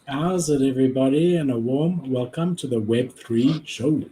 How's it, everybody? And a warm welcome to the Web3 show.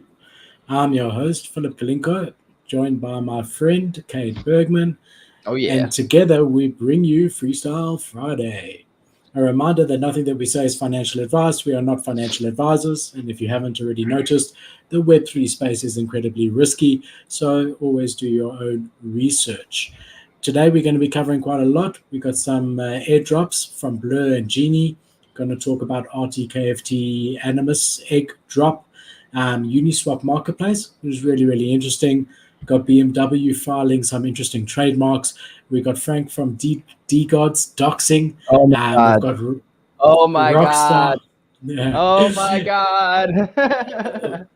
I'm your host, Philip Kalinko, joined by my friend, Kate Bergman, Oh yeah. and together we bring you Freestyle Friday. A reminder that nothing that we say is financial advice. We are not financial advisors. And if you haven't already noticed, the Web3 space is incredibly risky. So always do your own research. Today we're going to be covering quite a lot. We've got some airdrops from Blur and Genie. Going to talk about RTKFT Animus egg drop, Uniswap marketplace, which is really, really interesting. We've got BMW filing some interesting trademarks. We've got Frank from Degods Doxxing. Oh my We've god. got Oh my god. Rockstar. Yeah. Oh my god.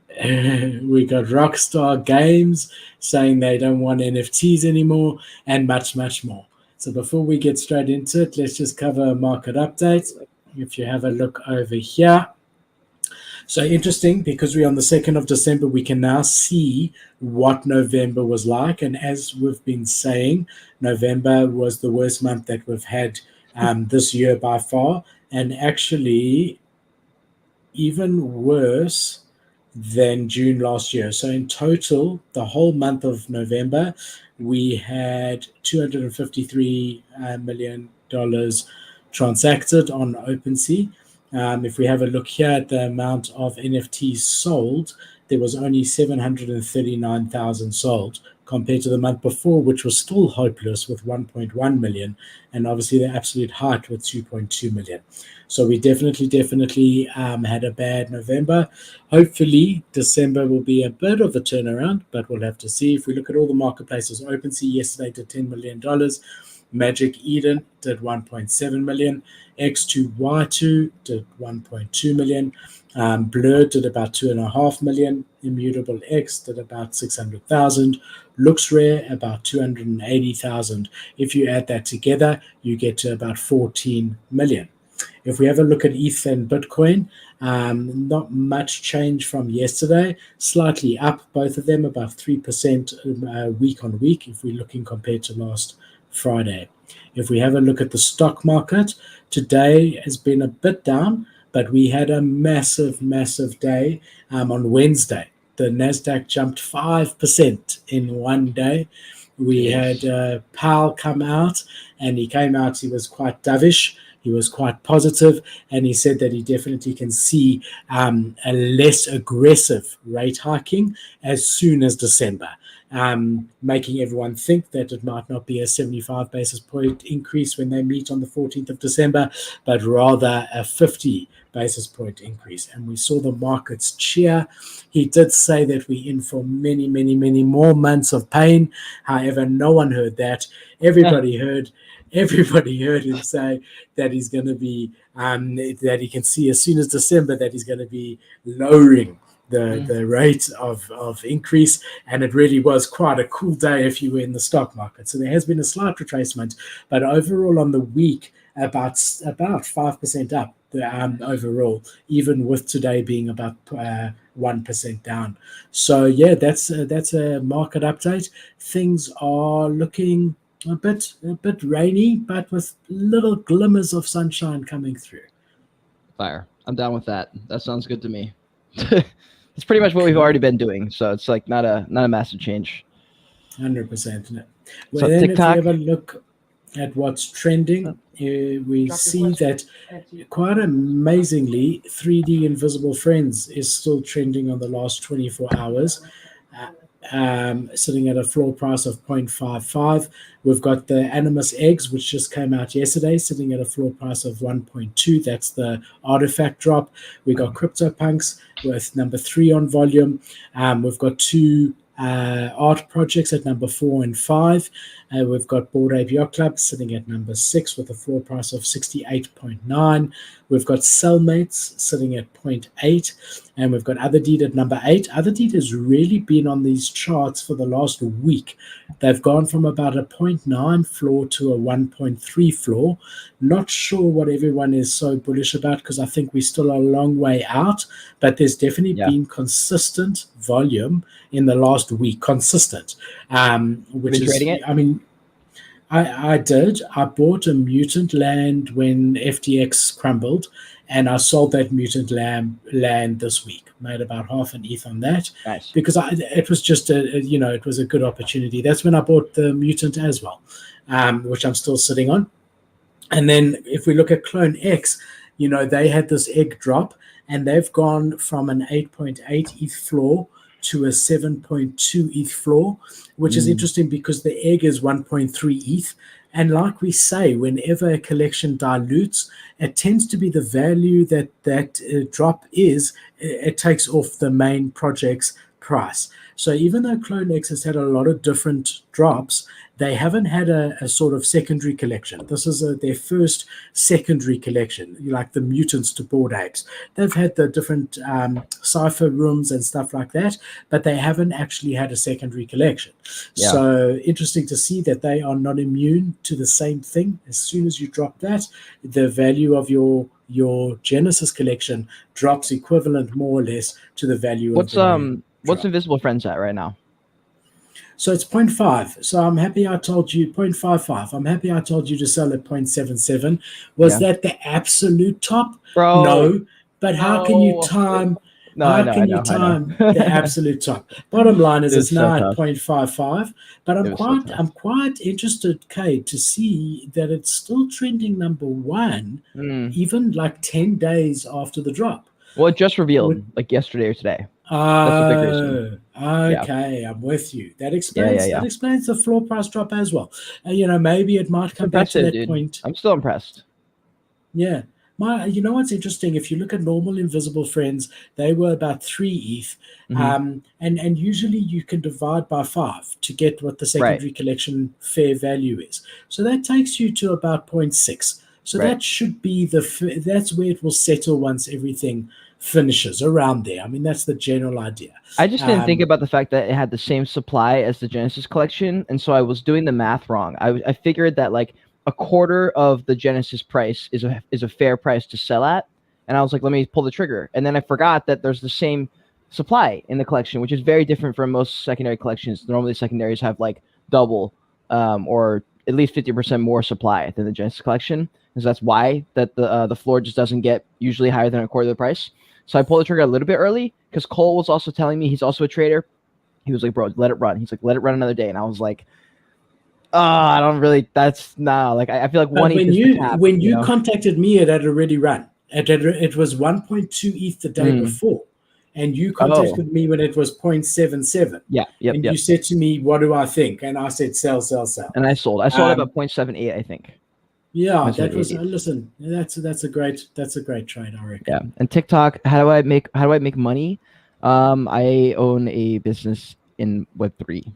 We got Rockstar Games saying they don't want NFTs anymore, and much, much more. So before we get straight into it, let's just cover a market update. If you have a look over here. So interesting because we're on the 2nd of December, we can now see what November was like. And as we've been saying, November was the worst month that we've had this year by far. And actually, even worse than June last year. So in total, the whole month of November, we had $253 million transacted on OpenSea. If we have a look here at the amount of NFTs sold, there was only 739,000 sold compared to the month before, which was still hopeless with 1.1 million, and obviously the absolute height with 2.2 million. So we definitely had a bad November. Hopefully, December will be a bit of a turnaround, but we'll have to see. If we look at all the marketplaces, OpenSea yesterday did $10 million. Magic Eden did 1.7 million. X2Y2 did 1.2 million. Blur did about 2.5 million. Immutable X did about 600,000. Looks Rare about 280,000. If you add that together, you get to about 14 million. If we have a look at ETH and Bitcoin, not much change from yesterday, slightly up, both of them about 3% week on week if we're looking compared to last Friday. If we have a look at the stock market, today has been a bit down, but we had a massive, massive day on Wednesday. The NASDAQ jumped 5% in one day. We had Powell come out, and he came out, he was quite dovish. He was quite positive, and he said that he definitely can see a less aggressive rate hiking as soon as December, making everyone think that it might not be a 75 basis point increase when they meet on the 14th of December, but rather a 50 basis point increase. And we saw the markets cheer. He did say that we're in for many, many, many more months of pain. However, no one heard that. Everybody heard him say that he's going to be that he can see as soon as December that he's going to be lowering the rate of increase, and it really was quite a cool day if you were in the stock market. So there has been a slight retracement, but overall on the week about 5% up overall, even with today being about 1% down. So yeah, that's a market update. Things are looking a bit rainy, but with little glimmers of sunshine coming through. Fire. I'm down with that. That sounds good to me. It's pretty much what we've already been doing, so it's like not a massive change. 100%. Well, So then TikTok. if we have a look at what's trending, we see that quite amazingly, 3D Invisible Friends is still trending on the last 24 hours. Sitting at a floor price of 0.55. We've got the Animus eggs, which just came out yesterday, sitting at a floor price of 1.2. That's the artifact drop. We got CryptoPunks with number 3 on volume. We've got two art projects at number 4 and 5. We've got Bored Ape Yacht Club sitting at number 6 with a floor price of 68.9. We've got Cellmates sitting at 0.8. And we've got Other Deed at number 8. Other Deed has really been on these charts for the last week. They've gone from about a 0.9 floor to a 1.3 floor. Not sure what everyone is so bullish about because I think we're still a long way out, but there's definitely been consistent volume in the last week. Consistent. Which is, trading it? I mean, I did. I bought a mutant land when FTX crumbled, and I sold that mutant land this week. Made about half an ETH on that. Nice. Because it was just it was a good opportunity. That's when I bought the mutant as well, which I'm still sitting on. And then if we look at CloneX, they had this egg drop, and they've gone from an 8.8 ETH floor to a 7.2 ETH floor, which is interesting because the egg is 1.3 ETH. And like we say, whenever a collection dilutes, it tends to be the value that drop is, it takes off the main project's price. So even though CloneX has had a lot of different drops, they haven't had a sort of secondary collection. This is their first secondary collection, like the mutants to Bored Apes. They've had the different cipher rooms and stuff like that, but they haven't actually had a secondary collection. Yeah. So interesting to see that they are not immune to the same thing. As soon as you drop that, the value of your Genesis collection drops equivalent more or less to the value of what's Invisible Friends at right now? So it's 0.5. So I'm happy I told you 0.55. I'm happy I told you to sell at 0.77. Was that the absolute top? Bro, no. But how can you time the absolute top? Bottom line is it's now at 0.55. But I'm quite interested, Kate, to see that it's still trending number one, even like 10 days after the drop. Well, it just revealed like yesterday or today. That's a big reason. Okay, I'm with you. That explains that explains the floor price drop as well. Maybe it might come back to that point. I'm still impressed. Yeah. What's interesting? If you look at normal Invisible Friends, they were about 3 ETH. And usually you can divide by 5 to get what the secondary collection fair value is. So that takes you to about 0.6. So that should be that's where it will settle once everything finishes, around there. I mean, that's the general idea. I just didn't think about the fact that it had the same supply as the Genesis collection, and so I was doing the math wrong. I figured that like a quarter of the Genesis price is a fair price to sell at, and I was like, let me pull the trigger. And then I forgot that there's the same supply in the collection, which is very different from most secondary collections. Normally secondaries have like double or at least 50% more supply than the Genesis collection. So that's why that the floor just doesn't get usually higher than a quarter of the price. So I pulled the trigger a little bit early because Cole was also telling me, he's also a trader. He was like, bro, let it run. He's like, let it run another day. And I was like, I don't really, that's like, I feel like when you contacted me, it had already run. It was 1.2 ETH the day before. And you contacted me when it was 0.77. And you said to me, what do I think? And I said, sell. And I sold. I sold about 0.78, I think. Yeah, that was listen. That's a great trade, I reckon. Yeah, and TikTok. How do I make money? I own a business in Web3.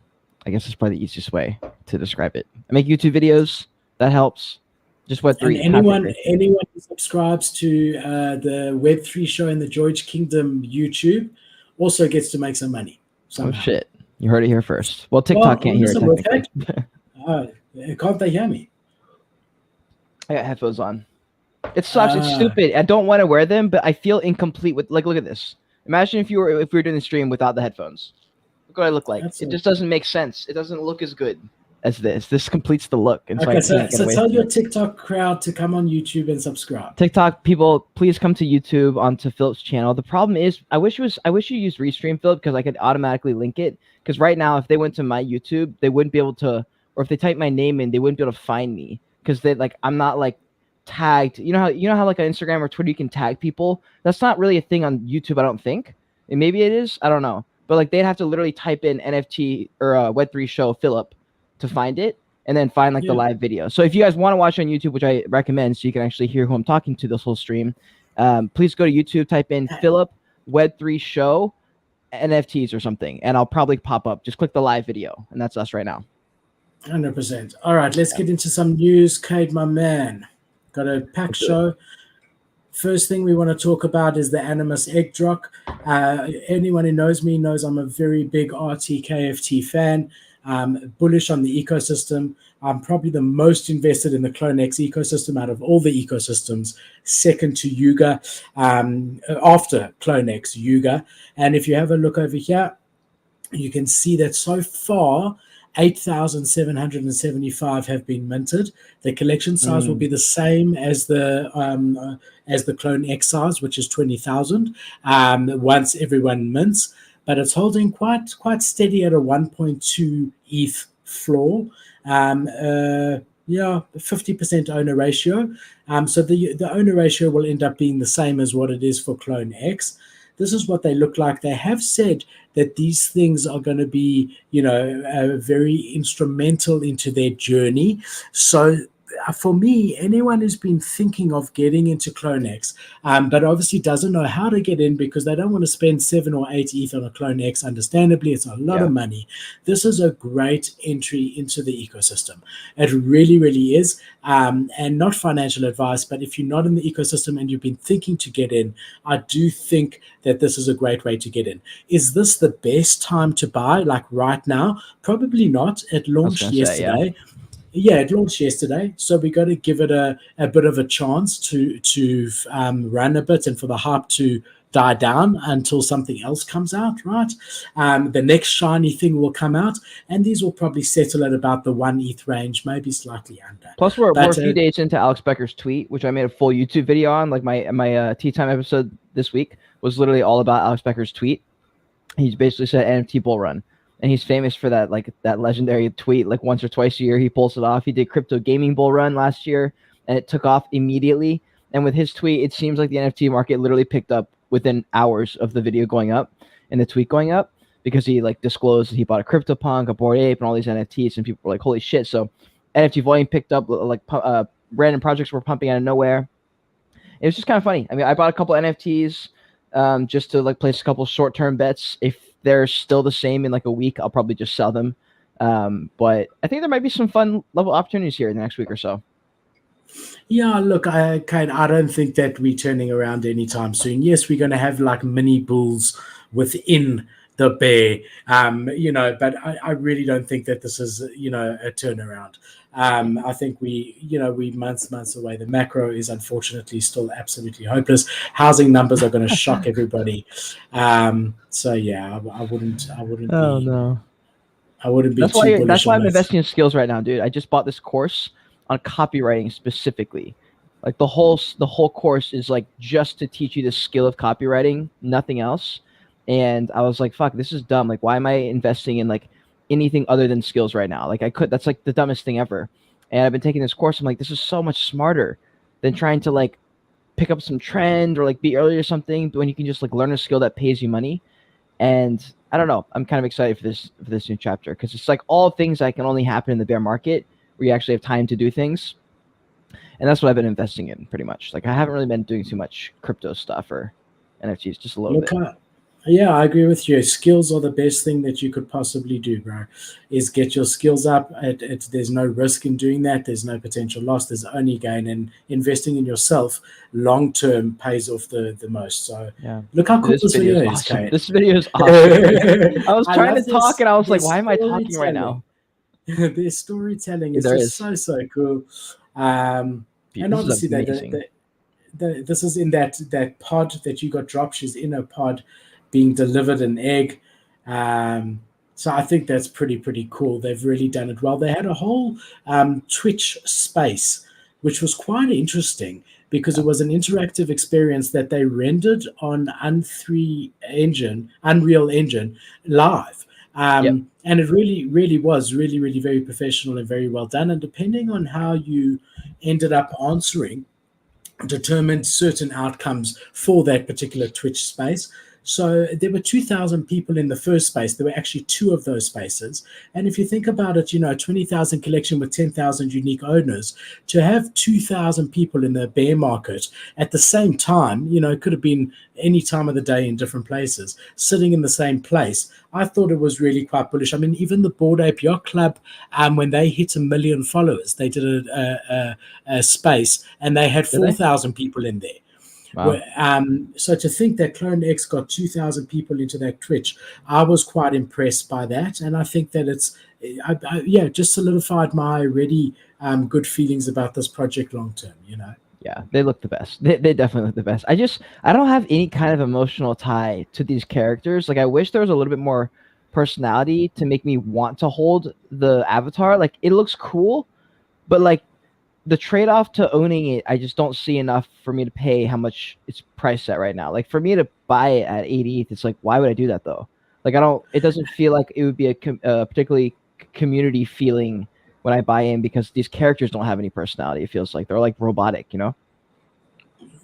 I guess it's probably the easiest way to describe it. I make YouTube videos. That helps. Just Web3. And anyone who subscribes to the Web3 show in the George Kingdom YouTube also gets to make some money. Somehow. Oh shit! You heard it here first. Well, TikTok can't hear it. Can't they hear me? I got headphones on. It sucks. It's stupid. I don't want to wear them, but I feel incomplete with look at this. Imagine if we were doing the stream without the headphones. Look what I look like. It just doesn't make sense. It doesn't look as good as this. This completes the look. And so tell your TikTok crowd to come on YouTube and subscribe. TikTok people, please come to YouTube onto Philip's channel. The problem is I wish you used Restream, Philip, because I could automatically link it. Because right now, if they went to my YouTube, they wouldn't be able to, or if they type my name in, they wouldn't be able to find me. Because they I'm not like tagged. You know how like on Instagram or Twitter you can tag people? That's not really a thing on YouTube, I don't think. And maybe it is. I don't know. But like they'd have to literally type in NFT or Web3 show Philip to find it, and then find like the live video. So if you guys want to watch on YouTube, which I recommend, so you can actually hear who I'm talking to this whole stream, please go to YouTube, type in Philip Web3 show NFTs or something, and I'll probably pop up. Just click the live video, and that's us right now. 100%. All right, let's get into some news. Cade, my man, got a packed show. First thing we want to talk about is the Animus egg drop. Anyone who knows me knows I'm a very big RTKFT fan. Bullish on the ecosystem. I'm probably the most invested in the CloneX ecosystem out of all the ecosystems, second to Yuga, after CloneX, Yuga. And if you have a look over here, you can see that so far, 8,775 have been minted. The collection size will be the same as the CloneX size, which is 20,000 once everyone mints, but it's holding quite steady at a 1.2 ETH floor. Yeah, 50% owner ratio. So the owner ratio will end up being the same as what it is for CloneX. This is what they look like. They have said that these things are going to be, very instrumental into their journey. So for me, anyone who's been thinking of getting into CloneX, but obviously doesn't know how to get in because they don't want to spend 7 or 8 ETH on a CloneX, understandably, it's a lot of money. This is a great entry into the ecosystem. It really, really is. And not financial advice, but if you're not in the ecosystem and you've been thinking to get in, I do think that this is a great way to get in. Is this the best time to buy, like right now? Probably not. It launched yesterday. It launched yesterday, so we got to give it a bit of a chance to run a bit and for the hype to die down until something else comes out, right? The next shiny thing will come out, and these will probably settle at about the 1 ETH range, maybe slightly under. Plus, we're a few days into Alex Becker's tweet, which I made a full YouTube video on. Like my Tea Time episode this week was literally all about Alex Becker's tweet. He's basically said NFT bull run. And he's famous for that, like that legendary tweet, like once or twice a year, he pulls it off. He did crypto gaming bull run last year, and it took off immediately. And with his tweet, it seems like the NFT market literally picked up within hours of the video going up and the tweet going up, because he like disclosed that he bought a CryptoPunk, a Bored Ape, and all these NFTs, and people were like, "Holy shit!" So NFT volume picked up. Like random projects were pumping out of nowhere. It was just kind of funny. I mean, I bought a couple NFTs just to like place a couple short-term bets. If they're still the same in like a week, I'll probably just sell them. But I think there might be some fun level opportunities here in the next week or so. Yeah, look, I don't think that we're turning around anytime soon. Yes, we're going to have like mini bulls within the bear, but I really don't think that this is, a turnaround. I think we months away. The macro is unfortunately still absolutely hopeless. Housing numbers are going to shock everybody. So yeah, I wouldn't. Oh no. I wouldn't be. That's why I'm investing in skills right now, dude. I just bought this course on copywriting specifically. Like the whole course is like just to teach you the skill of copywriting, nothing else. And I was like, fuck, this is dumb. Like, why am I investing in like anything other than skills right now? Like that's like the dumbest thing ever. And I've been taking this course. I'm like, this is so much smarter than trying to like pick up some trend or like be early or something, when you can just like learn a skill that pays you money. And I don't know, I'm kind of excited for this new chapter, because it's like all things that can only happen in the bear market where you actually have time to do things. And that's what I've been investing in pretty much. Like I haven't really been doing too much crypto stuff or NFTs, just a little bit. Yeah, I agree with you. Skills are the best thing that you could possibly do, bro. Is get your skills up. There's no risk in doing that. There's no potential loss. There's only gain. And investing in yourself long term pays off the most. So yeah, look how cool this video is. Awesome. This video is awesome. I was trying to talk and I was like, why am I talking right now? Their storytelling is just so cool. And obviously this is in that pod that you got dropped. She's in a pod being delivered an egg. So I think that's pretty cool. They've really done it well. They had a whole Twitch space, which was quite interesting because it was an interactive experience that they rendered on Unreal Engine live. And it really was really very professional and very well done. And depending on how you ended up answering, determined certain outcomes for that particular Twitch space. So there were 2,000 people in the first space. There were actually 2 of those spaces. And if you think about it, 20,000 collection with 10,000 unique owners, to have 2,000 people in the bear market at the same time, it could have been any time of the day in different places, sitting in the same place. I thought it was really quite bullish. I mean, even the Bored Ape Yacht Club, when they hit 1 million followers, they did a space and they had 4,000 people in there. Wow. So to think that CloneX got 2,000 people into that Twitch, I was quite impressed by that. And I think that it's, just solidified my already good feelings about this project long term, Yeah, they look the best. They definitely look the best. I don't have any kind of emotional tie to these characters. Like I wish there was a little bit more personality to make me want to hold the avatar. Like it looks cool, but like the trade-off to owning it, I just don't see enough for me to pay how much it's priced at right now. Like for me to buy it at 80 ETH, it's like, why would I do that though? Like I don't, it doesn't feel like it would be a particularly community feeling when I buy in, because these characters don't have any personality. It feels like they're like robotic, you know?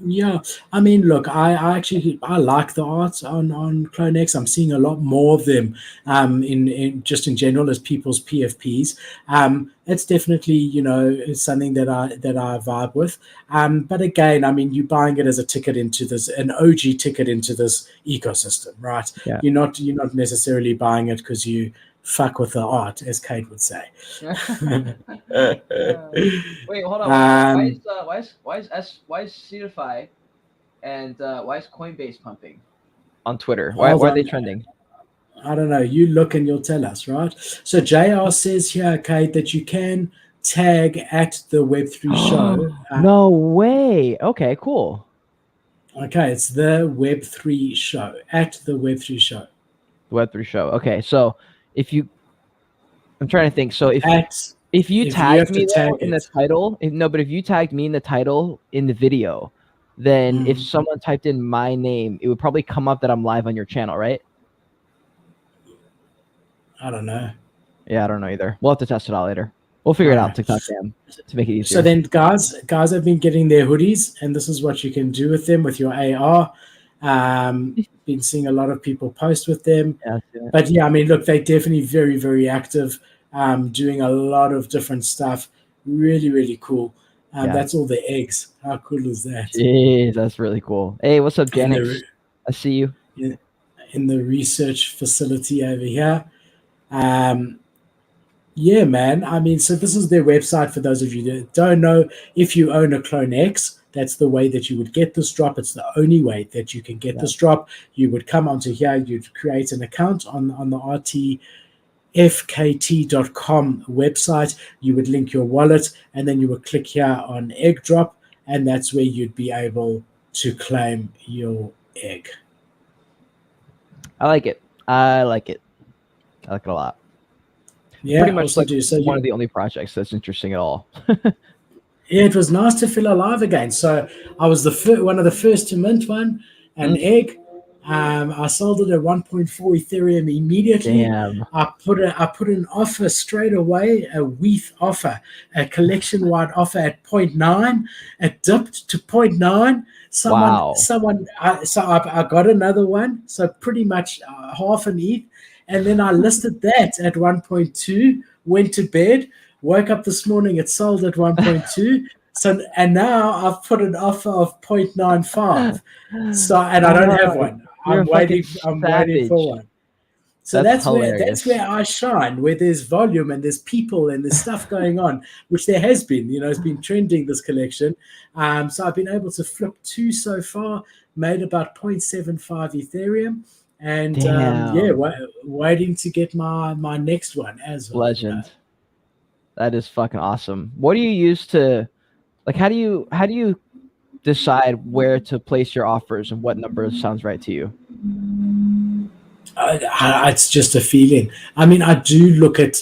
Yeah, I mean, look, I actually I like the art on CloneX. I'm seeing a lot more of them in just in general as people's PFPs. It's definitely, it's something that I vibe with. But again, I mean, you're buying it as a ticket into this, an OG ticket into this ecosystem, right? Yeah. You're not necessarily buying it because you fuck with the art, as Kate would say. Wait, hold on. Um, Why is Certify and why is Coinbase pumping on Twitter? Why hold are they on. trending? I don't know. You look and you'll tell us, right? So JR says here, Kate, that you can tag at the Web3 show. No way. Okay, cool. Okay, it's the Web3 show, at the Web3 show. Web3 show. Okay, so I'm trying to think. So if you if you tagged have to me tag though in the it. title, but if you tagged me in the title in the video, then if someone typed in my name, it would probably come up that I'm live on your channel, right? I don't know. Yeah, I don't know either. We'll have to test it out later. We'll figure it out, TikTok Sam, to make it easier. So then guys have been getting their hoodies, and this is what you can do with them with your AR. Been seeing a lot of people post with them. Yeah, But yeah, I mean, look, they're definitely very, very active, doing a lot of different stuff. Really, really cool. That's all the eggs. How cool is that? Jeez, that's really cool. Hey, what's up, Janix? I see you. In the research facility over here. Yeah, man. I mean, so this is their website for those of you that don't know. If you own a CloneX, that's the way that you would get this drop. It's the only way that you can get this drop. You would come onto here, you'd create an account on the RTFKT.com website. You would link your wallet, and then you would click here on Airdrop, and that's where you'd be able to claim your egg. I like it. I like it a lot. Yeah, pretty much like so one of the only projects that's interesting at all. Yeah, it was nice to feel alive again. So I was one of the first to mint an egg. I sold it at 1.4 Ethereum immediately. Damn. I put an offer straight away, a WETH offer, a collection-wide offer at 0.9. It dipped to 0.9. So I got another one. So pretty much half an ETH. And then I listed that at 1.2, went to bed, woke up this morning, it sold at 1.2. And now I've put an offer of 0.95. So, and I don't have one. I'm waiting for one. So that's where I shine, where there's volume and there's people and there's stuff going on, which there has been. It's been trending, this collection. So I've been able to flip 2 so far, made about 0.75 Ethereum. And waiting to get my next one as well. Legend. That is fucking awesome. What do you use to, like, how do you decide where to place your offers and what number sounds right to you? It's just a feeling. I mean, I do look at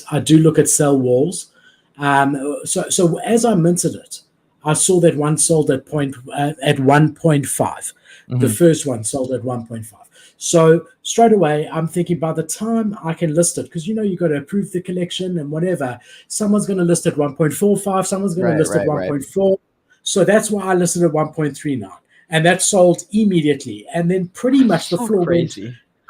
sell walls. So as I minted it, I saw that one sold at 1.5. The first one sold at 1.5. So straight away, I'm thinking by the time I can list it, because you got to approve the collection and whatever, someone's going to list at 1.45, someone's going to list at 1.4. So that's why I listed at 1.39, and that sold immediately. And then pretty much the floor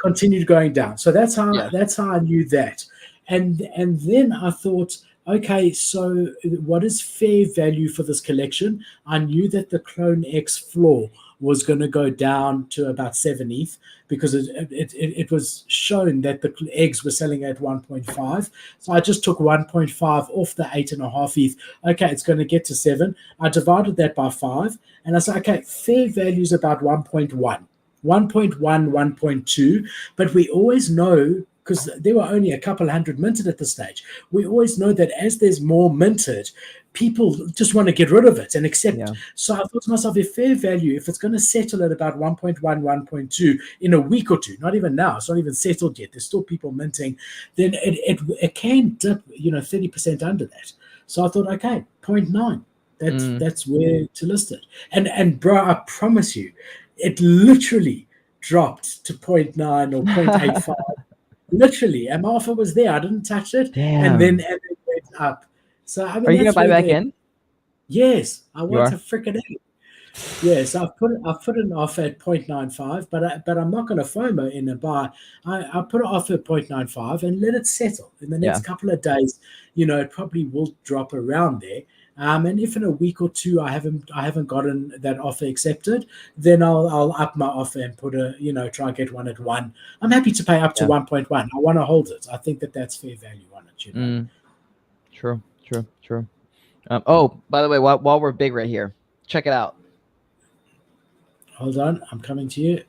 continued going down. So that's how I knew that. And then I thought, okay, so what is fair value for this collection? I knew that the CloneX floor was going to go down to about 7 ETH because it was shown that the eggs were selling at 1.5. So I just took 1.5 off the 8.5 ETH. Okay, it's going to get to 7. I divided that by 5, and I said, okay, fair value is about 1.1. 1.1, 1.2, but we always know because there were only a couple hundred minted at the stage. We always know that as there's more minted, people just want to get rid of it and accept. Yeah. So I thought to myself, if fair value, if it's going to settle at about 1.1, 1.2 in a week or two, not even now, it's not even settled yet, there's still people minting, then it can dip, 30% under that. So I thought, okay, 0.9. That's where to list it. And bro, I promise you, it literally dropped to 0.9 or 0.85. Literally, and my offer was there. I didn't touch it. Damn. And then it went up. So I mean, are you gonna buy back in? Yes, I want to freaking in. Yes, I've put an offer at 0.95, but I'm not going to FOMO in and buy. I put an offer at 0.95 and let it settle in the next couple of days. It probably will drop around there. And if in a week or two I haven't gotten that offer accepted, then I'll up my offer and put try and get one at 1. I'm happy to pay up to 1.1. I want to hold it. I think that's fair value on it. True. Oh, by the way, while we're big right here, check it out. Hold on, I'm coming to you.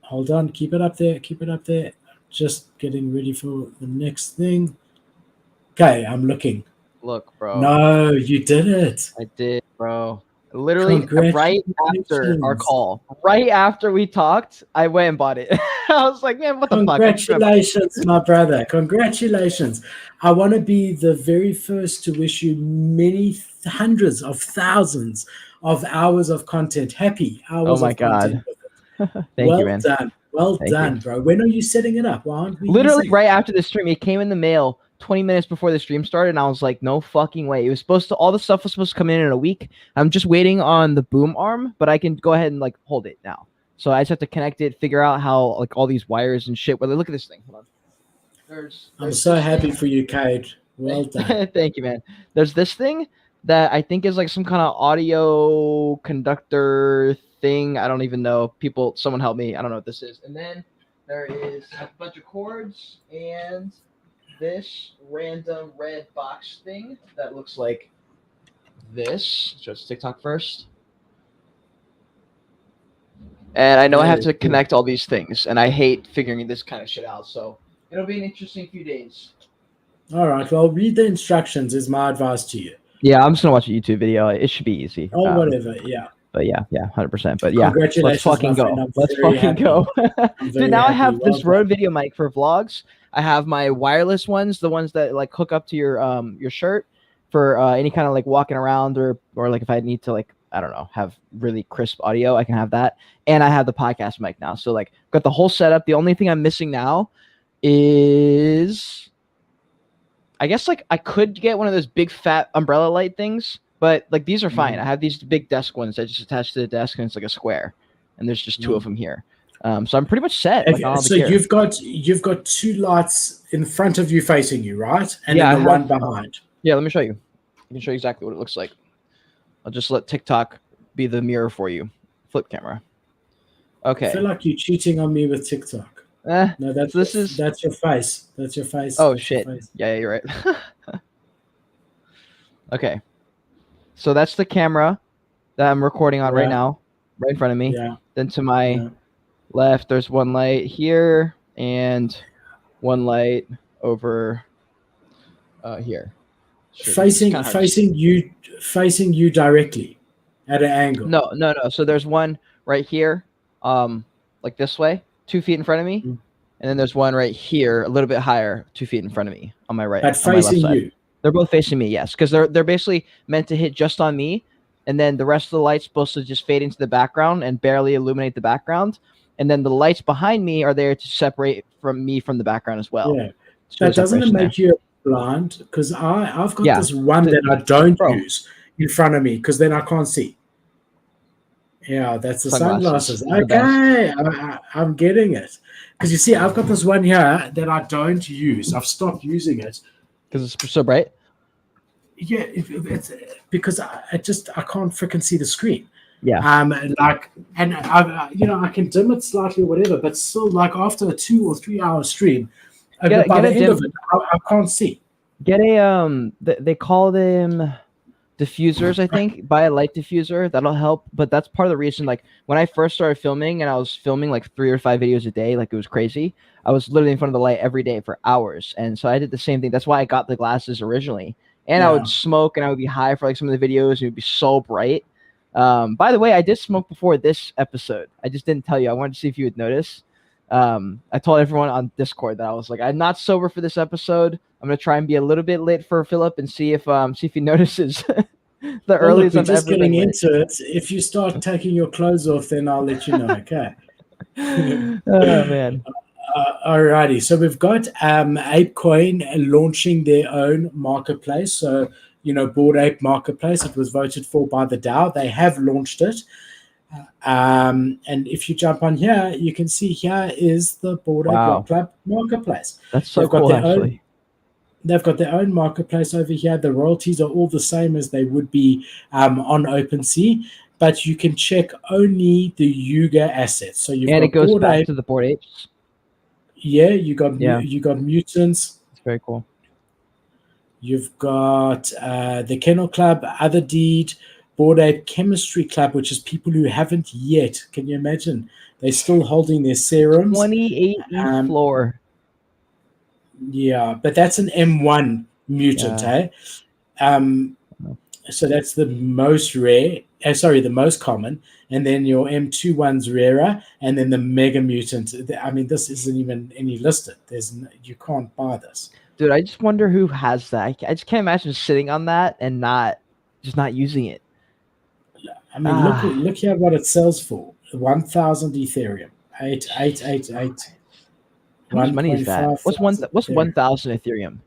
Hold on, keep it up there. Just getting ready for the next thing. Okay, I'm looking. Look, bro. No, you did it. I did, bro. Literally right after our call, right after we talked, I went and bought it. I was like, man, what the fuck? Congratulations, my brother. Congratulations. I want to be the very first to wish you many hundreds of thousands of hours of content. Happy hours oh my of God. content. Thank you, man. Well done, bro. When are you setting it up? Why aren't we literally right after the stream? It came in the mail 20 minutes before the stream started, and I was like, no fucking way. It was all the stuff was supposed to come in a week. I'm just waiting on the boom arm, but I can go ahead and hold it now. So I just have to connect it, figure out how all these wires and shit. Well, look at this thing. Hold on. I'm so happy for you, Cade. Well done. Thank you, man. There's this thing that I think is some kind of audio conductor thing. I don't even know. Someone help me. I don't know what this is. And then there is a bunch of cords and this random red box thing that looks like this. Just TikTok first. And I know I have to connect all these things, and I hate figuring this kind of shit out. So it'll be an interesting few days. All right. Well, read the instructions is my advice to you. Yeah, I'm just gonna watch a YouTube video. It should be easy. Oh, whatever. Yeah. But yeah, 100%. But yeah, let's fucking go. Let's fucking go. Dude, now I have this Rode video mic for vlogs. I have my wireless ones, the ones that hook up to your shirt for any kind of walking around or if I need to I don't know, have really crisp audio, I can have that. And I have the podcast mic now. So got the whole setup. The only thing I'm missing now is I guess I could get one of those big fat umbrella light things. But these are fine. I have these big desk ones that just attach to the desk, and it's a square, and there's just 2 of them here. So I'm pretty much set. So you've got 2 lights in front of you facing you, right? And then one behind. Yeah, let me show you. I can show you exactly what it looks like. I'll just let TikTok be the mirror for you. Flip camera. Okay. I feel like you're cheating on me with TikTok. No, that's your face. That's your face. Oh shit. Yeah, you're right. Okay. So that's the camera that I'm recording on right now, right in front of me. Yeah. Then to my left, there's one light here and one light over here. Facing you directly at an angle. No. So there's one right here, this way, 2 feet in front of me, and then there's one right here, a little bit higher, 2 feet in front of me on my right. But facing you. They're both facing me, yes, because they're basically meant to hit just on me, and then the rest of the light's supposed to just fade into the background and barely illuminate the background, and then the lights behind me are there to separate from the background as well. Yeah, so that doesn't make you blind, because I've got this one that I don't use in front of me because then I can't see. Yeah, that's the sunglasses. Okay, I'm getting it. Because you see, I've got this one here that I don't use. I've stopped using it. Because it's so bright? Yeah, it's because I can't freaking see the screen. Yeah. I can dim it slightly or whatever, but still, after a 2 or 3 hour stream, by the end of it, I can't see. Get a they call them diffusers, I think. Buy a light diffuser. That'll help. But that's part of the reason, like, when I first started filming and I was filming like 3 or 5 videos a day, like it was crazy. I was literally in front of the light every day for hours. And so I did the same thing. That's why I got the glasses originally. And I would smoke and I would be high for like some of the videos. And it would be so bright. By the way, I did smoke before this episode. I just didn't tell you. I wanted to see if you would notice. I told everyone on Discord that I was like, I'm not sober for this episode. I'm gonna try and be a little bit lit for Philip and see if he notices the earliest we're I'm just ever getting been into it. If you start taking your clothes off, then I'll let you know. Okay. Oh man. Alrighty. So we've got ApeCoin launching their own marketplace. So Bored Ape Marketplace. It was voted for by the DAO. They have launched it. And if you jump on here, you can see here is the Bored Ape Yacht Club marketplace. That's so cool, actually. They've got their own marketplace over here. The royalties are all the same as they would be on OpenSea, but you can check only the Yuga assets. So you've got it goes Bored back Ape, to the Bored Apes. Yeah, you got mutants. It's very cool. You've got the Kennel Club, Other Deed, Bored Ape Chemistry Club, which is people who haven't yet. Can you imagine? They're still holding their serums. 28 ETH floor. Yeah, but that's an M1 mutant, So that's the most rare. The most common, and then your M2 one's rarer, and then the Mega Mutant. I mean, this isn't even any listed. You can't buy this. Dude, I just wonder who has that. I just can't imagine sitting on that and not using it. I mean, look here what it sells for: 1,000 Ethereum, 888. How much money is that? What's 1,000 Ethereum?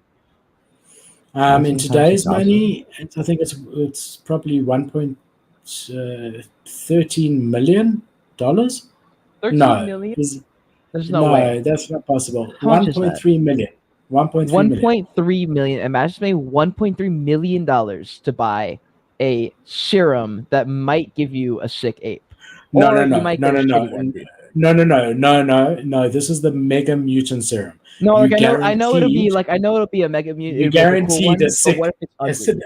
In today's money, I think it's probably $1.13 million. 13 million? There's no way. That's not possible. 1.3 million. 1.3 million. Imagine paying $1.3 million to buy a serum that might give you a sick ape. No. This is the Mega Mutant serum. No, like I know it'll be a Mega Mutant. You guaranteed a sick. What if it's ugly?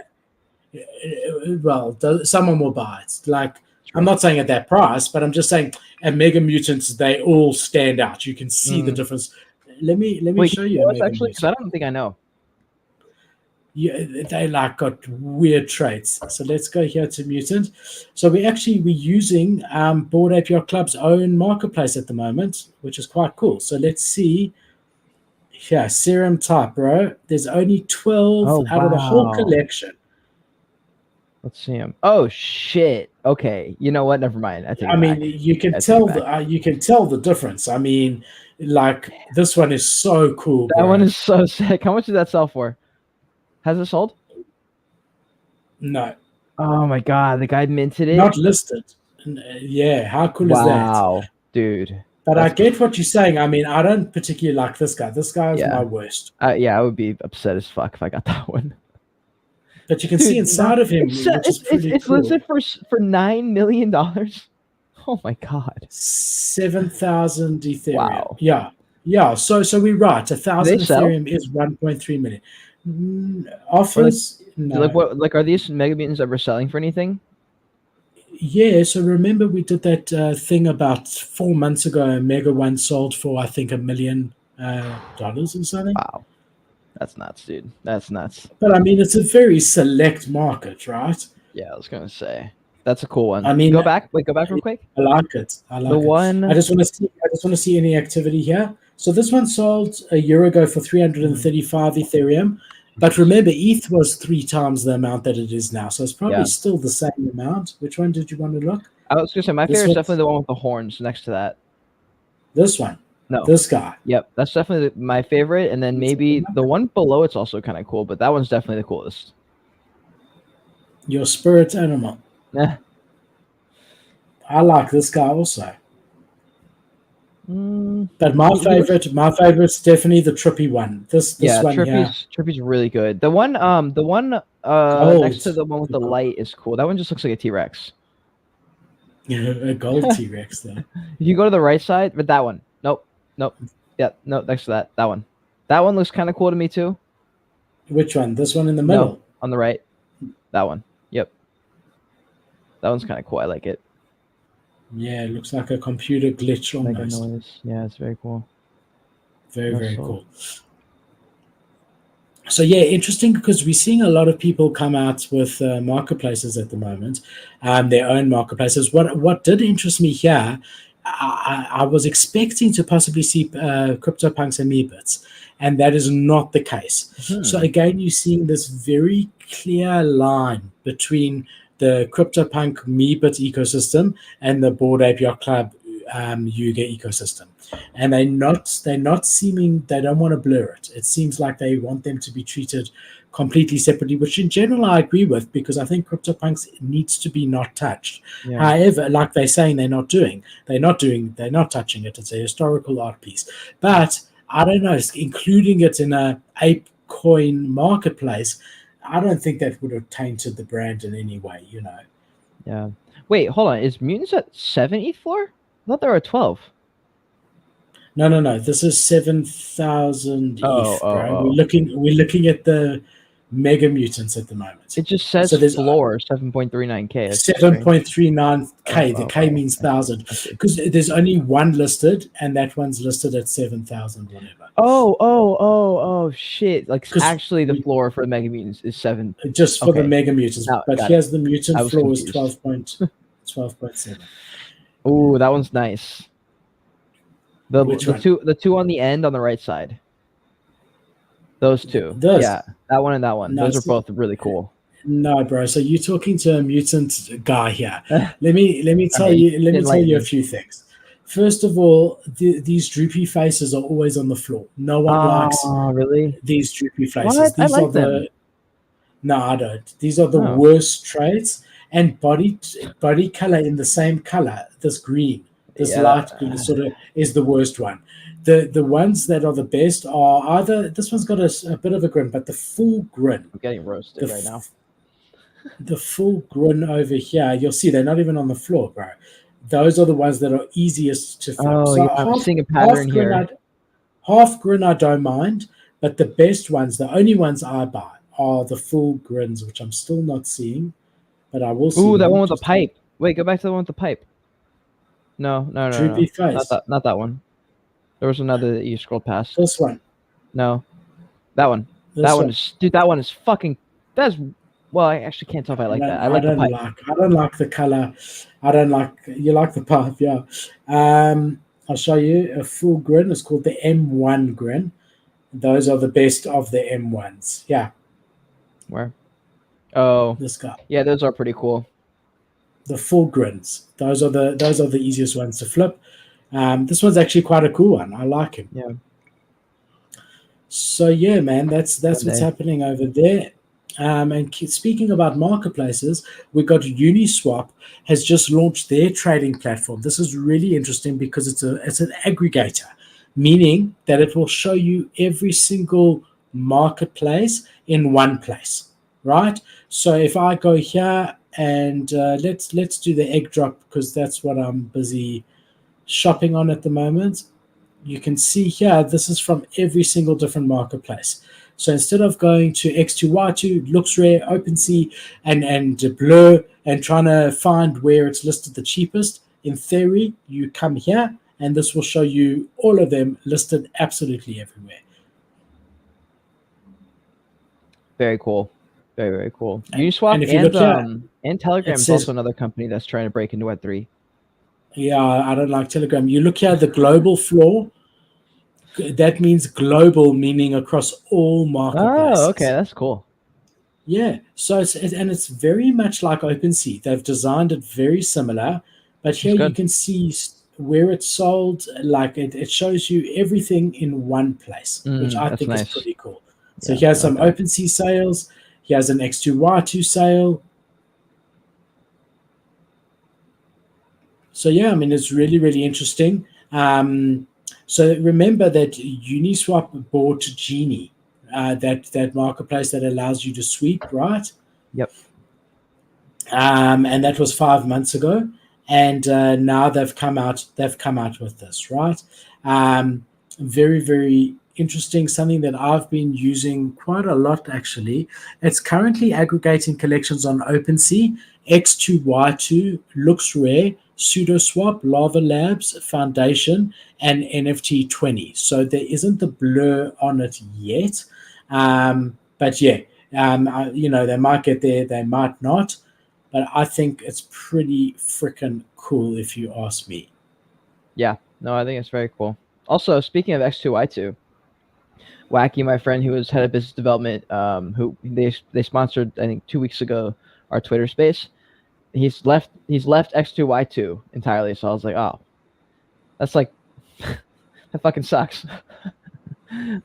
Well, someone will buy it. Like, I'm not saying at that price, but I'm just saying at Mega Mutants they all stand out. You can see the difference. Let me show you. Actually, because I don't think I know. Yeah, they got weird traits. So let's go here to Mutant. So we're using Bored Ape Yacht Club's own marketplace at the moment, which is quite cool. So let's see. Yeah, serum type, bro. There's only 12 out of the whole collection. Let's see him. Oh shit. Okay. You know what? Never mind. You can tell the difference. I mean, like, this one is so cool. That one is so sick. How much did that sell for? Has it sold? No. Oh my god, the guy minted it. Not listed. Yeah, how cool is that? Wow, dude. But I get what you're saying. I mean, I don't particularly like this guy. This guy is my worst. I would be upset as fuck if I got that one. But you can see inside of him, it's listed for $9 million. Oh my god. 7,000 Ethereum. Wow. Yeah. So we're right. 1,000 Ethereum is 1.3 million. Offers. No. Like are these Mega Mutants ever selling for anything? Yeah, so remember we did that thing about 4 months ago. Mega One sold for, I think, $1 million or something. Wow, that's nuts, dude. That's nuts. But I mean, it's a very select market, right? Yeah, I was gonna say that's a cool one. I mean, go back real quick. I like it. I just want to see any activity here. So this one sold a year ago for 335 Ethereum. But remember, ETH was 3 times the amount that it is now. So it's probably still the same amount. Which one did you want to look? I was going to say, my favorite is definitely the one with the horns next to that. This one? No. This guy? Yep, that's definitely my favorite. And then maybe the one below it's also kind of cool, but that one's definitely the coolest. Your spirit animal. I like this guy also. But my favorite's definitely the Trippy one. This one here. Trippy's really good. The one next to the one with the light is cool. That one just looks like a T-Rex. A gold T-Rex though. If you go to the right side, but that one. Nope. Yeah, no, next to that one. That one looks kind of cool to me too. Which one? This one in the middle? No, on the right. That one. Yep. That one's kind of cool. I like it. Yeah, it looks like a computer glitch Mega almost. noise. Yeah, it's very cool. Very, No very soul. cool. So yeah, interesting because we're seeing a lot of people come out with marketplaces at the moment, their own marketplaces. What did interest me here, I was expecting to possibly see CryptoPunks and Meebits, and that is not the case. So again, you're seeing this very clear line between the CryptoPunk Meebit ecosystem and the Bored Ape Yacht Club Yuga ecosystem, and they're not seeming, they don't want to blur it. It seems like they want them to be treated completely separately, which in general I agree with, because I think CryptoPunks needs to be not touched. Yeah. However, like they're saying, they're not touching it. It's a historical art piece, but I don't know, including it in a ApeCoin marketplace, I don't think that would have tainted the brand in any way, you know. Yeah. Wait, hold on. Is Mutants at 7 ETH floor? I thought they were at 12. No. This is 7,000 ETH, bro. Oh. We're looking at the Mega Mutants at the moment. It just says So there's floor 7.39K. 7.39K. The K means I thousand, see. because there's only one listed, and that one's listed at 7,000 whatever. Oh, shit. Like, 'Cause actually, the floor for Mega Mutants is 7. Just for the Okay. Mega Mutants, Now, but got here's the mutant I was floor is confused. 12.7. Ooh, that one's nice. Which The one? two on the end on the right side. Those two. Those. Yeah, that one and that one. No, Those are both really cool. No, bro. So you're talking to a mutant guy here. Let me tell Okay, you a few things. First of all, these droopy faces are always on the floor. No one likes really? these droopy faces. What? I These like are the them. No, I don't. These are the Oh. worst traits. And body color in the same color, this green, this Yeah. light green sort of is the worst one. The ones that are the best are either, this one's got a bit of a grin, but the full grin. I'm getting roasted right now. The full grin over here, you'll see they're not even on the floor, bro. Those are the ones that are easiest to flip. Oh, So yeah, I'm seeing a pattern here. Half grin I don't mind, but the best ones, the only ones I buy, are the full grins, which I'm still not seeing, but I will see. Ooh, that one with the pipe. Wait, go back to the one with the pipe. No. Droopy face. Not that one. There was another that you scrolled past. This one. No. That one. That one is fucking, well, I actually can't tell if I like that. I like the pipe. I don't like the color. You like the pipe, yeah. I'll show you a full grin. It's called the M1 grin. Those are the best of the M1s. Yeah. Where? Oh. This guy. Yeah, those are pretty cool. The full grins. Those are the easiest ones to flip. This one's actually quite a cool one. I like him. Yeah. So yeah, man, that's what's happening over there. And speaking about marketplaces, we got Uniswap has just launched their trading platform. This is really interesting because it's an aggregator, meaning that it will show you every single marketplace in one place, right? So if I go here and let's do the Airdrop, because that's what I'm busy shopping on at the moment. You can see here, this is from every single different marketplace. So instead of going to X2, Y2, LooksRare, OpenSea, and Blur, and trying to find where it's listed the cheapest, in theory, you come here, and this will show you all of them listed absolutely everywhere. Very cool. Very, very cool. Uniswap and Telegram is also another company that's trying to break into Web3. Yeah, I don't like Telegram. You look here at the global floor. That means global, meaning across all marketplaces. Oh, okay, that's cool. Yeah, so it's very much like OpenSea. They've designed it very similar, but here you can see where it's sold. Like it shows you everything in one place, which I think is pretty cool. So here's some OpenSea sales. Here's an X2Y2 sale. So yeah, I mean, it's really, really interesting. So remember that Uniswap bought Genie, that marketplace that allows you to sweep, right? Yep. And that was 5 months ago, and now they've come out with this, right? Very, very interesting, something that I've been using quite a lot actually. It's currently aggregating collections on OpenSea, X2Y2, Looks Rare, SudoSwap, Lava Labs, Foundation, and NFT 20. So there isn't the blur on it yet. But yeah, they might get there, they might not. But I think it's pretty freaking cool if you ask me. Yeah, no, I think it's very cool. Also, speaking of X2Y2, Wacky, my friend who was head of business development, who they sponsored, I think 2 weeks ago, our Twitter space. He's left X2Y2 entirely. So I was like, oh, that's like that fucking sucks.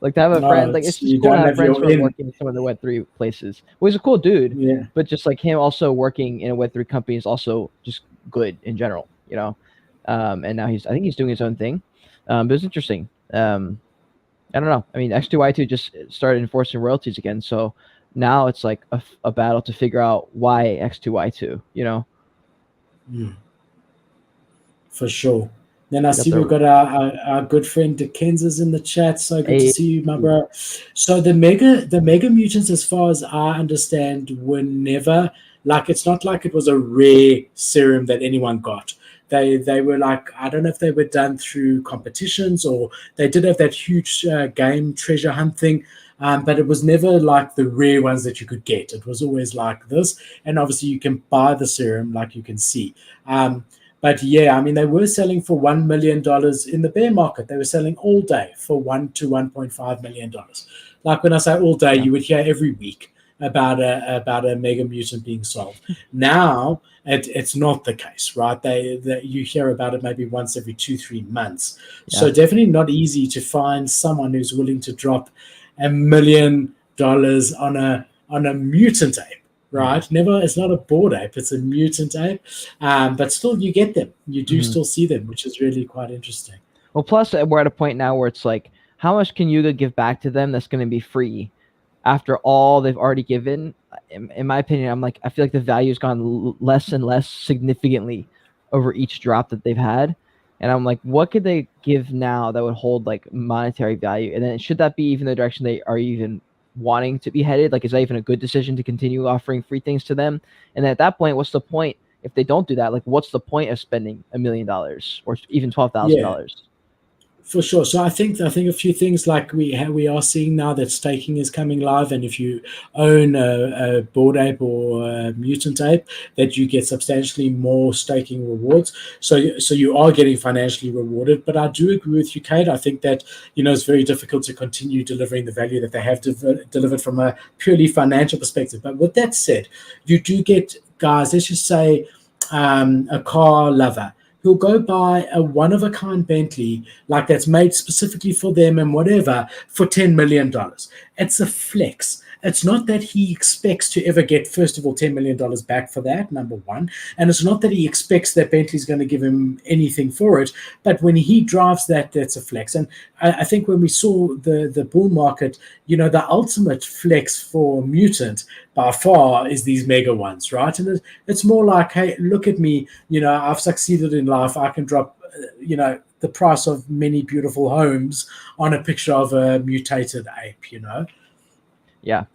Like to have a friend, like it's just you cool to don't have have friends your who are in. working in some of the Web3 places. Well, he's a cool dude, Yeah. but just like him also working in a Web3 company is also just good in general, you know. And now I think he's doing his own thing. But it's interesting. I don't know. I mean, X2Y2 just started enforcing royalties again, so now it's like a battle to figure out why X2Y2. You know, For sure. Then I see we've got our good friend Dickenses in the chat. So good to see you, my bro. So the mega mutants, as far as I understand, were never like, it's not like it was a rare serum that anyone got. They were like, I don't know if they were done through competitions or they did have that huge game treasure hunt thing. But it was never like the rare ones that you could get. It was always like this. And obviously you can buy the serum, like you can see. But yeah, I mean, they were selling for $1 million in the bear market. They were selling all day for $1 to $1.5 million. Like when I say all day, you would hear every week about a mega mutant being sold. Now it's not the case, right? You hear about it maybe once every 2-3 months. Yeah. So definitely not easy to find someone who's willing to drop $1 million on a mutant ape. Right, never. It's not a bored ape; it's a mutant ape. But still, you get them. You do still see them, which is really quite interesting. Well, plus we're at a point now where it's like, how much can Yuga give back to them that's going to be free after all they've already given? In my opinion, I'm like, I feel like the value's gone less and less significantly over each drop that they've had, and I'm like, what could they give now that would hold like monetary value? And then should that be even the direction they are even wanting to be headed? Like, is that even a good decision to continue offering free things to them? And then at that point, what's the point if they don't do that? Like, what's the point of spending $1 million or even $12,000? For sure. So I think a few things like we are seeing now that staking is coming live, and if you own a bored ape or a mutant ape, that you get substantially more staking rewards. So you are getting financially rewarded. But I do agree with you, Kate. I think that it's very difficult to continue delivering the value that they have delivered from a purely financial perspective. But with that said, you do get guys. Let's just say a car lover. He'll go buy a one-of-a-kind Bentley, like that's made specifically for them and whatever, for $10 million. It's a flex. It's not that he expects to ever get, first of all, $10 million back for that, number one. And it's not that he expects that Bentley's going to give him anything for it. But when he drives that, that's a flex. And I think when we saw the bull market, the ultimate flex for Mutant by far is these mega ones, right? And it's more like, hey, look at me. I've succeeded in life. I can drop, the price of many beautiful homes on a picture of a mutated ape, Yeah.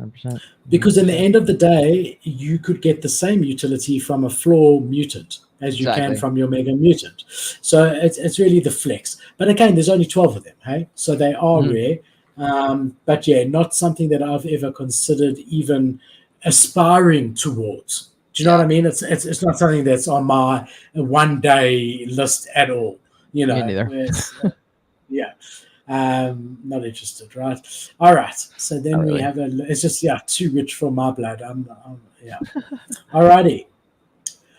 100%. Because in the end of the day, you could get the same utility from a floor mutant as you can from your mega mutant. So it's really the flex. But again, there's only 12 of them, hey? So they are rare. But yeah, not something that I've ever considered even aspiring towards. Do you know what I mean? It's not something that's on my one-day list at all. Me neither. Yeah. Not interested, right? All right. So then we have it's just too rich for my blood. Yeah. Alrighty.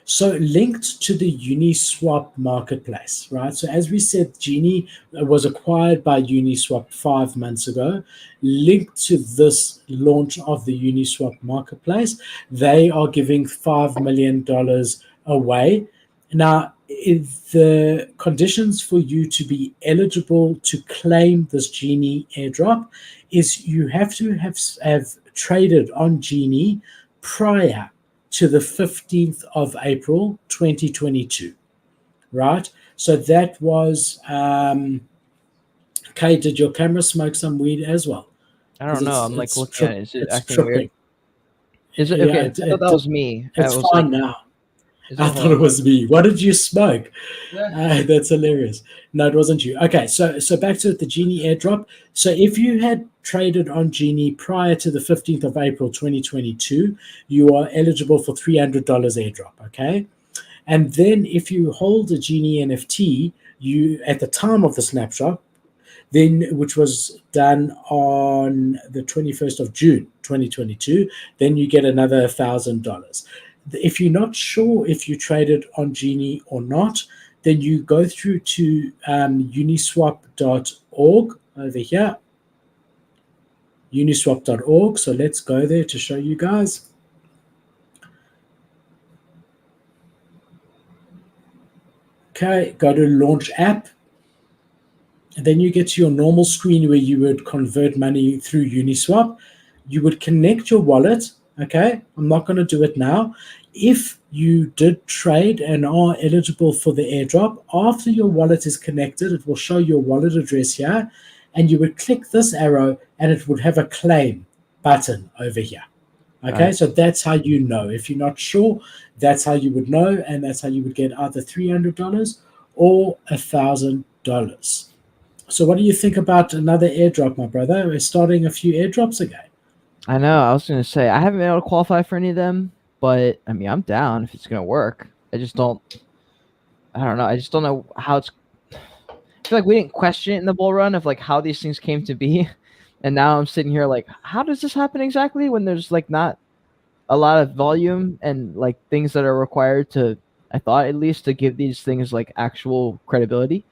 So linked to the Uniswap marketplace, right? So as we said, Genie was acquired by Uniswap 5 months ago. Linked to this launch of the Uniswap marketplace, they are giving $5 million away. Now, the conditions for you to be eligible to claim this Genie airdrop is you have to have traded on Genie prior to the 15th of April 2022, right? So that was a Kay, did your camera smoke some weed as well? I don't know. I'm like looking at it. Is it It's acting weird? tripping. Is it Yeah, okay? I thought that was me. I it's was fine like, now. is I it? thought it was me. What did you smoke? Yeah. That's hilarious. No, it wasn't you. Okay, so back to the Genie airdrop. So if you had traded on Genie prior to the 15th of April 2022, you are eligible for $300 airdrop. Okay, and then if you hold a Genie NFT, you at the time of the snapshot, then which was done on the 21st of June 2022, then you get another $1,000. If you're not sure if you traded on Genie or not, then you go through to uniswap.org over here, uniswap.org. So let's go there to show you guys. Okay, go to launch app. And then you get to your normal screen where you would convert money through Uniswap. You would connect your wallet. Okay, I'm not going to do it now. If you did trade and are eligible for the airdrop, after your wallet is connected, it will show your wallet address here, and you would click this arrow and it would have a claim button over here. Okay, Right. so that's how you know. If you're not sure, that's how you would know, and that's how you would get either $300 or $1,000. So what do you think about another airdrop, my brother? We're starting a few airdrops again. I know. I was gonna say I haven't been able to qualify for any of them, but I mean I'm down if it's gonna work. I just don't. I don't know. I just don't know how it's. I feel like we didn't question it in the bull run of like how these things came to be, and now I'm sitting here like, how does this happen exactly when there's like not a lot of volume and like things that are required to, I thought at least, to give these things like actual credibility.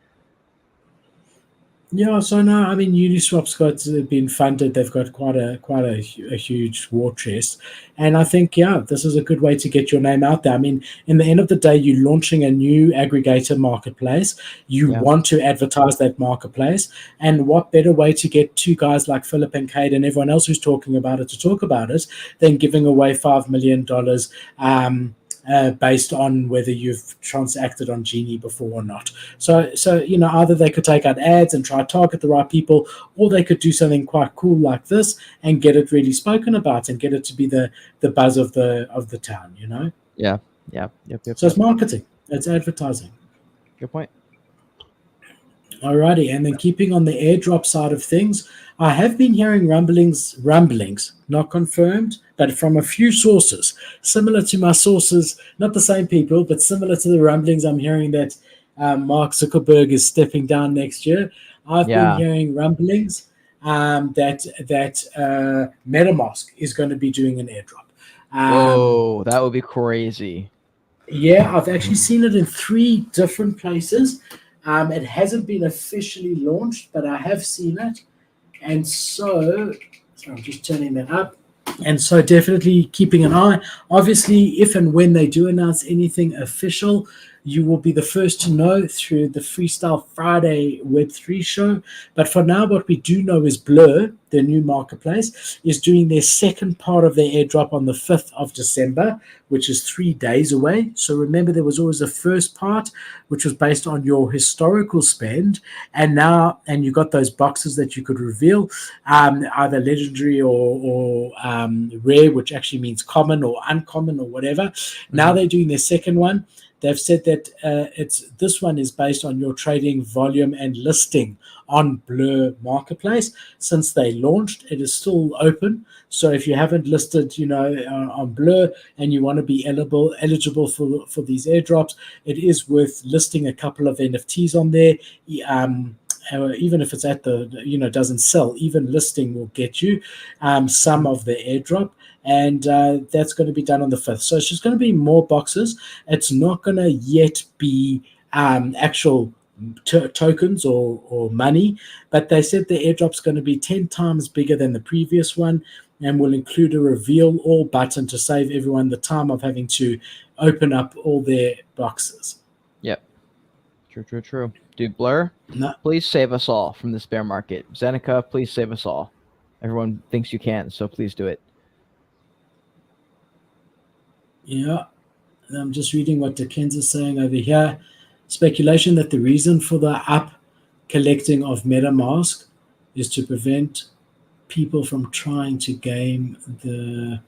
Yeah, so no, I mean Uniswap's got been funded. They've got quite a huge war chest, and I think this is a good way to get your name out there. I mean, in the end of the day, you're launching a new aggregator marketplace. You Yeah. want to advertise that marketplace, and what better way to get two guys like Philip and Kate and everyone else who's talking about it to talk about it than giving away $5 million. Based on whether you've transacted on Genie before or not. So either they could take out ads and try to target the right people, or they could do something quite cool like this and get it really spoken about and get it to be the buzz of the town. Yeah. Yeah. Yep. So it's marketing, it's advertising. Good point. Alrighty, and then keeping on the airdrop side of things, I have been hearing rumblings, not confirmed, but from a few sources, similar to my sources, not the same people, but similar to the rumblings I'm hearing that Mark Zuckerberg is stepping down next year. I've been hearing rumblings that MetaMask is going to be doing an airdrop. Whoa, that would be crazy. Yeah, I've actually seen it in 3 different places. It hasn't been officially launched, but I have seen it. And so I'm just turning that up. And so definitely keeping an eye. Obviously, if and when they do announce anything official, you will be the first to know through the Freestyle Friday Web3 show. But for now, what we do know is Blur, their new marketplace, is doing their second part of their airdrop on the 5th of December, which is 3 days away. So remember, there was always a first part, which was based on your historical spend. And you got those boxes that you could reveal, either legendary or rare, which actually means common or uncommon or whatever. Mm-hmm. Now they're doing their second one. They've said that this one is based on your trading volume and listing on Blur Marketplace. Since they launched, it is still open. So if you haven't listed, on Blur and you want to be eligible for these airdrops, it is worth listing a couple of NFTs on there. Even if it's at doesn't sell, even listing will get you some of the airdrop. And that's going to be done on the 5th. So it's just going to be more boxes. It's not going to yet be actual tokens or money, but they said the airdrop's going to be 10 times bigger than the previous one and will include a reveal all button to save everyone the time of having to open up all their boxes. Yep. True. Dude, Blur, please save us all from this bear market. Zeneca, please save us all. Everyone thinks you can, so please do it. Yeah, I'm just reading what Dickens is saying over here. Speculation that the reason for the up collecting of MetaMask is to prevent people from trying to game the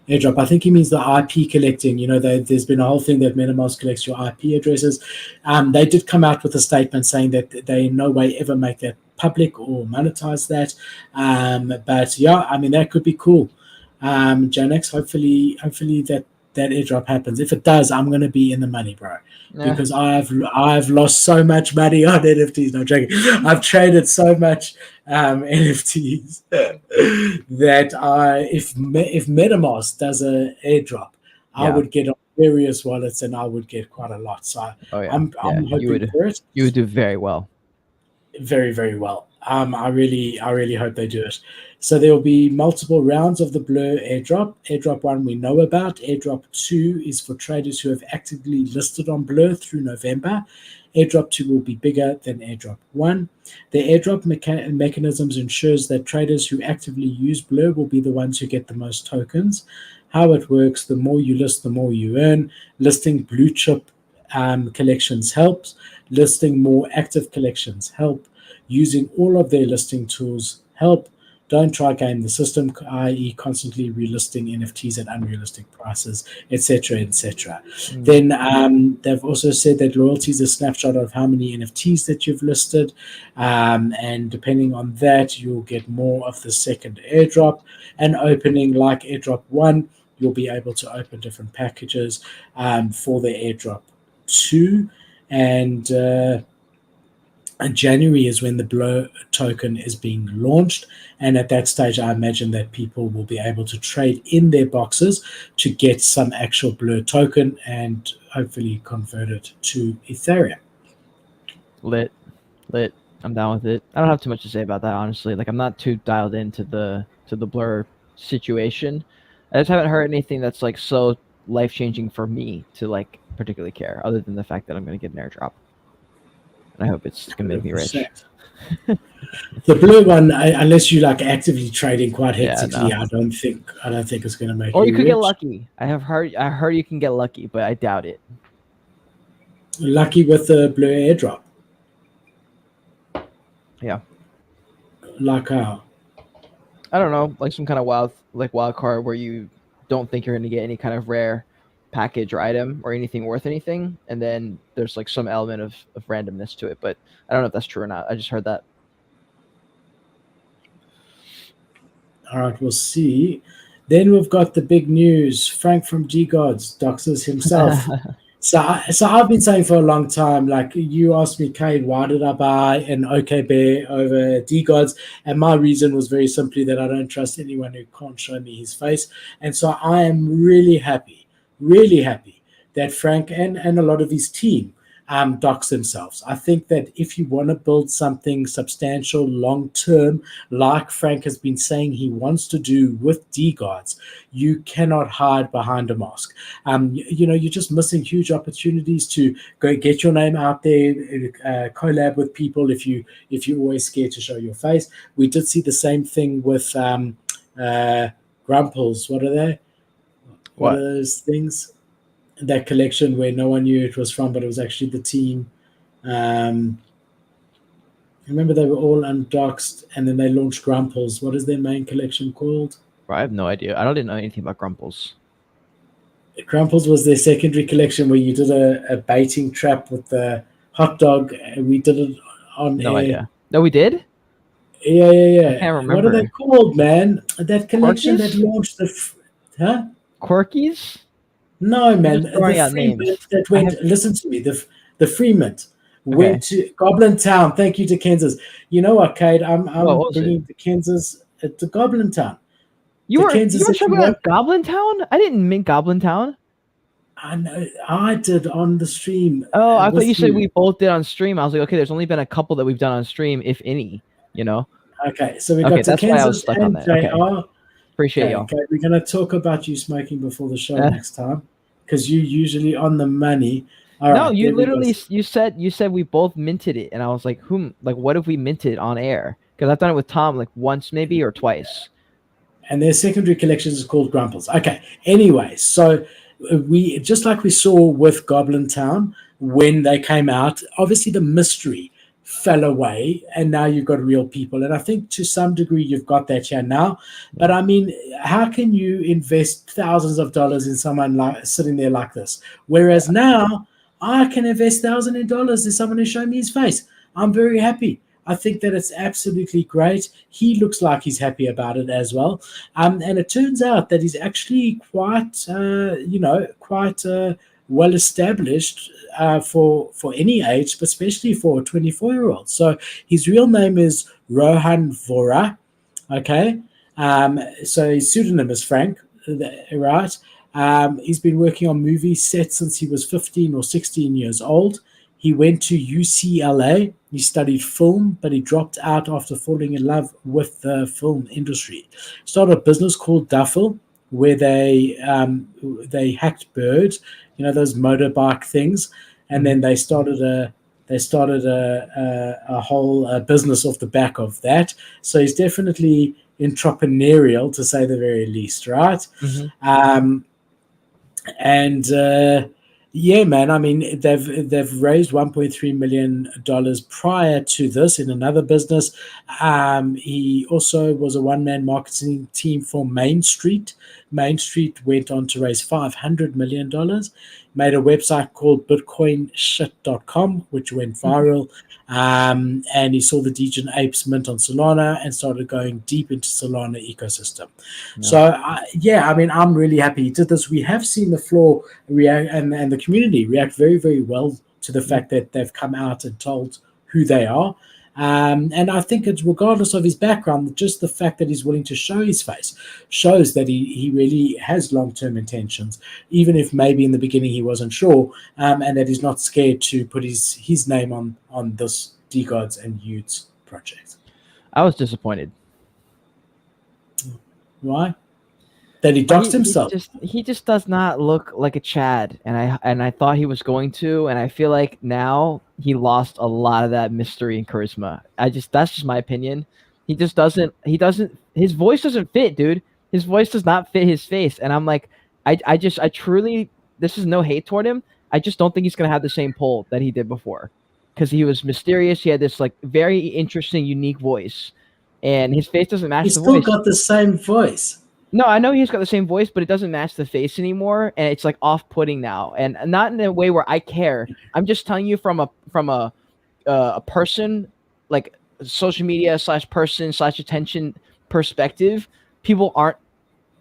airdrop. I think he means the IP collecting. There's been a whole thing that MetaMask collects your IP addresses. They did come out with a statement saying that they in no way ever make that public or monetize that. But yeah, I mean, that could be cool. Janex, hopefully that airdrop happens. If it does, I'm going to be in the money, bro. Because I've lost so much money on NFTs. No joking. I've traded so much NFTs that if MetaMask does an airdrop, I would get on various wallets and I would get quite a lot. So I'm hoping for it. You would do very well. Very, very well. I really hope they do it. So there will be multiple rounds of the Blur airdrop. Airdrop 1 we know about. Airdrop 2 is for traders who have actively listed on Blur through November. Airdrop 2 will be bigger than Airdrop 1. The airdrop mechanisms ensures that traders who actively use Blur will be the ones who get the most tokens. How it works, the more you list, the more you earn. Listing blue chip collections helps. Listing more active collections help. Using all of their listing tools help. Don't try game the system, i.e. constantly relisting NFTs at unrealistic prices, etc., etc. Then they've also said that loyalty is a snapshot of how many NFTs that you've listed, and depending on that, you'll get more of the second airdrop. And opening like airdrop 1, you'll be able to open different packages for the airdrop 2. And January is when the Blur token is being launched. And at that stage, I imagine that people will be able to trade in their boxes to get some actual Blur token and hopefully convert it to Ethereum. Lit. I'm down with it. I don't have too much to say about that, honestly. Like, I'm not too dialed into the Blur situation. I just haven't heard anything that's like so life-changing for me to like particularly care, other than the fact that I'm going to get an airdrop. And I hope it's going to make me rich. The Blue one, unless you like actively trading quite hectically, I don't think it's going to make. Or you could get lucky. I heard you can get lucky, but I doubt it. Lucky with the Blue airdrop. Yeah. Like how? I don't know, like some kind of wild card where you don't think you're going to get any kind of rare package or item or anything worth anything, and then there's like some element of randomness to it, but I don't know if that's true or not. I just heard that. All right, we'll see. Then we've got the big news. Frank from Degods Doxxes himself. So I've been saying for a long time, like you asked me, Cade, why did I buy an OK Bear over Degods? And my reason was very simply that I don't trust anyone who can't show me his face. And so I am really happy that Frank and a lot of his team dox themselves. I think that if you want to build something substantial long term, like Frank has been saying he wants to do with Degods, you cannot hide behind a mask. You're just missing huge opportunities to go get your name out there, collab with people if you're always scared to show your face. We did see the same thing with Grumples. What are they? What are those things? That collection where no one knew it was from, but it was actually the team. Remember they were all undoxed, and then they launched Grumples. What is their main collection called? I have no idea. I didn't know anything about Grumples. Grumples was their secondary collection where you did a baiting trap with the hot dog. And we did it on No air. idea. No, we did? Yeah. I can't remember. What are they called, man? That collection Corkies? that launched the... Corkies? No, man. Just throwing The out free names. mint that went... Listen to me. The free mint went to Goblin Town. Thank you to Kansas. You know what, Cade? I'm bringing the Kansas to Goblin Town. You were talking about Goblin Town? I didn't mint Goblin Town. I know. I did on the stream. Oh, I thought you said we both did on stream. I was like, okay, there's only been a couple that we've done on stream, if any, Okay, so we got to Kansas and JR. Okay. Appreciate y'all. Okay, we're going to talk about you smoking before the show next time, because you're usually on the money. All right, you literally you said we both minted it, and I was like, what if we minted on air? Because I've done it with Tom like once maybe or twice. And their secondary collection is called Grumples. Okay, anyway, so we just like we saw with Goblin Town when they came out, obviously the mystery fell away, and now you've got real people. And I think to some degree you've got that here now. But I mean, how can you invest thousands of dollars in someone like sitting there like this? Whereas now I can invest thousands of dollars in someone who showed me his face. I'm very happy. I think that it's absolutely great. He looks like he's happy about it as well. And it turns out that he's actually quite, quite well established for any age, but especially for a 24-year-old. So his real name is Rohan Vora. Okay. So his pseudonym is Frank, right? He's been working on movie sets since he was 15 or 16 years old. He went to UCLA. He studied film, but he dropped out after falling in love with the film industry. Started a business called Duffel, where they hacked birds, those motorbike things, and then they started a whole business off the back of that. So he's definitely entrepreneurial, to say the very least, right? Mm-hmm. Yeah, man. I mean, they've raised $1.3 million prior to this in another business. He also was a one-man marketing team for Main Street. Main Street went on to raise $500 million. Made a website called BitcoinShit.com, which went viral. And he saw the Degen Apes mint on Solana and started going deep into Solana ecosystem. Yeah. So, I mean, I'm really happy he did this. We have seen the floor react and the community react very, very well to the fact that they've come out and told who they are. And I think it's regardless of his background, just the fact that he's willing to show his face shows that he really has long-term intentions, even if maybe in the beginning he wasn't sure, and that he's not scared to put his name on this Degods and Utes project. I was disappointed. Why? That he doxed himself. He just does not look like a Chad, and I thought he was going to, and I feel like now he lost a lot of that mystery and charisma. That's just my opinion. He just doesn't. His voice doesn't fit, dude. His voice does not fit his face, and I'm like, I truly. This is no hate toward him. I just don't think he's gonna have the same pull that he did before, because he was mysterious. He had this like very interesting, unique voice, and his face doesn't match the voice. He's still got the same voice. No, I know he's got the same voice, but it doesn't match the face anymore, and it's like off-putting now, and not in a way where I care. I'm just telling you from a person, like social media /person/attention perspective. People aren't.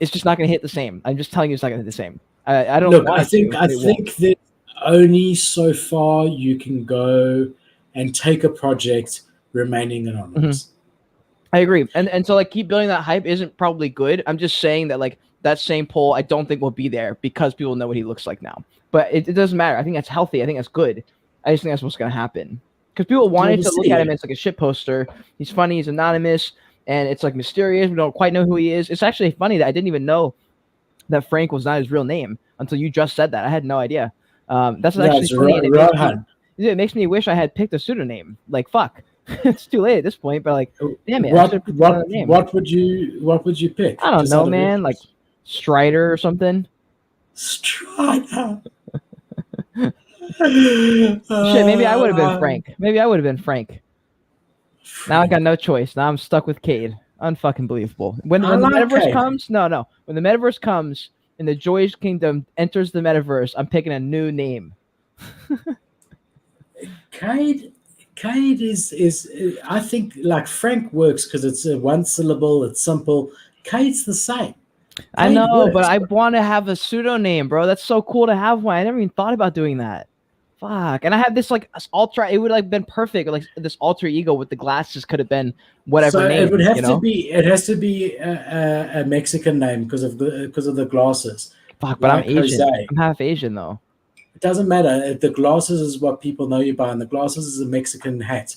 It's just not going to hit the same. I'm just telling you, it's not going to hit the same. I don't. Look, I think that only so far you can go and take a project remaining anonymous. Mm-hmm. I agree. And so like keep building that hype isn't probably good. I'm just saying that like that same poll I don't think will be there because people know what he looks like now. But it doesn't matter. I think that's healthy. I think that's good. I just think that's what's going to happen. Because people wanted to look at him as like a shit poster. He's funny. He's anonymous. And it's like mysterious. We don't quite know who he is. It's actually funny that I didn't even know that Frank was not his real name until you just said that. I had no idea. That's actually funny. It makes me wish I had picked a pseudonym. Like, fuck. It's too late at this point, but like, damn it! What would you pick? I don't know, man. Like Strider or something. Strider. Shit, maybe I would have been Frank. Now I got no choice. Now I'm stuck with Cade. Unfucking believable. When the metaverse comes, no. When the metaverse comes and the Joyous Kingdom enters the metaverse, I'm picking a new name. Cade is I think like Frank works because it's a one syllable, it's simple. Cade's the same. I know, but I want to have a pseudonym, bro. That's so cool to have one. I never even thought about doing that. Fuck. And I have this like ultra. It would like been perfect. Like this alter ego with the glasses could have been whatever so name. It would have to be. It has to be a Mexican name because of the glasses. Fuck, but like I'm Asian. Jose. I'm half Asian though. It doesn't matter. The glasses is what people know you by, and the glasses is a Mexican hat.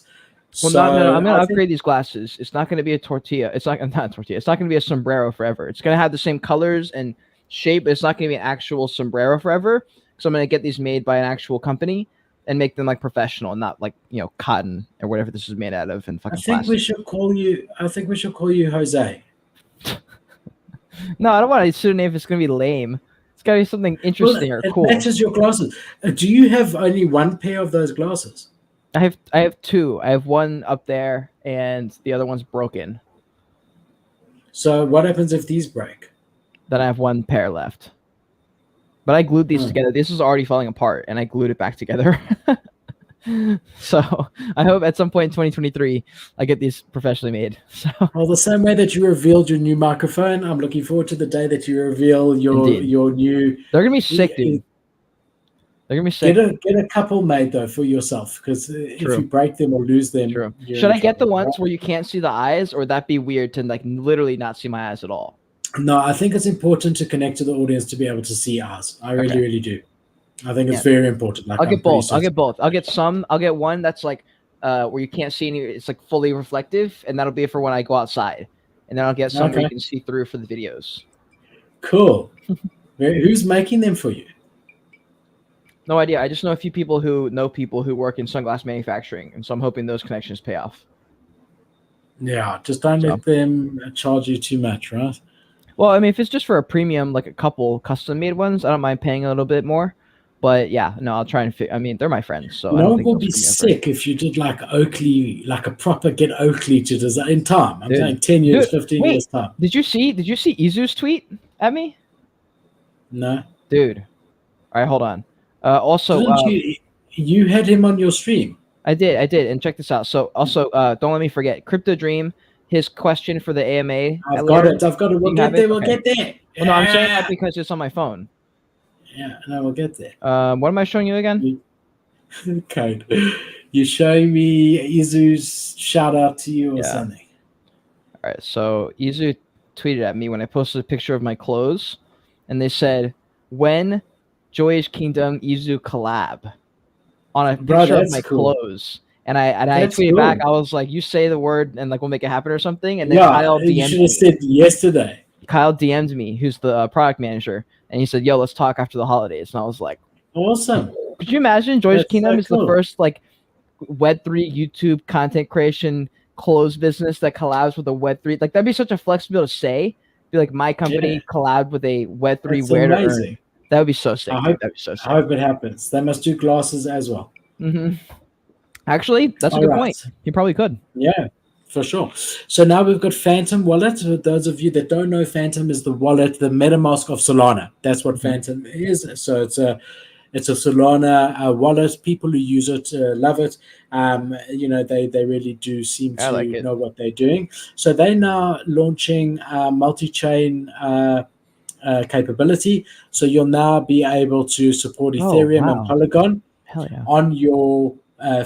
Well, no. I'm going to upgrade these glasses. It's not going to be a tortilla. It's not a tortilla. It's not going to be a sombrero forever. It's going to have the same colors and shape, but it's not going to be an actual sombrero forever. So I'm going to get these made by an actual company and make them like professional and not like, cotton or whatever this is made out of and fucking plastic. we should call you Jose. No, I don't want a pseudonym if it's going to be lame. It's got to be something interesting or cool. It matches your glasses. Do you have only one pair of those glasses? I have two. I have one up there, and the other one's broken. So what happens if these break? Then I have one pair left. But I glued these together. This is already falling apart, and I glued it back together. So I hope at some point in 2023 I get these professionally made. So well, the same way that you revealed your new microphone, I'm looking forward to the day that you reveal your new. They're gonna be sick, dude. They're gonna be sick. Get a couple made though for yourself, because if you break them or lose them, should I get the ones where you can't see the eyes, or would that be weird to like literally not see my eyes at all? No, I think it's important to connect to the audience to be able to see eyes. I really do. I think it's very important. Like, I'll get both. I'll get one that's like where you can't see any. It's like fully reflective, and that'll be for when I go outside. And then I'll get some where you can see through for the videos. Cool. Who's making them for you? No idea. I just know a few people who know people who work in sunglass manufacturing, and so I'm hoping those connections pay off. Yeah, just don't let them charge you too much, right? Well, I mean, if it's just for a premium, like a couple custom-made ones, I don't mind paying a little bit more. But yeah, no, I'll try and I mean, they're my friends, so no one will be sick if you did like Oakley, like a proper get Oakley to design in time. I'm saying 10 years, 15 years time. Did you see Izu's tweet at me? No, dude. All right, hold on. Also, you had him on your stream. I did, and check this out. So also, don't let me forget, Crypto Dream. His question for the AMA. I've got it. We'll get there. We'll get there. Well, no, I'm saying that because it's on my phone. Yeah, no, we'll get there. What am I showing you again? Okay. You're showing me Izu's shout out to you or something. All right. So Izu tweeted at me when I posted a picture of my clothes, and they said, "When Joy's Kingdom Izu collab," on a picture of my clothes. And I tweeted back, I was like, "You say the word, and like we'll make it happen or something." And then Kyle DM'd me. You should have said yesterday. Kyle DM'd me, who's the product manager, and he said, "Yo, let's talk after the holidays." And I was like, "Awesome!" Could you imagine? Joy's Kingdom is the first like Web3 YouTube content creation clothes business that collabs with a Web3. Like that'd be such a flex to be able to say. Be like my company collabed with a Web3 wear to earn. That would be so sick. I hope it happens. They must do glasses as well. Mm-hmm. Actually, that's a good point. You probably could. Yeah, for sure. So now we've got Phantom Wallet. For those of you that don't know, Phantom is the wallet, the MetaMask of Solana. That's what Phantom is. So it's a Solana wallet. People who use it love it. You know, they really do seem to know what they're doing. So they're now launching multi-chain capability. So you'll now be able to support Ethereum and Polygon on your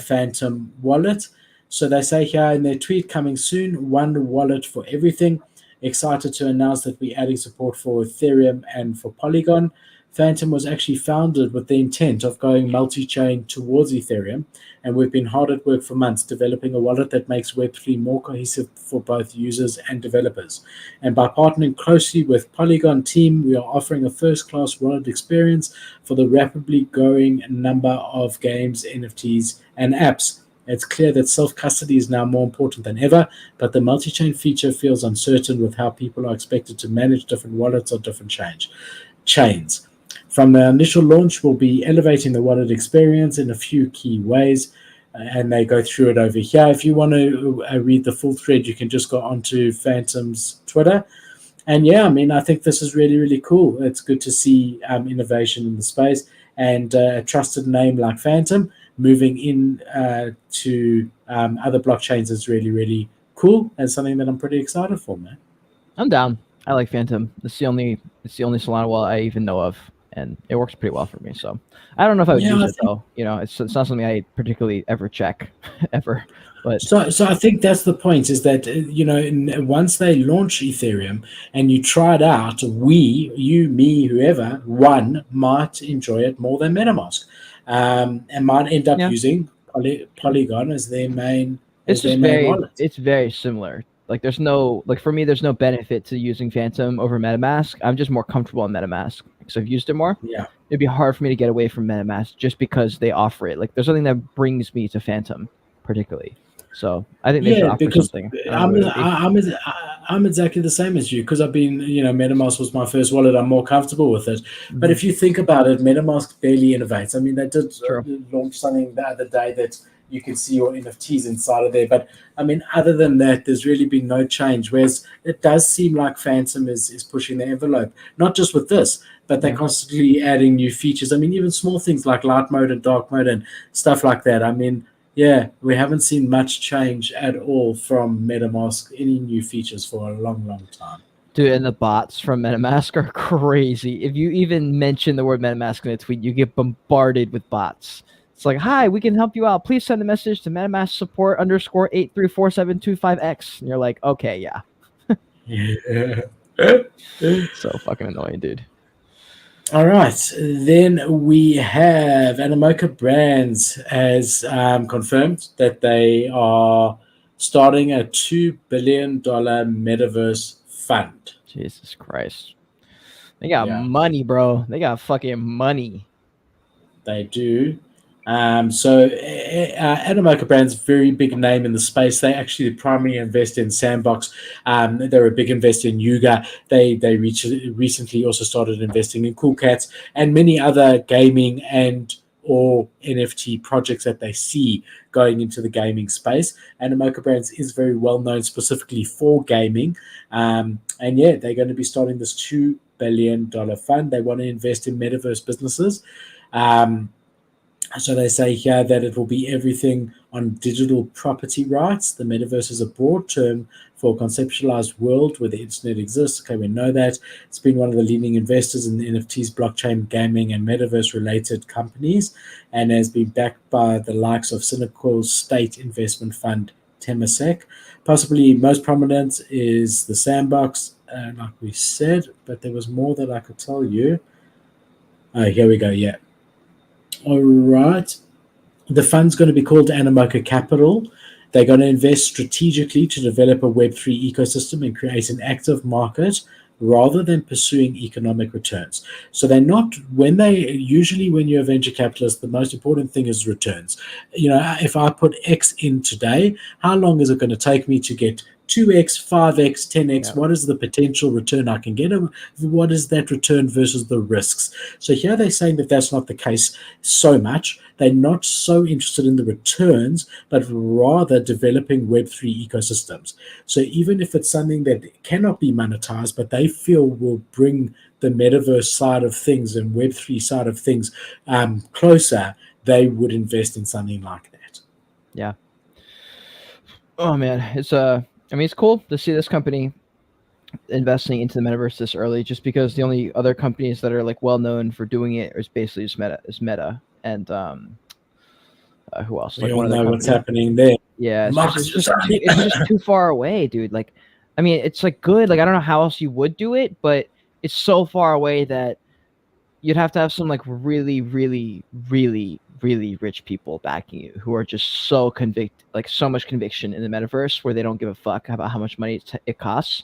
Phantom wallet. So they say here in their tweet, coming soon, one wallet for everything. Excited to announce that we're adding support for Ethereum and for Polygon. Phantom was actually founded with the intent of going multi-chain towards Ethereum, and we've been hard at work for months developing a wallet that makes Web3 more cohesive for both users and developers. And by partnering closely with Polygon team, we are offering a first-class wallet experience for the rapidly growing number of games, NFTs, and apps. It's clear that self-custody is now more important than ever, but the multi-chain feature feels uncertain with how people are expected to manage different wallets or different chains. From the initial launch, we'll be elevating the wallet experience in a few key ways, and they go through it over here. If you want to read the full thread, you can just go onto Phantom's Twitter. And yeah, I mean, I think this is really, really cool. It's good to see innovation in the space, and a trusted name like Phantom moving in to other blockchains is really, really cool, and something that I'm pretty excited for, man. I'm down. I like Phantom. It's the only Solana wallet I even know of, and it works pretty well for me. So I don't know if I would use it though. You know, it's not something I particularly ever check ever. But so I think that's the point, is that you know, once they launch Ethereum and you try it out, you, me, whoever, one might enjoy it more than MetaMask, and might end up using Polygon as their main. It's just it's very similar. Like there's no, like for me, there's no benefit to using Phantom over MetaMask. I'm just more comfortable on MetaMask because I've used it more. Yeah. It'd be hard for me to get away from MetaMask just because they offer it. Like there's something that brings me to Phantom particularly. So I think they should offer something. I'm exactly the same as you, because I've been, you know, MetaMask was my first wallet. I'm more comfortable with it. But if you think about it, MetaMask barely innovates. I mean, they did launch something the other day that, you can see your NFTs inside of there. But I mean, other than that, there's really been no change. Whereas it does seem like Phantom is pushing the envelope, not just with this, but they're constantly adding new features. I mean, even small things like light mode and dark mode and stuff like that. I mean, yeah, we haven't seen much change at all from MetaMask, any new features for a long, long time. Dude, and the bots from MetaMask are crazy. If you even mention the word MetaMask in a tweet, you get bombarded with bots. It's like, hi, we can help you out. Please send a message to MetaMask support _834725X. And you're like, okay, yeah. Yeah. So fucking annoying, dude. All right. Then we have Animoca Brands has confirmed that they are starting a $2 billion Metaverse fund. Jesus Christ. They got money, bro. They got fucking money. They do. Animoca Brands, very big name in the space. They actually primarily invest in Sandbox. They're a big investor in Yuga. They recently also started investing in Cool Cats and many other gaming and or NFT projects that they see going into the gaming space. Animoca Brands is very well known specifically for gaming. And yeah, they're going to be starting this $2 billion fund. They want to invest in metaverse businesses. So they say here that it will be everything on digital property rights. The metaverse is a broad term for a conceptualized world where the internet exists. Okay, we know that. It's been one of the leading investors in the NFTs, blockchain, gaming, and metaverse-related companies, and has been backed by the likes of cynical state investment fund Temasek. Possibly most prominent is the Sandbox, like we said, but there was more that I could tell you. Oh, here we go, yeah. All right. The fund's going to be called Animoca Capital. They're going to invest strategically to develop a Web3 ecosystem and create an active market rather than pursuing economic returns. So they're not, usually when you're a venture capitalist, the most important thing is returns. You know, if I put X in today, how long is it going to take me to get 2x, 5x, 10x? Yeah. What is the potential return I can get? What is that return versus the risks? So here they're saying that that's not the case so much. They're not so interested in the returns, but rather developing Web3 ecosystems. So even if it's something that cannot be monetized, but they feel will bring the metaverse side of things and Web3 side of things closer, they would invest in something like that. Yeah. Oh man, it's cool to see this company investing into the metaverse this early, just because the only other companies that are like well known for doing it is basically just Meta and who else? We all know what's happening there. Yeah, it's just too far away, dude. Like, I mean, it's like good. Like, I don't know how else you would do it, but it's so far away that you'd have to have some like really, really, really, really rich people backing you who are just so so much conviction in the metaverse where they don't give a fuck about how much money it costs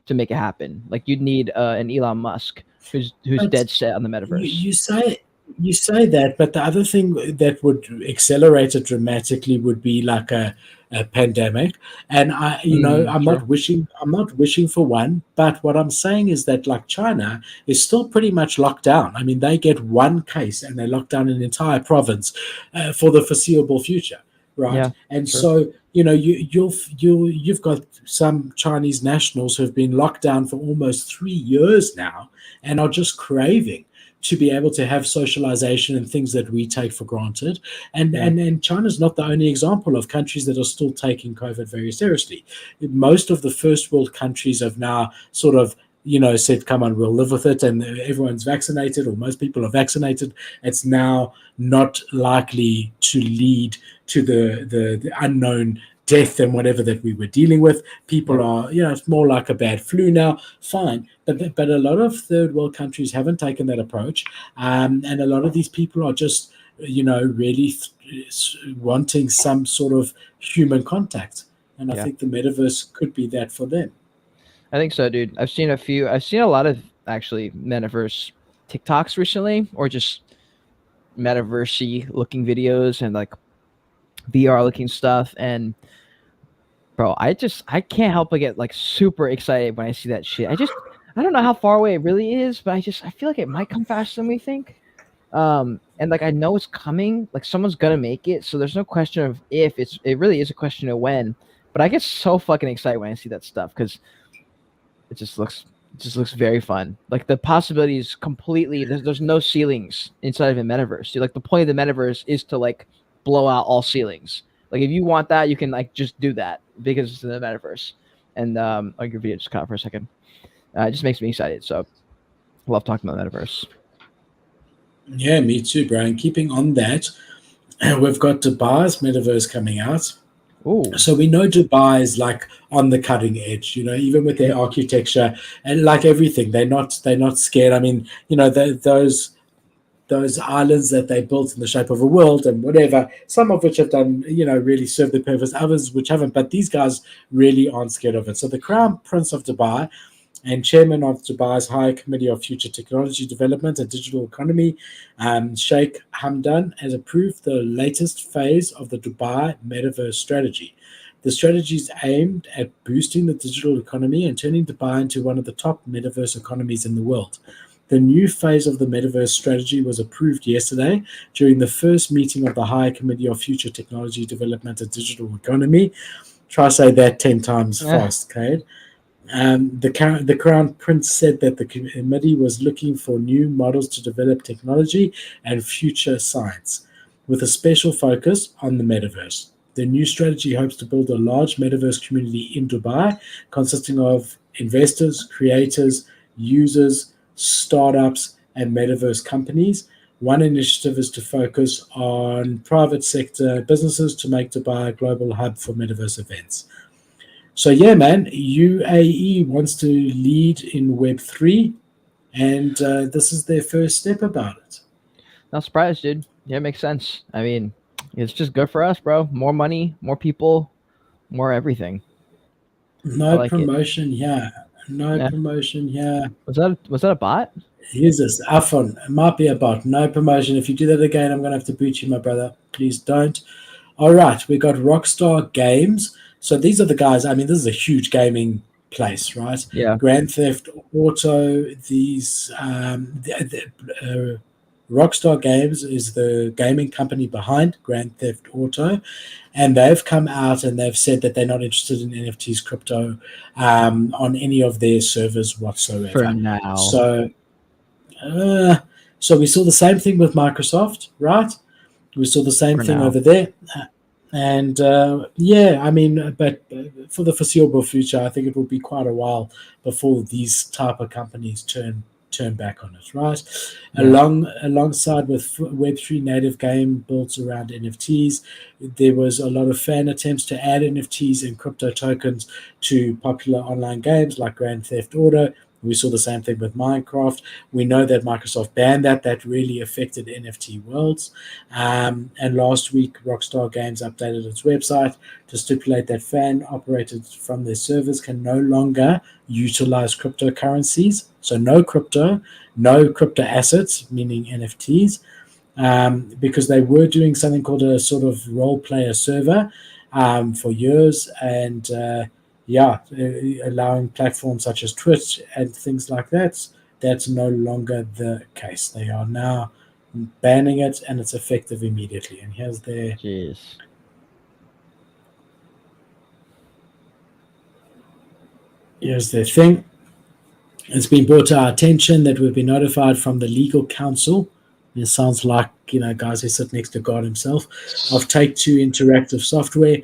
to make it happen. Like, you'd need an Elon Musk who's dead set on the metaverse. You say that, but the other thing that would accelerate it dramatically would be like a pandemic. And I'm not wishing for one, but what I'm saying is that like China is still pretty much locked down. I mean, they get one case and they lock down an entire province for the foreseeable future, right? Yeah, and so you've got some Chinese nationals who have been locked down for almost 3 years now and are just craving to be able to have socialization and things that we take for granted. And China's not the only example of countries that are still taking COVID very seriously. Most of the first world countries have now sort of, said, come on, we'll live with it, and everyone's vaccinated, or most people are vaccinated. It's now not likely to lead to the unknown death and whatever that we were dealing with. People are, it's more like a bad flu now, fine. But a lot of third world countries haven't taken that approach. And a lot of these people are just, really wanting some sort of human contact. And I think the metaverse could be that for them. I think so, dude. I've seen a lot of actually metaverse TikToks recently, or just metaverse-y looking videos and like VR looking stuff. And bro, I can't help but get like super excited when I see that shit. I don't know how far away it really is, but I feel like it might come faster than we think. And like I know it's coming, like someone's gonna make it, so there's no question of if, it really is a question of when. But I get so fucking excited when I see that stuff because it just looks very fun. Like the possibilities completely, there's no ceilings inside of a metaverse. Like the point of the metaverse is to like blow out all ceilings. Like if you want that, you can like just do that because it's in the metaverse. And like your video just cut out for a second. It just makes me excited. So I love talking about metaverse. Yeah, me too, bro. And keeping on that, we've got Dubai's metaverse coming out. Ooh. So we know Dubai is like on the cutting edge, even with their architecture and like everything. They're not scared. I mean, those islands that they built in the shape of a world and whatever, some of which have done, really served the purpose, others which haven't, but these guys really aren't scared of it. So the Crown Prince of Dubai and chairman of Dubai's High Committee of Future Technology Development and Digital Economy, Sheikh Hamdan, has approved the latest phase of the Dubai Metaverse strategy. The strategy is aimed at boosting the digital economy and turning Dubai into one of the top metaverse economies in the world. The new phase of the Metaverse strategy was approved yesterday during the first meeting of the High Committee of Future Technology Development and Digital Economy. Try to say that 10 times fast, Cade. The Crown Prince said that the committee was looking for new models to develop technology and future science, with a special focus on the metaverse. The new strategy hopes to build a large metaverse community in Dubai, consisting of investors, creators, users, startups, and metaverse companies. One initiative is to focus on private sector businesses to make Dubai a global hub for metaverse events. So yeah, man, UAE wants to lead in Web3, and this is their first step about it. Not surprised, dude. Yeah, it makes sense. I mean, it's just good for us, bro. More money, more people, more everything. I No like it. promotion here. No Yeah. promotion here. Was that a bot? Here's this. Afon. It might be about no promotion. If you do that again, I'm going to have to boot you, my brother. Please don't. All right. We got Rockstar Games. So these are the guys. I mean, this is a huge gaming place, right? Yeah. Grand Theft Auto. Rockstar Games is the gaming company behind Grand Theft Auto, and they've come out and they've said that they're not interested in NFTs, crypto, on any of their servers For whatsoever. now. So, uh, so we saw the same thing with Microsoft, right? We saw the same For thing now. over there, and yeah, I mean, but for the foreseeable future, I think it will be quite a while before these type of companies turn back on it, right? Yeah. Alongside with Web3 native game built around NFTs, there was a lot of fan attempts to add NFTs and crypto tokens to popular online games like Grand Theft Auto. We saw the same thing with Minecraft. We know that Microsoft banned that. That really affected NFT worlds. And last week, Rockstar Games updated its website to stipulate that fan operated from their servers can no longer utilize cryptocurrencies. So no crypto assets, meaning NFTs, because they were doing something called a sort of role player server for years, and yeah, allowing platforms such as Twitch and things like that. That's no longer the case. They are now banning it, and it's effective immediately. And Jeez. here's their thing. It's been brought to our attention that we've been notified from the legal counsel. It sounds like, guys who sit next to God himself, of Take Two Interactive Software,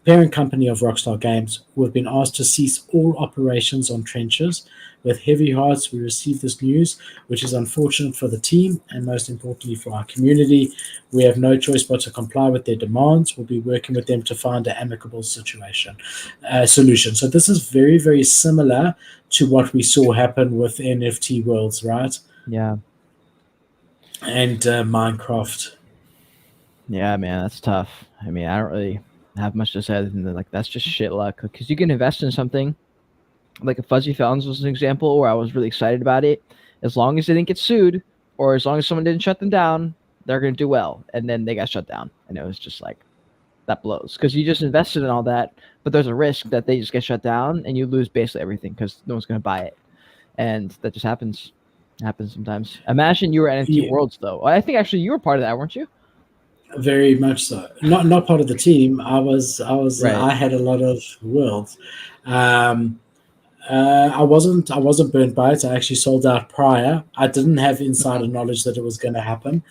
parent company of Rockstar Games. We've been asked to cease all operations on trenches. With heavy hearts, we received this news, which is unfortunate for the team and most importantly for our community. We have no choice but to comply with their demands. We'll be working with them to find an amicable solution. So this is very, very similar to what we saw happen with NFT worlds, right? Yeah. And Minecraft. Yeah, man, that's tough. I mean, I don't really have much to say other than that, like that's just shit luck. Because you can invest in something like a Fuzzy Fountains was an example where I was really excited about it. As long as they didn't get sued, or as long as someone didn't shut them down, they're gonna do well. And then they got shut down, and it was just like that blows because you just invested in all that, but there's a risk that they just get shut down and you lose basically everything because no one's gonna buy it, and that just happens. Happens sometimes. Imagine you were at NFT Yeah, Worlds though. I think actually you were part of that, weren't you? very much so. Not part of the team. Right. I had a lot of worlds. Um, I wasn't burnt by it. I actually sold out prior. I didn't have insider Mhm. knowledge that it was going to happen. You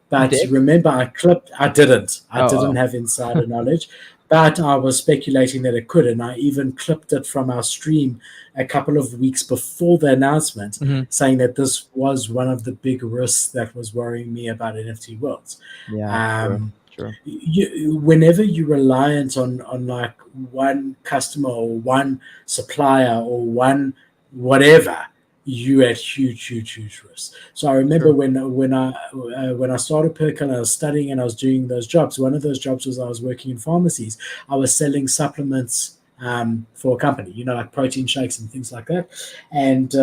But did? remember, I clipped. I didn't. I Oh, didn't have insider knowledge, but I was speculating that it could, and I even clipped it from our stream a couple of weeks before the announcement, oh. saying that this was one of the big risks that was worrying me about NFT worlds. Yeah, true. Um, True. whenever you're reliant on like one customer or one supplier or one whatever, you at huge risk. So I remember True. when I started Perk and I was studying and I was doing those jobs. One of those jobs was I was working in pharmacies. I was selling supplements for a company, like protein shakes and things like that. And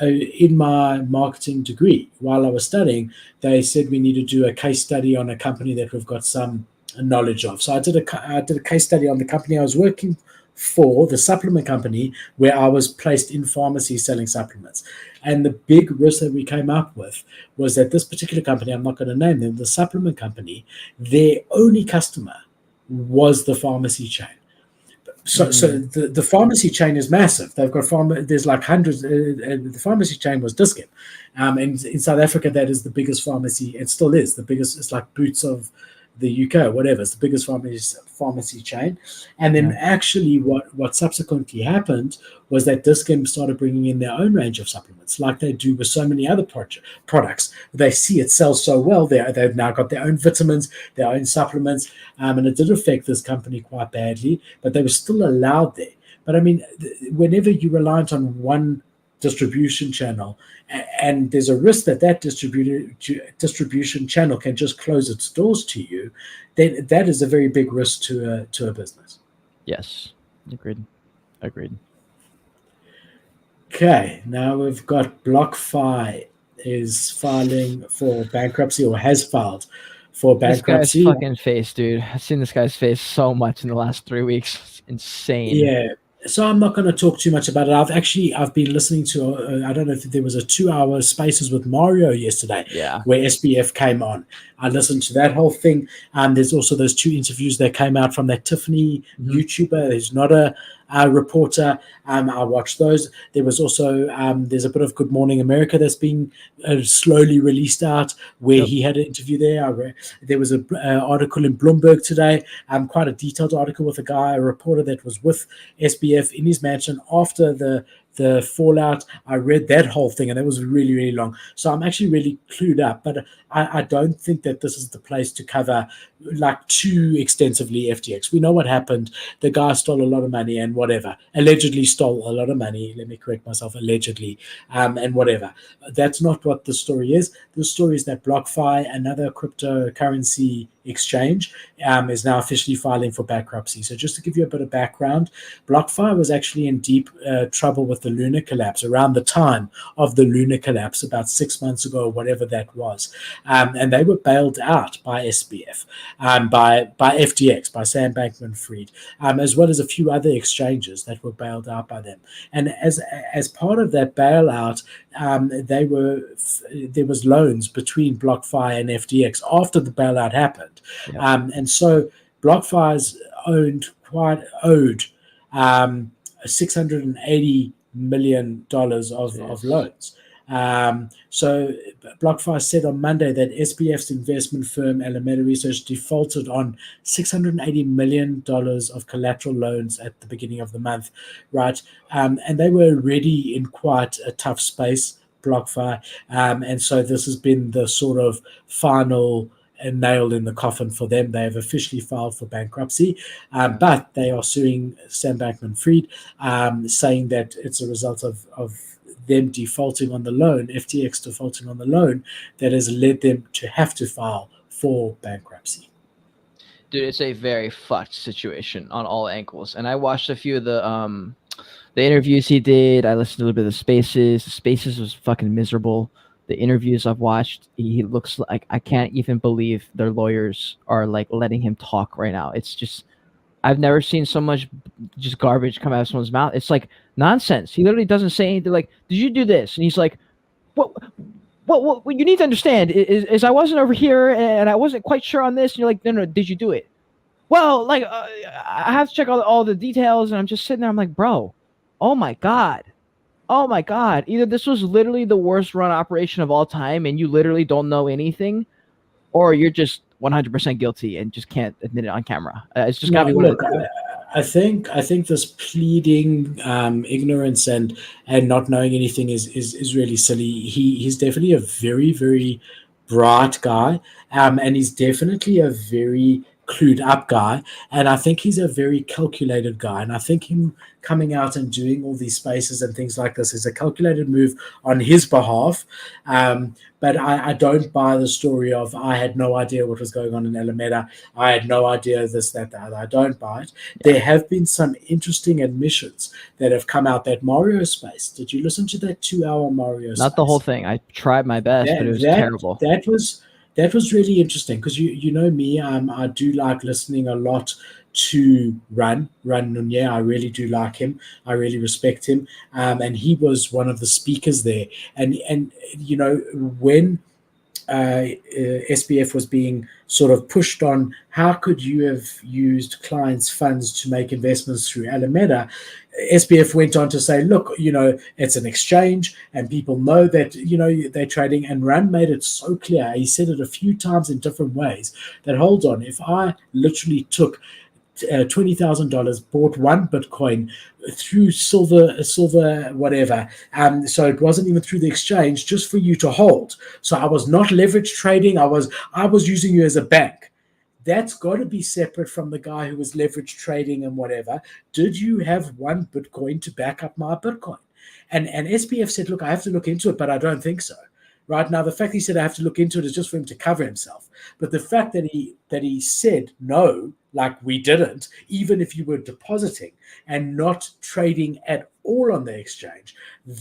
in my marketing degree, while I was studying, they said we need to do a case study on a company that we've got some knowledge of. So I did a case study on the company I was working for, the supplement company, where I was placed in pharmacy selling supplements. And the big risk that we came up with was that this particular company, I'm not going to name them, the supplement company, their only customer was the pharmacy chain. So Mm. the pharmacy chain is massive. They've got there's like hundreds. The pharmacy chain was Discount, and in South Africa that is the biggest pharmacy. It still is the biggest. It's like Boots of the UK, whatever. It's the biggest pharmacy chain. And then Yeah. actually, what subsequently happened was that Discount started bringing in their own range of supplements, like they do with so many other products. They see it sells so well. They've now got their own vitamins, their own supplements, and it did affect this company quite badly, but they were still allowed there. But I mean, whenever you're reliant on one distribution channel, and there's a risk that distribution channel can just close its doors to you, then that is a very big risk to a business. Yes. Agreed. Agreed. Okay, now we've got BlockFi is filing for bankruptcy or has filed for This guy's bankruptcy. fucking face, dude. I've seen this guy's face so much in the last 3 weeks. It's insane. Yeah. So I'm not going to talk too much about it. I've been listening to I don't know if there was a 2 hour Spaces with Mario yesterday Yeah. where SBF came on. I listened to that whole thing. There's also those 2 interviews that came out from that Tiffany YouTuber who's not a reporter. I watched those. There was also there's a bit of Good Morning America that's being slowly released out where Yep. he had an interview there. There was an article in Bloomberg today, quite a detailed article with a reporter that was with SBF in his mansion after the fallout. I read that whole thing and it was really, really long. So I'm actually really clued up, but I don't think that this is the place to cover like too extensively FTX. We know what happened. The guy stole a lot of money and whatever. Allegedly stole a lot of money. Let me correct myself. Allegedly, and whatever. That's not what the story is. The story is that BlockFi, another cryptocurrency exchange, is now officially filing for bankruptcy. So just to give you a bit of background, BlockFi was actually in deep trouble with the Luna collapse around the time of the Luna collapse about 6 months ago, or whatever that was. And they were bailed out by SBF, by FTX, by Sam Bankman-Fried, as well as a few other exchanges that were bailed out by them. And as part of that bailout, there was loans between BlockFi and FTX after the bailout happened, and so BlockFi's owed $680 million of loans. So BlockFi said on Monday that SBF's investment firm Alameda Research defaulted on $680 million of collateral loans at the beginning of the month, right? And they were already in quite a tough space, BlockFi, and so this has been the sort of final nail in the coffin for them. They have officially filed for bankruptcy, but they are suing Sam Bankman-Fried, saying that it's a result of them defaulting on the loan, FTX defaulting on the loan, that has led them to have to file for bankruptcy. Dude, it's a very fucked situation on all angles. And I watched a few of the interviews he did. I listened to a little bit of the Spaces. The Spaces was fucking miserable. The interviews I've watched, he looks like I can't even believe their lawyers are like letting him talk right now. It's just I've never seen so much just garbage come out of someone's mouth. It's like nonsense. He literally doesn't say anything like, "Did you do this?" And he's like, what you need to understand is I wasn't over here and I wasn't quite sure on this. And you're like, no, did you do it? Well, like, I have to check all the details, and I'm just sitting there. I'm like, bro, oh my god, oh my god. Either this was literally the worst run operation of all time, and you literally don't know anything, or you're just 100% guilty and just can't admit it on camera. It's just gotta be one of the two. I think this pleading ignorance and not knowing anything is really silly. He's definitely a very bright guy, and he's definitely a very clued up guy, and I think he's a very calculated guy. And I think him coming out and doing all these spaces and things like this is a calculated move on his behalf. But I don't buy the story of I had no idea what was going on in Alameda. I had no idea this, that, the other. I don't buy it. There have been some interesting admissions that have come out. That Mario space. Did you listen to that 2-hour Mario space? Not the whole thing. I tried my best, but it was terrible. That was really interesting because you know me, I do like listening a lot to Run Nunye. I really do like him. I really respect him, and he was one of the speakers there. And you know, when SBF was being sort of pushed on how could you have used clients' funds to make investments through Alameda, SBF went on to say, look, you know, it's an exchange and people know that, you know, they're trading. And Run made it so clear. He said it a few times in different ways that, hold on, if I literally took $20,000, bought one Bitcoin through silver, whatever. So it wasn't even through the exchange, just for you to hold. So I was not leverage trading. I was using you as a bank. That's got to be separate from the guy who was leverage trading and whatever. Did you have one Bitcoin to back up my Bitcoin? And SBF said, look, I have to look into it, but I don't think so. Right now, the fact he said I have to look into it is just for him to cover himself. But the fact that he said no, like we didn't, even if you were depositing and not trading at all on the exchange,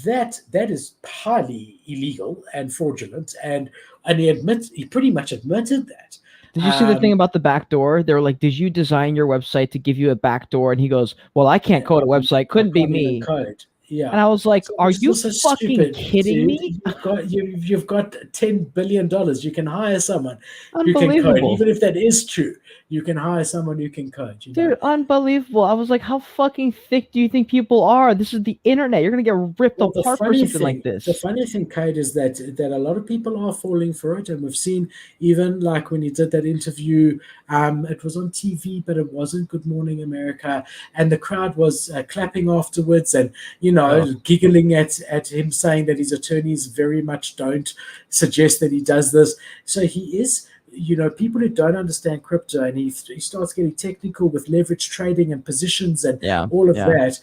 that is highly illegal and fraudulent. And he pretty much admitted that. Did you see the thing about the backdoor? They were like, did you design your website to give you a backdoor? And he goes, well, I can't code a website. Couldn't be me. Code. Yeah. And I was like, so are you fucking stupid, kidding dude. me? You've got $10 billion. You can hire someone who can code. Unbelievable. Even if that is true, you can hire someone who can code. You know? Dude, unbelievable. I was like, how fucking thick do you think people are? This is the internet. You're going to get ripped apart for something like this. The funny thing, Kate, is that a lot of people are falling for it. And we've seen even like when he did that interview, it was on TV, but it wasn't Good Morning America. And the crowd was clapping afterwards and, you know, giggling at him, saying that his attorneys very much don't suggest that he does this. So he is, you know, people who don't understand crypto, and he starts getting technical with leverage trading and positions and all of that.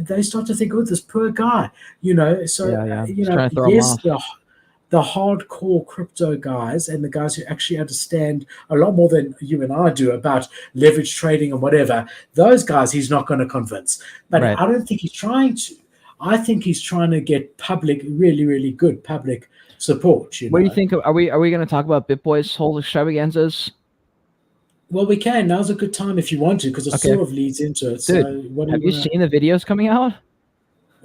They start to think, oh, this poor guy, you know. So you know, yes, the hardcore crypto guys and the guys who actually understand a lot more than you and I do about leverage trading and whatever, those guys he's not going to convince. But I don't think he's trying to. I think he's trying to get really good public support. What do you think? Are we going to talk about BitBoy's whole extravaganzas? Well, we can. Now's a good time if you want to, because it sort of leads into it. Dude, so what have you seen the videos coming out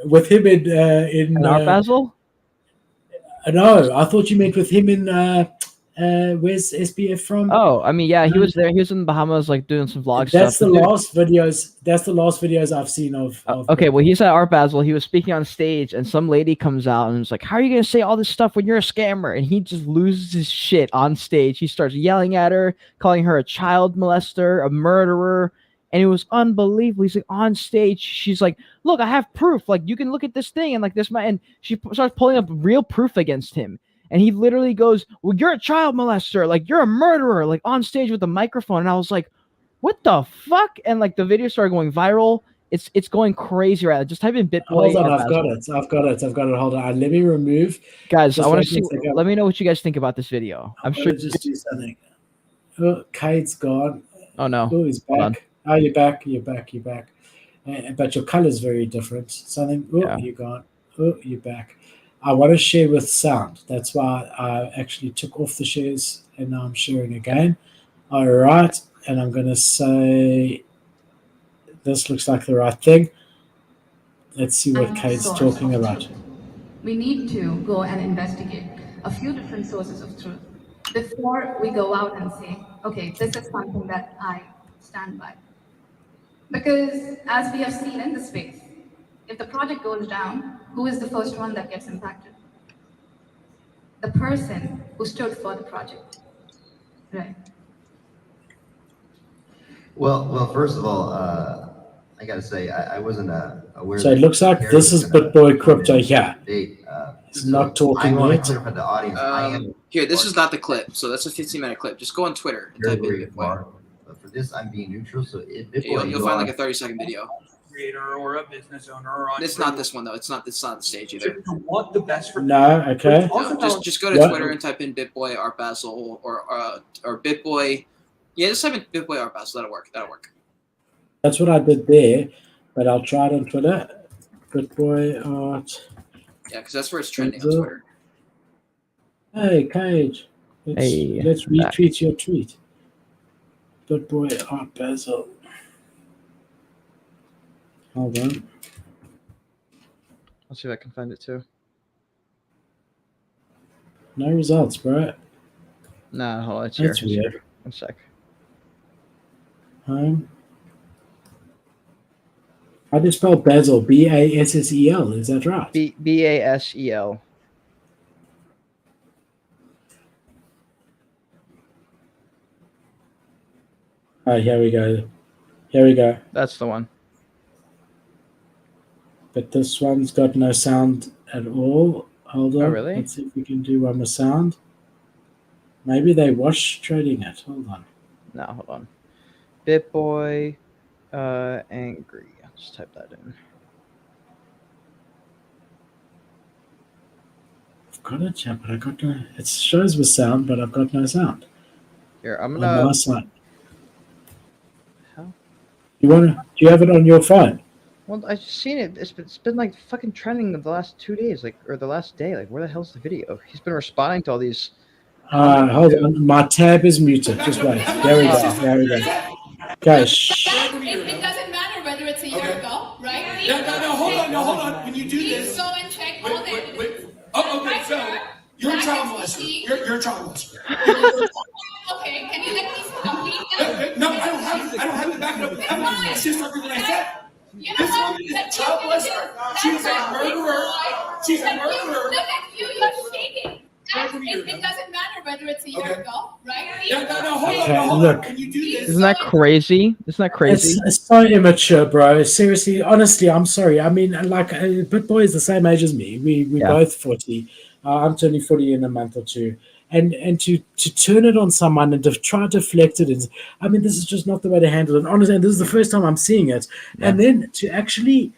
with him in Art Basel? No, I thought you meant with him in where's SBF from? Oh, I mean, yeah, he was there. He was in the Bahamas, like doing some vlog stuff. That's the last videos I've seen of okay, well, he's at Art Basel. He was speaking on stage, and some lady comes out and was like, "How are you gonna say all this stuff when you're a scammer?" And he just loses his shit on stage. He starts yelling at her, calling her a child molester, a murderer. And it was unbelievable. He's like on stage. She's like, "Look, I have proof. Like, you can look at this thing and like this." And she starts pulling up real proof against him. And he literally goes, "Well, you're a child molester. Like, you're a murderer." Like on stage with a microphone. And I was like, "What the fuck?" And like the video started going viral. It's going crazy right now. Just type in BitBoy. Hold on, I've got it. Hold on. Let me remove. Guys, I want to see. Let me know what you guys think about this video. I'm sure. Just do something. Oh, Kate's gone. Oh no. Oh, he's back. Oh, you're back. But your color is very different. Something. Oh, you're gone. Oh, you're back. I want to share with sound. That's why I actually took off the shares and now I'm sharing again. All right. And I'm going to say this looks like the right thing. Let's see what Kate's talking about. we need to go and investigate a few different sources of truth before we go out and say, okay, this is something that I stand by. Because as we have seen in the space, if the project goes down, who is the first one that gets impacted? The person who stood for the project, right? Well, first of all, I got to say, I wasn't aware. So it looks like this is BitBoy Crypto here. He's not talking yet. For the audience. Here, this is not the clip, so that's a 15-minute clip. Just go on Twitter and type in BitBoy. But for this, I'm being neutral, so You'll find like a 30-second video. Creator or a business owner. It's not this one though. It's not the stage either. You want the best for No, okay. No, just go to Twitter and type in BitBoy Art Basel or BitBoy. Yeah, just type in BitBoy Art Basel. That'll work. That's what I did there, but I'll try it on Twitter. BitBoy Art. Yeah, because that's where it's trending on Twitter. Hey, Cage. Let's retweet your tweet. BitBoy Art Basel. Hold on. I'll see if I can find it too. No results, bro. Nah, hold on. It's here. That's weird. One sec. How do you spell Basil? Bassel. Is that right? Basel. All right, here we go. That's the one. But this one's got no sound at all. Hold on. Oh, really? Let's see if we can do one with sound. Maybe they wash trading it. Hold on. No, hold on. BitBoy angry. I'll just type that in. I've got it, yeah, but I got no. It shows with sound, but I've got no sound. Here, I'm On gonna. my side. How? Do you have it on your phone? Well, I've seen it. It's been like fucking trending the last 2 days, or the last day. Like, where the hell's the video? He's been responding to all these. Hold on. My tab is muted. Just wait. There we go. Okay. It doesn't matter whether it's a year ago, right? No, hold on. When you do Please this, go and check all the evidence. Oh, okay, so you're a child molester. You're a child molester. Okay, can you let me complete that? No, I don't have the backup of evidence. It's just everything I said. You know This what? woman is a child molester. She's a murderer. She's a murderer. Look at you, you're shaking. It doesn't matter whether it's a year ago, right? No, hold on. Look. When you do this, Isn't that crazy? Isn't that crazy? It's so immature, bro. Seriously, honestly, I'm sorry. I mean, like, BitBoy is the same age as me. We're both 40. I'm turning 40 in a month or two. And to turn it on someone and to try to deflect it, I mean, this is just not the way to handle it. Honestly, and this is the first time I'm seeing it. Yeah. And then to actually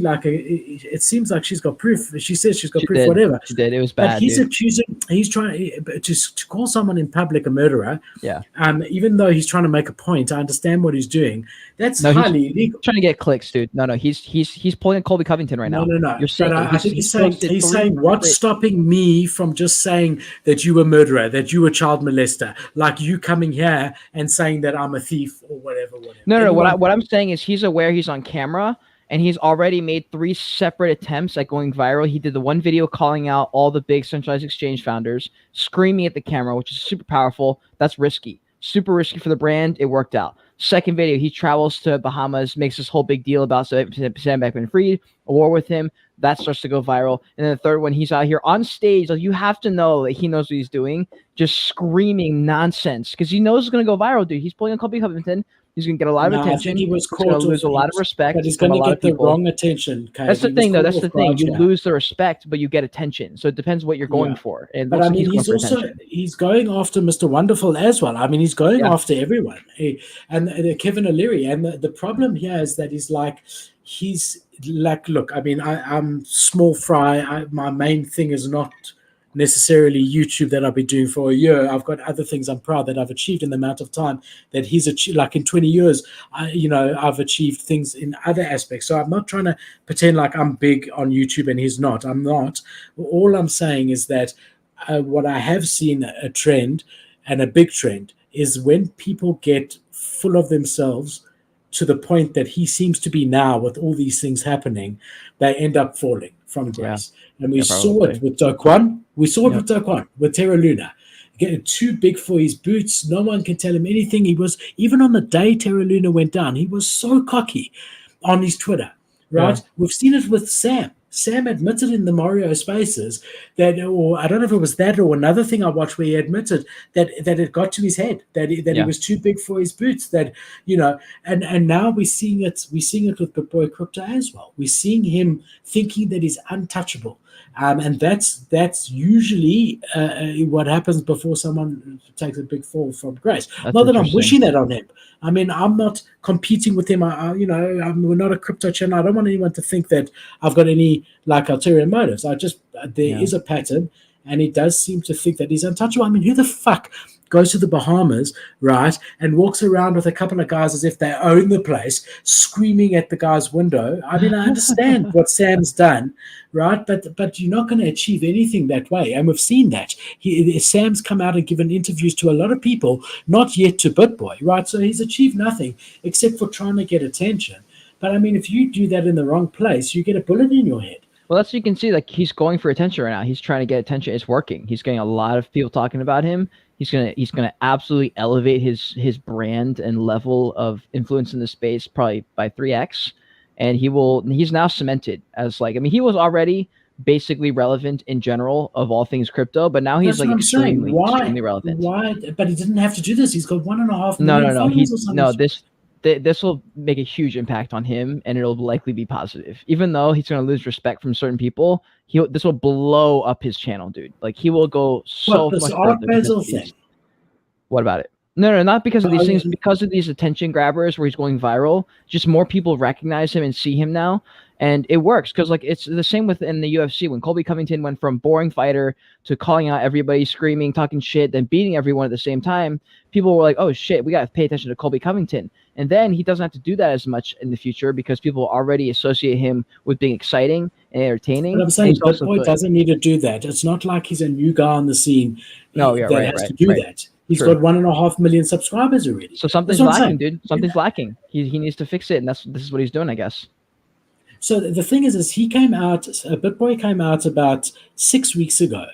like, it seems like she's got proof. She says she's got proof, whatever. She did. It was bad. But he's trying to call someone in public a murderer. Yeah. Even though he's trying to make a point, I understand what he's doing. That's highly illegal. Trying to get clicks, dude. No, he's pulling Colby Covington right now. No. You're saying, I think he's saying what's stopping me from just saying that you were a murderer, that you were a child molester, like you coming here and saying that I'm a thief or whatever. No. What I'm saying is he's aware he's on camera. And he's already made 3 separate attempts at going viral. He did the one video calling out all the big centralized exchange founders, screaming at the camera, which is super powerful. That's risky. Super risky for the brand. It worked out. Second video, he travels to Bahamas, makes this whole big deal about Sam Bankman-Fried, a war with him. That starts to go viral. And then the third one, he's out here on stage. Like, you have to know that he knows what he's doing, just screaming nonsense because he knows it's going to go viral, dude. He's pulling a Colby Covington. He's going to get a lot of attention. I think he was going to lose a lot of respect. But he's going to get the wrong attention. That's the thing, though. That's the thing. You lose the respect, but you get attention. So it depends what you're going for. But I mean, he's going after Mr. Wonderful as well. I mean, he's going after everyone. And Kevin O'Leary. And the problem here is that he's like, look, I mean, I'm small fry. My main thing is not necessarily YouTube that I've been doing for a year. I've got other things I'm proud that I've achieved in the amount of time that he's achieved. Like in 20 years, I've achieved things in other aspects. So I'm not trying to pretend like I'm big on YouTube and he's not. I'm not. All I'm saying is that what I have seen a trend, and a big trend, is when people get full of themselves to the point that he seems to be now with all these things happening, they end up falling from Yeah. Grace. And we Yeah, saw probably. it with Doquan. We saw it Yep. with Doquan, with Terra Luna. Getting too big for his boots. No one can tell him anything. He was, even on the day Terra Luna went down, he was so cocky on his Twitter, right? Yeah. We've seen it with Sam. Sam admitted in the Mario Spaces that, or I don't know if it was that or another thing I watched where he admitted that it got to his head, that he Yeah. was too big for his boots, that, you know, and now we're seeing it with BitBoy Crypto as well. We're seeing him thinking that he's untouchable. And that's usually what happens before someone takes a big fall from grace. That's Not that I'm interesting. wishing that on him. I mean, I'm not competing with him. We're not a crypto channel. I don't want anyone to think that I've got any like ulterior motives. There is a pattern, and he does seem to think that he's untouchable. I mean, who the fuck goes to the Bahamas, right, and walks around with a couple of guys as if they own the place, screaming at the guy's window? I mean, I understand what Sam's done, right, but you're not going to achieve anything that way, and we've seen that. Sam's come out and given interviews to a lot of people, not yet to BitBoy, right? So he's achieved nothing except for trying to get attention. But I mean, if you do that in the wrong place, you get a bullet in your head. Well, that's, you can see, like, he's going for attention right now. He's trying to get attention. It's working. He's getting a lot of people talking about him. He's gonna absolutely elevate his brand and level of influence in the space probably by 3x, and he's now cemented as, like, I mean, he was already basically relevant in general of all things crypto, but now he's That's like what I'm saying. extremely relevant. Why? But he didn't have to do this. He's got 1.5 million No. followers or something. This will make a huge impact on him, and it'll likely be positive. Even though he's going to lose respect from certain people, this will blow up his channel, dude. Like, he will go so much further. Thing. What about it? No, not because of these things, because of these attention grabbers where he's going viral. Just more people recognize him and see him now. And it works because, like, it's the same within the UFC. When Colby Covington went from boring fighter to calling out everybody, screaming, talking shit, then beating everyone at the same time, people were like, oh shit, we got to pay attention to Colby Covington. And then he doesn't have to do that as much in the future because people already associate him with being exciting and entertaining. But I'm saying BitBoy doesn't need to do that. It's not like he's a new guy on the scene that has to do that. He's got 1.5 million subscribers already. So something's lacking, dude. Something's lacking. He needs to fix it, and this is what he's doing, I guess. So the thing is he came out, BitBoy came out about 6 weeks ago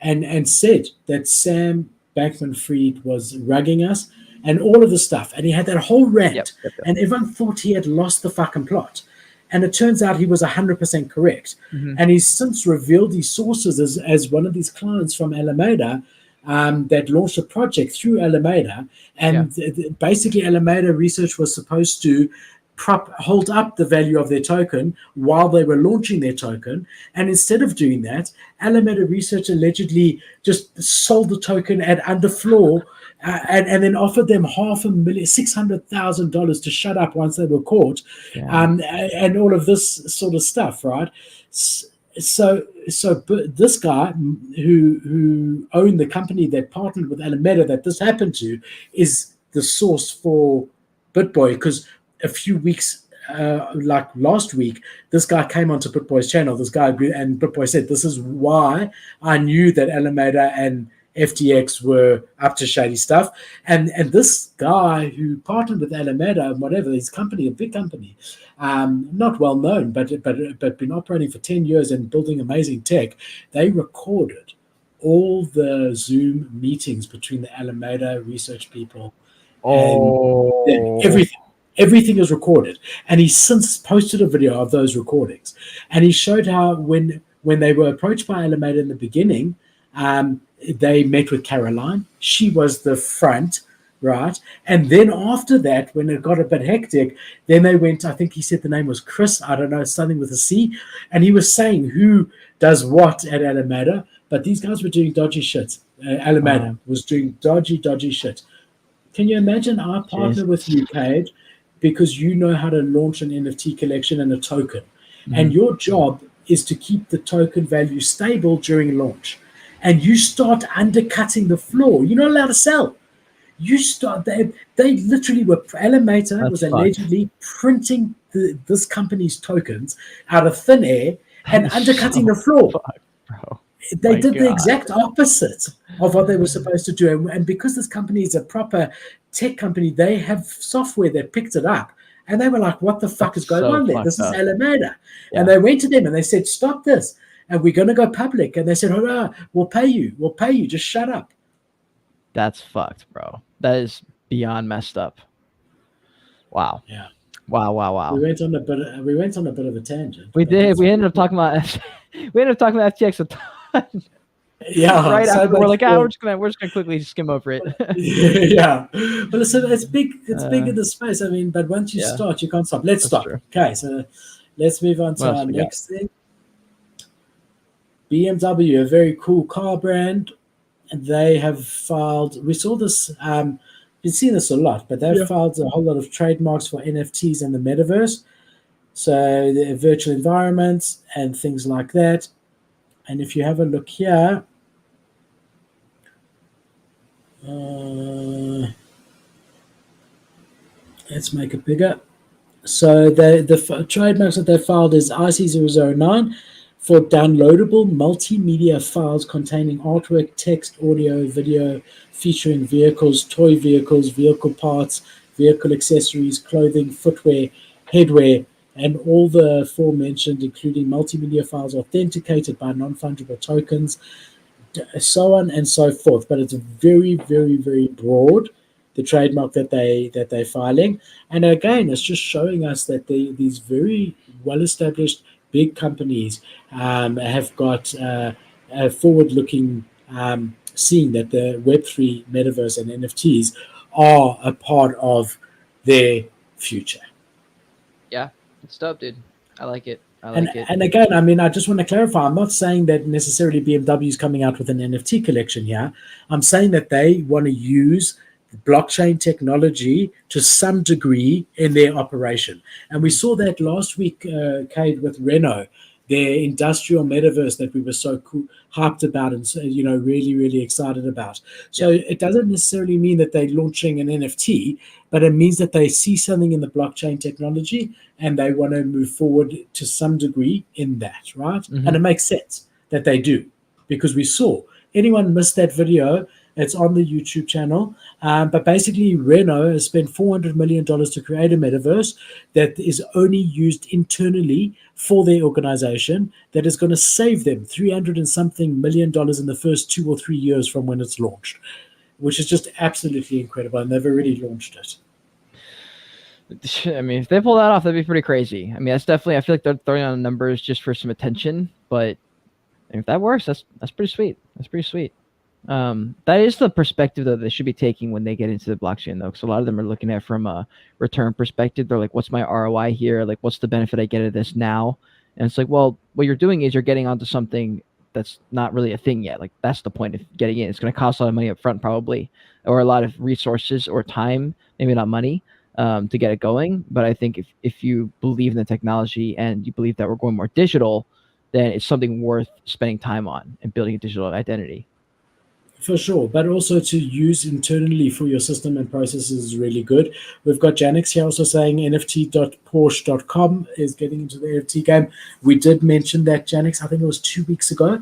and said that Sam Bankman-Fried was rugging us and all of the stuff. And he had that whole rant, and everyone thought he had lost the fucking plot. And it turns out he was 100% correct. Mm-hmm. And he's since revealed his sources as one of these clients from Alameda that launched a project through Alameda. And basically Alameda Research was supposed to hold up the value of their token while they were launching their token, and instead of doing that, Alameda Research allegedly just sold the token at under floor, and then offered them $600,000 to shut up once they were caught, and all of this sort of stuff, right? So this guy who owned the company that partnered with Alameda that this happened to is the source for BitBoy, because a few weeks, like last week, this guy came onto BitBoy's channel. This guy agreed, and BitBoy said, "This is why I knew that Alameda and FTX were up to shady stuff." And this guy who partnered with Alameda, whatever his company, a big company, not well known, but been operating for 10 years and building amazing tech, they recorded all the Zoom meetings between the Alameda research people. And everything. Everything is recorded, and he's since posted a video of those recordings. And he showed how when they were approached by Alameda in the beginning, they met with Caroline. She was the front, right? And then after that, when it got a bit hectic, then they went, I think he said the name was Chris, I don't know, something with a C. And he was saying who does what at Alameda, but these guys were doing dodgy shit. Alameda was doing dodgy shit. Can you imagine our partner with you, Cade, because you know how to launch an NFT collection and a token. And your job is to keep the token value stable during launch. And you start undercutting the floor. You're not allowed to sell. They literally were, Alameda was allegedly printing this company's tokens out of thin air and undercutting the floor. Bro. They did the exact opposite of what they were supposed to do. And because this company is a proper tech company, they have software that picked it up And they were like, what the fuck is going so on there? This is fucked up. Alameda. Yeah. And they went to them and they said, stop this. And we're going to go public. And they said, oh, no, we'll pay you. We'll pay you. Just shut up. That's fucked, bro. That is beyond messed up. Wow. Yeah. Wow. We went on a bit of a tangent. We did. We ended up talking about FTX a ton. Yeah. Right so after we're like, for- we're just gonna quickly skim over it. Yeah. But listen, it's big. It's big in the space. I mean, but once you Yeah. start, you can't stop. Let's That's stop. true. Okay. So let's move on to What else our we got? next thing. BMW, a very cool car brand. And they have filed. We saw this. We've seen this a lot, but they've filed a whole lot of trademarks for NFTs and the Metaverse. So the virtual environments and things like that. And if you have a look here, let's make it bigger. So the trademarks that they filed is IC009 for downloadable multimedia files containing artwork, text, audio, video, featuring vehicles, toy vehicles, vehicle parts, vehicle accessories, clothing, footwear, headwear, and all the aforementioned, including multimedia files authenticated by non-fungible tokens, so on and so forth. But it's very, very, very broad, the trademark that they're filing. And again, it's just showing us that these very well-established big companies have got a forward-looking seeing that the Web3 Metaverse and NFTs are a part of their future. Yeah, it's dope, dude. I like it. And again, I mean, I just want to clarify, I'm not saying that necessarily BMW is coming out with an NFT collection here. I'm saying that they want to use blockchain technology to some degree in their operation. And we saw that last week, Cade, with Renault, their industrial metaverse that we were so hyped about and really, really excited about. So it doesn't necessarily mean that they're launching an NFT, but it means that they see something in the blockchain technology and they want to move forward to some degree in that, right? Mm-hmm. And it makes sense that they do, because we saw, anyone missed that video, it's on the YouTube channel. But basically, Renault has spent $400 million to create a metaverse that is only used internally for their organization, that is going to save them $300 and something million in the first 2 or 3 years from when it's launched, which is just absolutely incredible. And they've already launched it. I mean, if they pull that off, that'd be pretty crazy. I mean, that's definitely, I feel like they're throwing on numbers just for some attention, but if that works, that's pretty sweet. That's pretty sweet. That is the perspective that they should be taking when they get into the blockchain, though, because a lot of them are looking at it from a return perspective. They're like, what's my ROI here? Like, what's the benefit I get of this now? And it's like, well, what you're doing is you're getting onto something that's not really a thing yet. Like, that's the point of getting in. It's going to cost a lot of money up front, probably, or a lot of resources or time, maybe not money, to get it going. But I think if you believe in the technology and you believe that we're going more digital, then it's something worth spending time on and building a digital identity. For sure, but also to use internally for your system and processes is really good. We've got Janix here also saying nft.porsche.com is getting into the NFT game. We did mention that, Janix, I think it was 2 weeks ago.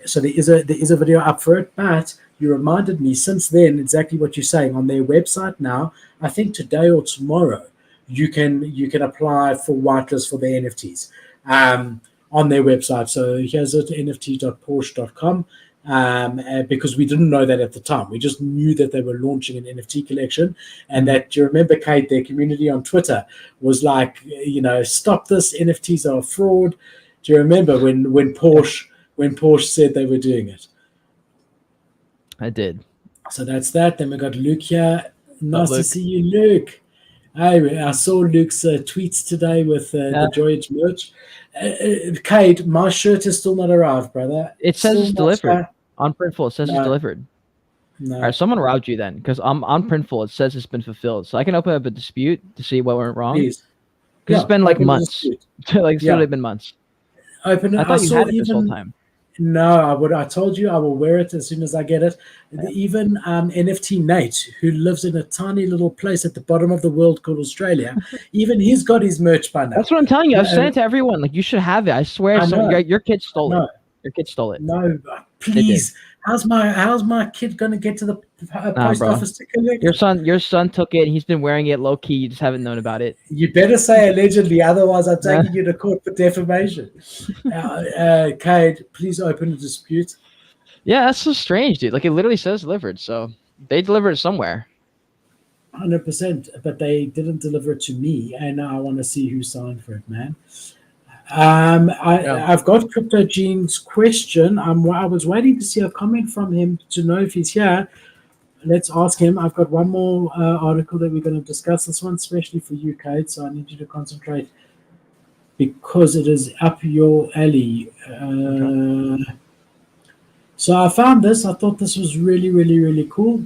So there is a video up for it, but you reminded me since then exactly what you're saying. On their website now, I think today or tomorrow, you can apply for whitelist for the NFTs on their website. So here's it, nft.porsche.com. Because we didn't know that at the time. We just knew that they were launching an NFT collection, and that, do you remember, Kate, their community on Twitter was like, stop this, NFTs are a fraud. Do you remember when Porsche said they were doing it? I did. So that's that. Then we got Luke here. Nice to see you, Luke. Hey, I saw Luke's tweets today with the Joyage merch. Cade, my shirt is still not arrived, brother. It says it's delivered. On Printful, it says it's delivered. No. All right, someone robbed you then, because on Printful, it says it's been fulfilled. So I can open up a dispute to see what went wrong. Please. Because it's been like months. It's literally been months. Open it. I thought you had it this whole time. No, I told you I will wear it as soon as I get it. Even NFT Nate, who lives in a tiny little place at the bottom of the world called Australia, even he's got his merch by now. That's what I'm telling you. I've sent it to everyone. Like, you should have it. I swear, your kid stole it. Your kid stole it. No, please how's my kid gonna get to the post bro. office to collect? Your son took it. He's been wearing it low key. You just haven't known about it. You better say allegedly, otherwise I'm taking you to court for defamation. Cade, please open a dispute. Yeah, that's so strange, dude. Like it literally says delivered, so they delivered it somewhere. 100%, but they didn't deliver it to me, and I want to see who signed for it, man. I've got Crypto Gene's question. I was waiting to see a comment from him to know if he's here. Let's ask him. I've got one more article that we're going to discuss. This one especially for you, Kate, so I need you to concentrate because it is up your alley. So I found this. I thought this was really, really, really cool.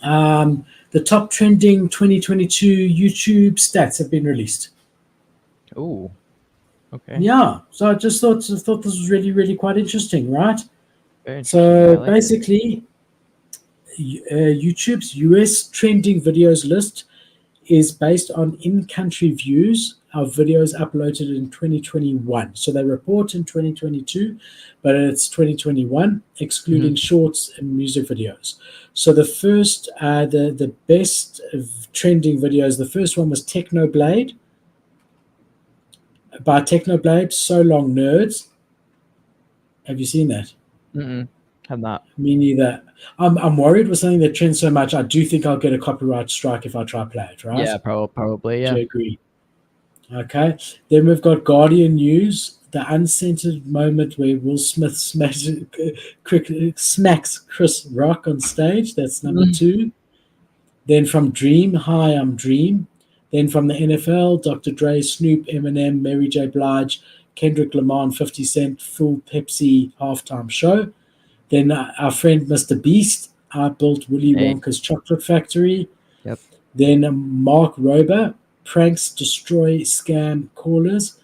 The top trending 2022 YouTube stats have been released. Oh, okay. Yeah, so I just thought this was really, really quite interesting, right? Very interesting. So like basically, YouTube's US trending videos list is based on in-country views of videos uploaded in 2021. So they report in 2022, but it's 2021, excluding shorts and music videos. So the first, the best trending videos, the first one was Technoblade. By Technoblade, So Long Nerds. Have you seen that? Have not. Me neither. I'm worried with something that trends so much. I do think I'll get a copyright strike if I try play it, right? Yeah, probably. Yeah. Do you agree? Okay. Then we've got Guardian News, the uncensored moment where Will Smith smacks Chris Rock on stage. That's number 2. Then from Dream, Hi, I'm Dream. Then from the NFL, Dr. Dre, Snoop, Eminem, Mary J. Blige, Kendrick Lamar, and 50 Cent, full Pepsi halftime show. Then our friend Mr. Beast, I built Willy Wonka's chocolate factory. Yep. Then Mark Rober, pranks, destroy, scam callers.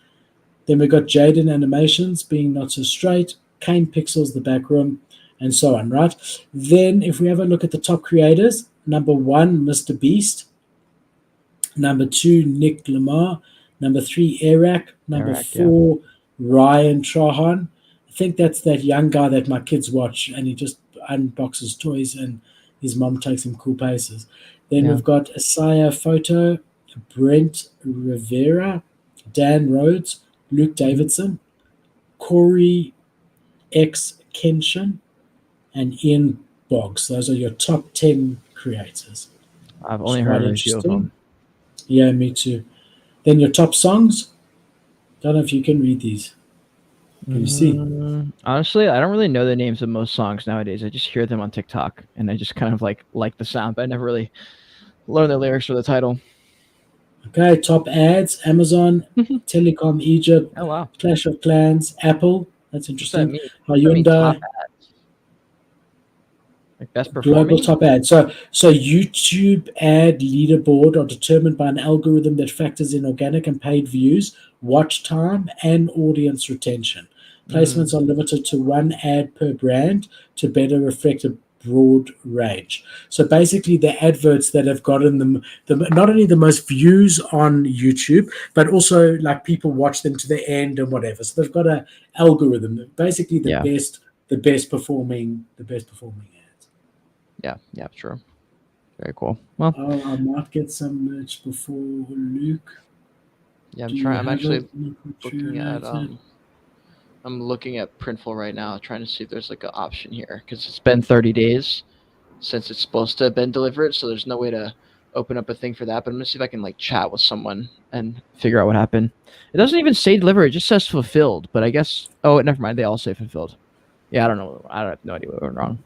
Then we got Jaden Animations, being not so straight, Kane Pixels, the back room, and so on, right? Then if we have a look at the top creators, number 1, Mr. Beast. Number 2, Nick Lamar. Number 3, Eric. Number 4, Ryan Trahan. I think that's that young guy that my kids watch, and he just unboxes toys, and his mom takes him cool places. Then we've got Asaya Photo, Brent Rivera, Dan Rhodes, Luke Davidson, Corey X Kenshin, and Ian Boggs. Those are your top 10 creators. I've only heard of a few of them. Yeah, me too. Then your top songs. Don't know if you can read these. Can you see? Honestly, I don't really know the names of most songs nowadays. I just hear them on TikTok, and I just kind of like the sound, but I never really learn the lyrics or the title. Okay, top ads: Amazon, Telecom Egypt, Oh wow, Clash of Clans, Apple. That's interesting. Hyundai. Like best performing? Global top ad. So YouTube ad leaderboard are determined by an algorithm that factors in organic and paid views, watch time, and audience retention. Placements are limited to 1 ad per brand to better reflect a broad range. So basically the adverts that have gotten them not only the most views on YouTube, but also like people watch them to the end and whatever. So they've got an algorithm, basically the best performing ads. Yeah, true. Very cool. Well, I might get some merch before Luke. Yeah, I'm actually looking at I'm looking at Printful right now, trying to see if there's like an option here, because it's been 30 days since it's supposed to have been delivered, so there's no way to open up a thing for that. But I'm gonna see if I can like chat with someone and figure out what happened. It doesn't even say delivered; it just says fulfilled. But I guess never mind. They all say fulfilled. Yeah, I don't know. I have no idea what went wrong.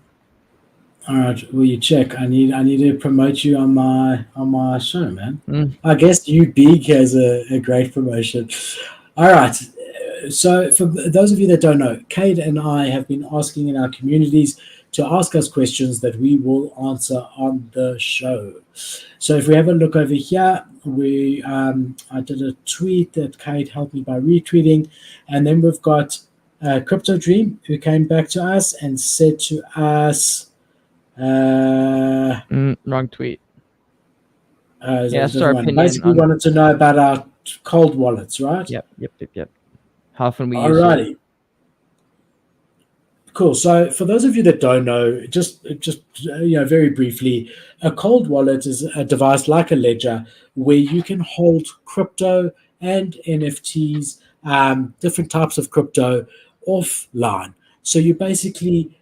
All right, will you check? I need to promote you on my show, man. I guess you big has a great promotion. All right. So for those of you that don't know, Kate and I have been asking in our communities to ask us questions that we will answer on the show. So if we have a look over here, I did a tweet that Kate helped me by retweeting, and then we've got Crypto Dream, who came back to us and said to us, wrong tweet. That's our opinion. Basically, wanted to know about our cold wallets, right? Yep. How often we use it. Alrighty. Cool. So for those of you that don't know, just very briefly, a cold wallet is a device like a ledger where you can hold crypto and NFTs, different types of crypto offline. So you basically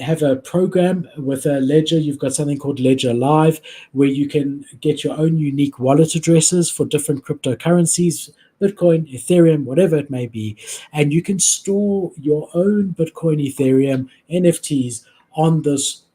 have a program with a ledger. You've got something called Ledger Live, where you can get your own unique wallet addresses for different cryptocurrencies, Bitcoin, Ethereum, whatever it may be, and you can store your own Bitcoin, Ethereum, NFTs on this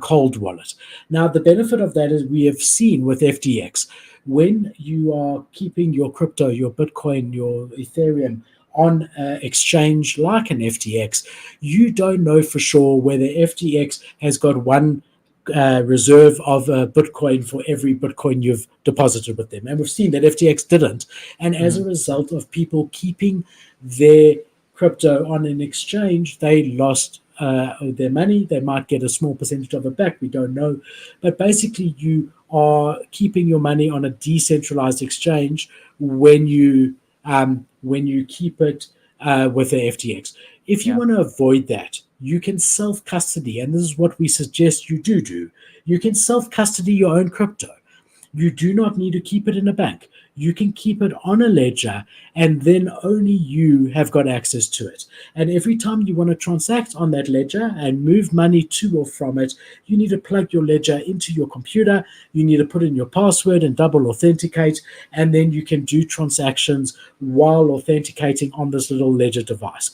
cold wallet. Now, the benefit of that is we have seen with FTX, when you are keeping your crypto, your Bitcoin, your Ethereum on an exchange like an FTX, you don't know for sure whether FTX has got one reserve of Bitcoin for every Bitcoin you've deposited with them. And we've seen that FTX didn't. And as a result of people keeping their crypto on an exchange, they lost their money. They might get a small percentage of it back. We don't know. But basically, you are keeping your money on a decentralized exchange when you keep it with the FTX. If you want to avoid that, you can self-custody, and this is what we suggest you do. You can self-custody your own crypto. You do not need to keep it in a bank. You can keep it on a ledger, and then only you have got access to it. And every time you want to transact on that ledger and move money to or from it, you need to plug your ledger into your computer. You need to put in your password and double authenticate, and then you can do transactions while authenticating on this little ledger device.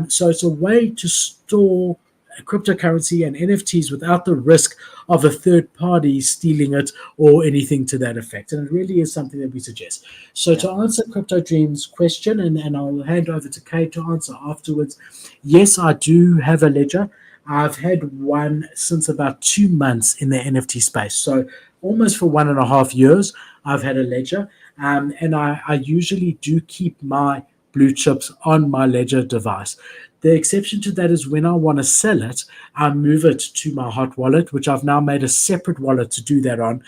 So it's a way to store cryptocurrency and NFTs without the risk of a third party stealing it or anything to that effect. And it really is something that we suggest. So to answer Crypto Dream's question, and I'll hand over to Kate to answer afterwards, yes, I do have a ledger. I've had one since about 2 months in the NFT space. So almost for 1.5 years, I've had a ledger. And I usually do keep my blue chips on my ledger device. The exception to that is when I want to sell it, I move it to my hot wallet, which I've now made a separate wallet to do that on,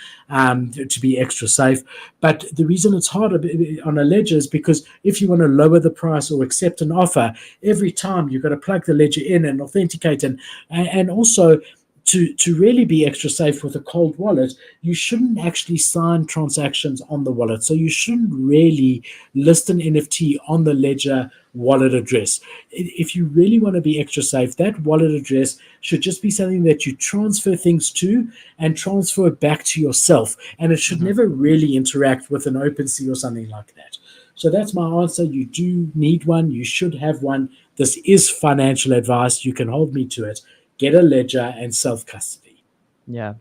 to be extra safe. But the reason it's harder on a ledger is because if you want to lower the price or accept an offer, every time you've got to plug the ledger in and authenticate. And also, to really be extra safe with a cold wallet, you shouldn't actually sign transactions on the wallet. So you shouldn't really list an NFT on the ledger wallet address. If you really want to be extra safe, that wallet address should just be something that you transfer things to and transfer it back to yourself. And it should never really interact with an OpenSea or something like that. So that's my answer. You do need one. You should have one. This is financial advice. You can hold me to it. Get a ledger and self-custody. Yeah.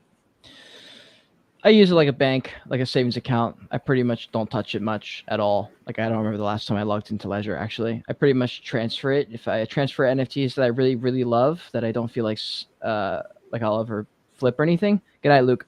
I use it like a bank, like a savings account. I pretty much don't touch it much at all. Like, I don't remember the last time I logged into Ledger, actually. I pretty much transfer it. If I transfer NFTs that I really, really love, that I don't feel like I'll ever flip or anything. Good night, Luke.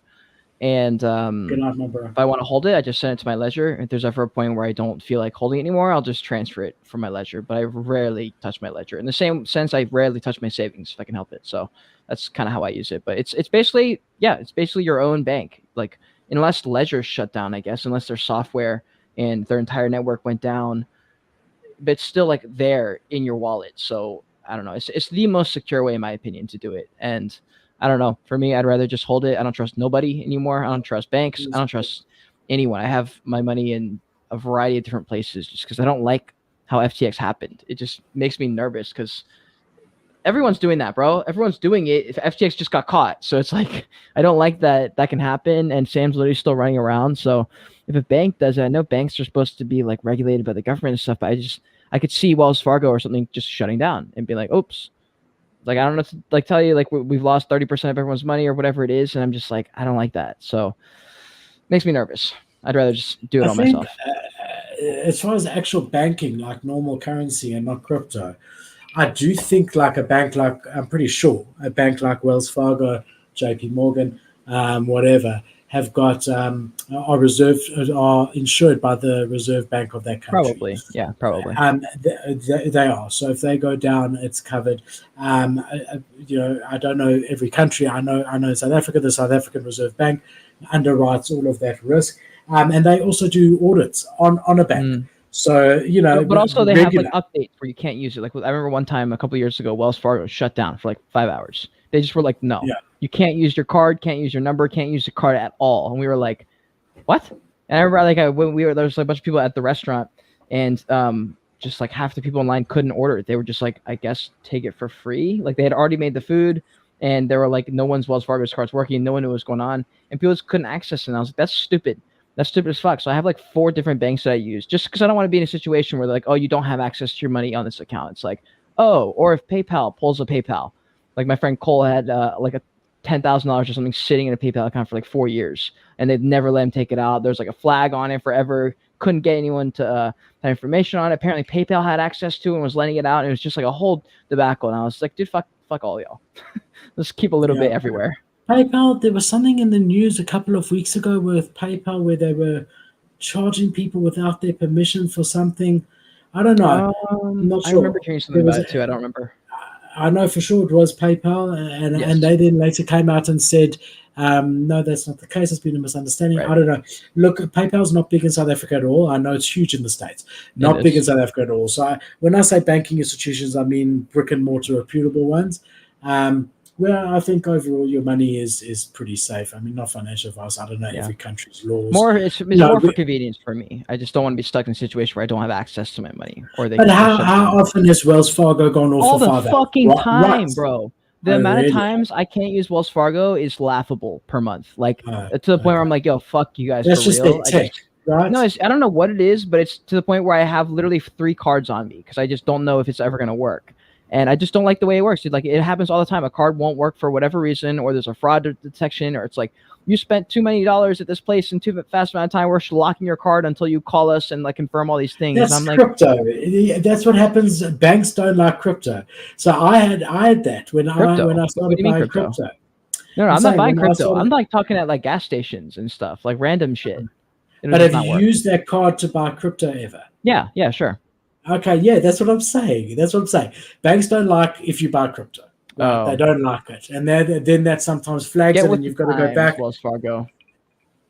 And Good night, my bro. if I want to hold it, I just send it to my Ledger. If there's ever a point where I don't feel like holding it anymore, I'll just transfer it from my Ledger. But I rarely touch my Ledger. In the same sense, I rarely touch my savings if I can help it. So that's kind of how I use it. But it's basically, it's basically your own bank. Like, unless Ledger's shut down, I guess, unless their software and their entire network went down, but it's still like there in your wallet. So I don't know. It's the most secure way, in my opinion, to do it. And I don't know. For me, I'd rather just hold it. I don't trust nobody anymore. I don't trust banks. I don't trust anyone. I have my money in a variety of different places just because I don't like how FTX happened. It just makes me nervous because everyone's doing that, bro. Everyone's doing it. If FTX just got caught. So it's like, I don't like that can happen. And Sam's literally still running around. So if a bank does it, I know banks are supposed to be like regulated by the government and stuff, but I could see Wells Fargo or something just shutting down and be like, oops. Like, I don't know, like tell you like we've lost 30% of everyone's money or whatever it is. And I'm just like, I don't like that. So it makes me nervous. I'd rather just do it on myself. As far as actual banking, like normal currency and not crypto, I do think like a bank like, I'm pretty sure, a bank like Wells Fargo, JP Morgan, whatever, have got, are insured by the Reserve Bank of that country. Probably, yeah, probably. They are. So if they go down, it's covered. I don't know every country. I know South Africa, the South African Reserve Bank underwrites all of that risk. And they also do audits on a bank. So, you know, But also they have like regular. updates where you can't use it. Like I remember one time a couple of years ago, Wells Fargo shut down for like 5 hours. They just were like, no, Yeah. you can't use your card, can't use your number, can't use the card at all. And we were like, what? And I remember like when there was like a bunch of people at the restaurant, and just like half the people in line couldn't order it. They were just like, I guess take it for free. Like they had already made the food, and they were like, no one's Wells Fargo's card's working. No one knew what was going on, and people just couldn't access it. And I was like, that's stupid. That's stupid as fuck. So I have like 4 different banks that I use just because I don't want to be in a situation where they're like, oh, you don't have access to your money on this account. It's like, oh, or if PayPal pulls a PayPal. Like my friend Cole had like a $10,000 or something sitting in a PayPal account for like 4 years, and they'd never let him take it out. There's like a flag on it forever. Couldn't get anyone to have information on it. Apparently PayPal had access to it and was letting it out. And it was just like a whole debacle. And I was like, dude, fuck all y'all. Let's keep a little bit everywhere. PayPal, there was something in the news a couple of weeks ago with PayPal where they were charging people without their permission for something. I don't know. I'm not sure. I remember hearing something about it too. I don't remember. I know for sure it was PayPal, and they then later came out and said, no, that's not the case. It's been a misunderstanding. Right. I don't know. Look, PayPal's not big in South Africa at all. I know it's huge in the States. Not big in South Africa at all. So when I say banking institutions, I mean brick and mortar reputable ones. Well, I think overall your money is pretty safe. I mean, not financial advice. I don't know every country's laws. It's more for convenience for me. I just don't want to be stuck in a situation where I don't have access to my money. But how often has Wells Fargo gone off all for 5 the hours? fucking time, bro? The amount of really? times I can't use Wells Fargo is laughable per month. Like to the point where I'm like, yo, fuck you guys. That's for just real. their tech, right? No, I don't know what it is, but it's to the point where I have literally 3 cards on me because I just don't know if it's ever going to work. And I just don't like the way it works. Like it happens all the time. A card won't work for whatever reason, or there's a fraud detection, or it's like you spent too many dollars at this place in too fast amount of time. We're locking your card until you call us and like confirm all these things. That's I'm like, crypto. That's what happens. Banks don't like crypto. So I had that when I started buying crypto. No, I'm not buying crypto. I'm like talking at like gas stations and stuff, like random shit. But have you used that card to buy crypto ever? Yeah, sure. Okay, yeah, that's what I'm saying. Banks don't like if you buy crypto. Right? They don't like it, and then that sometimes flags it, and you've got to go back. Wells Fargo.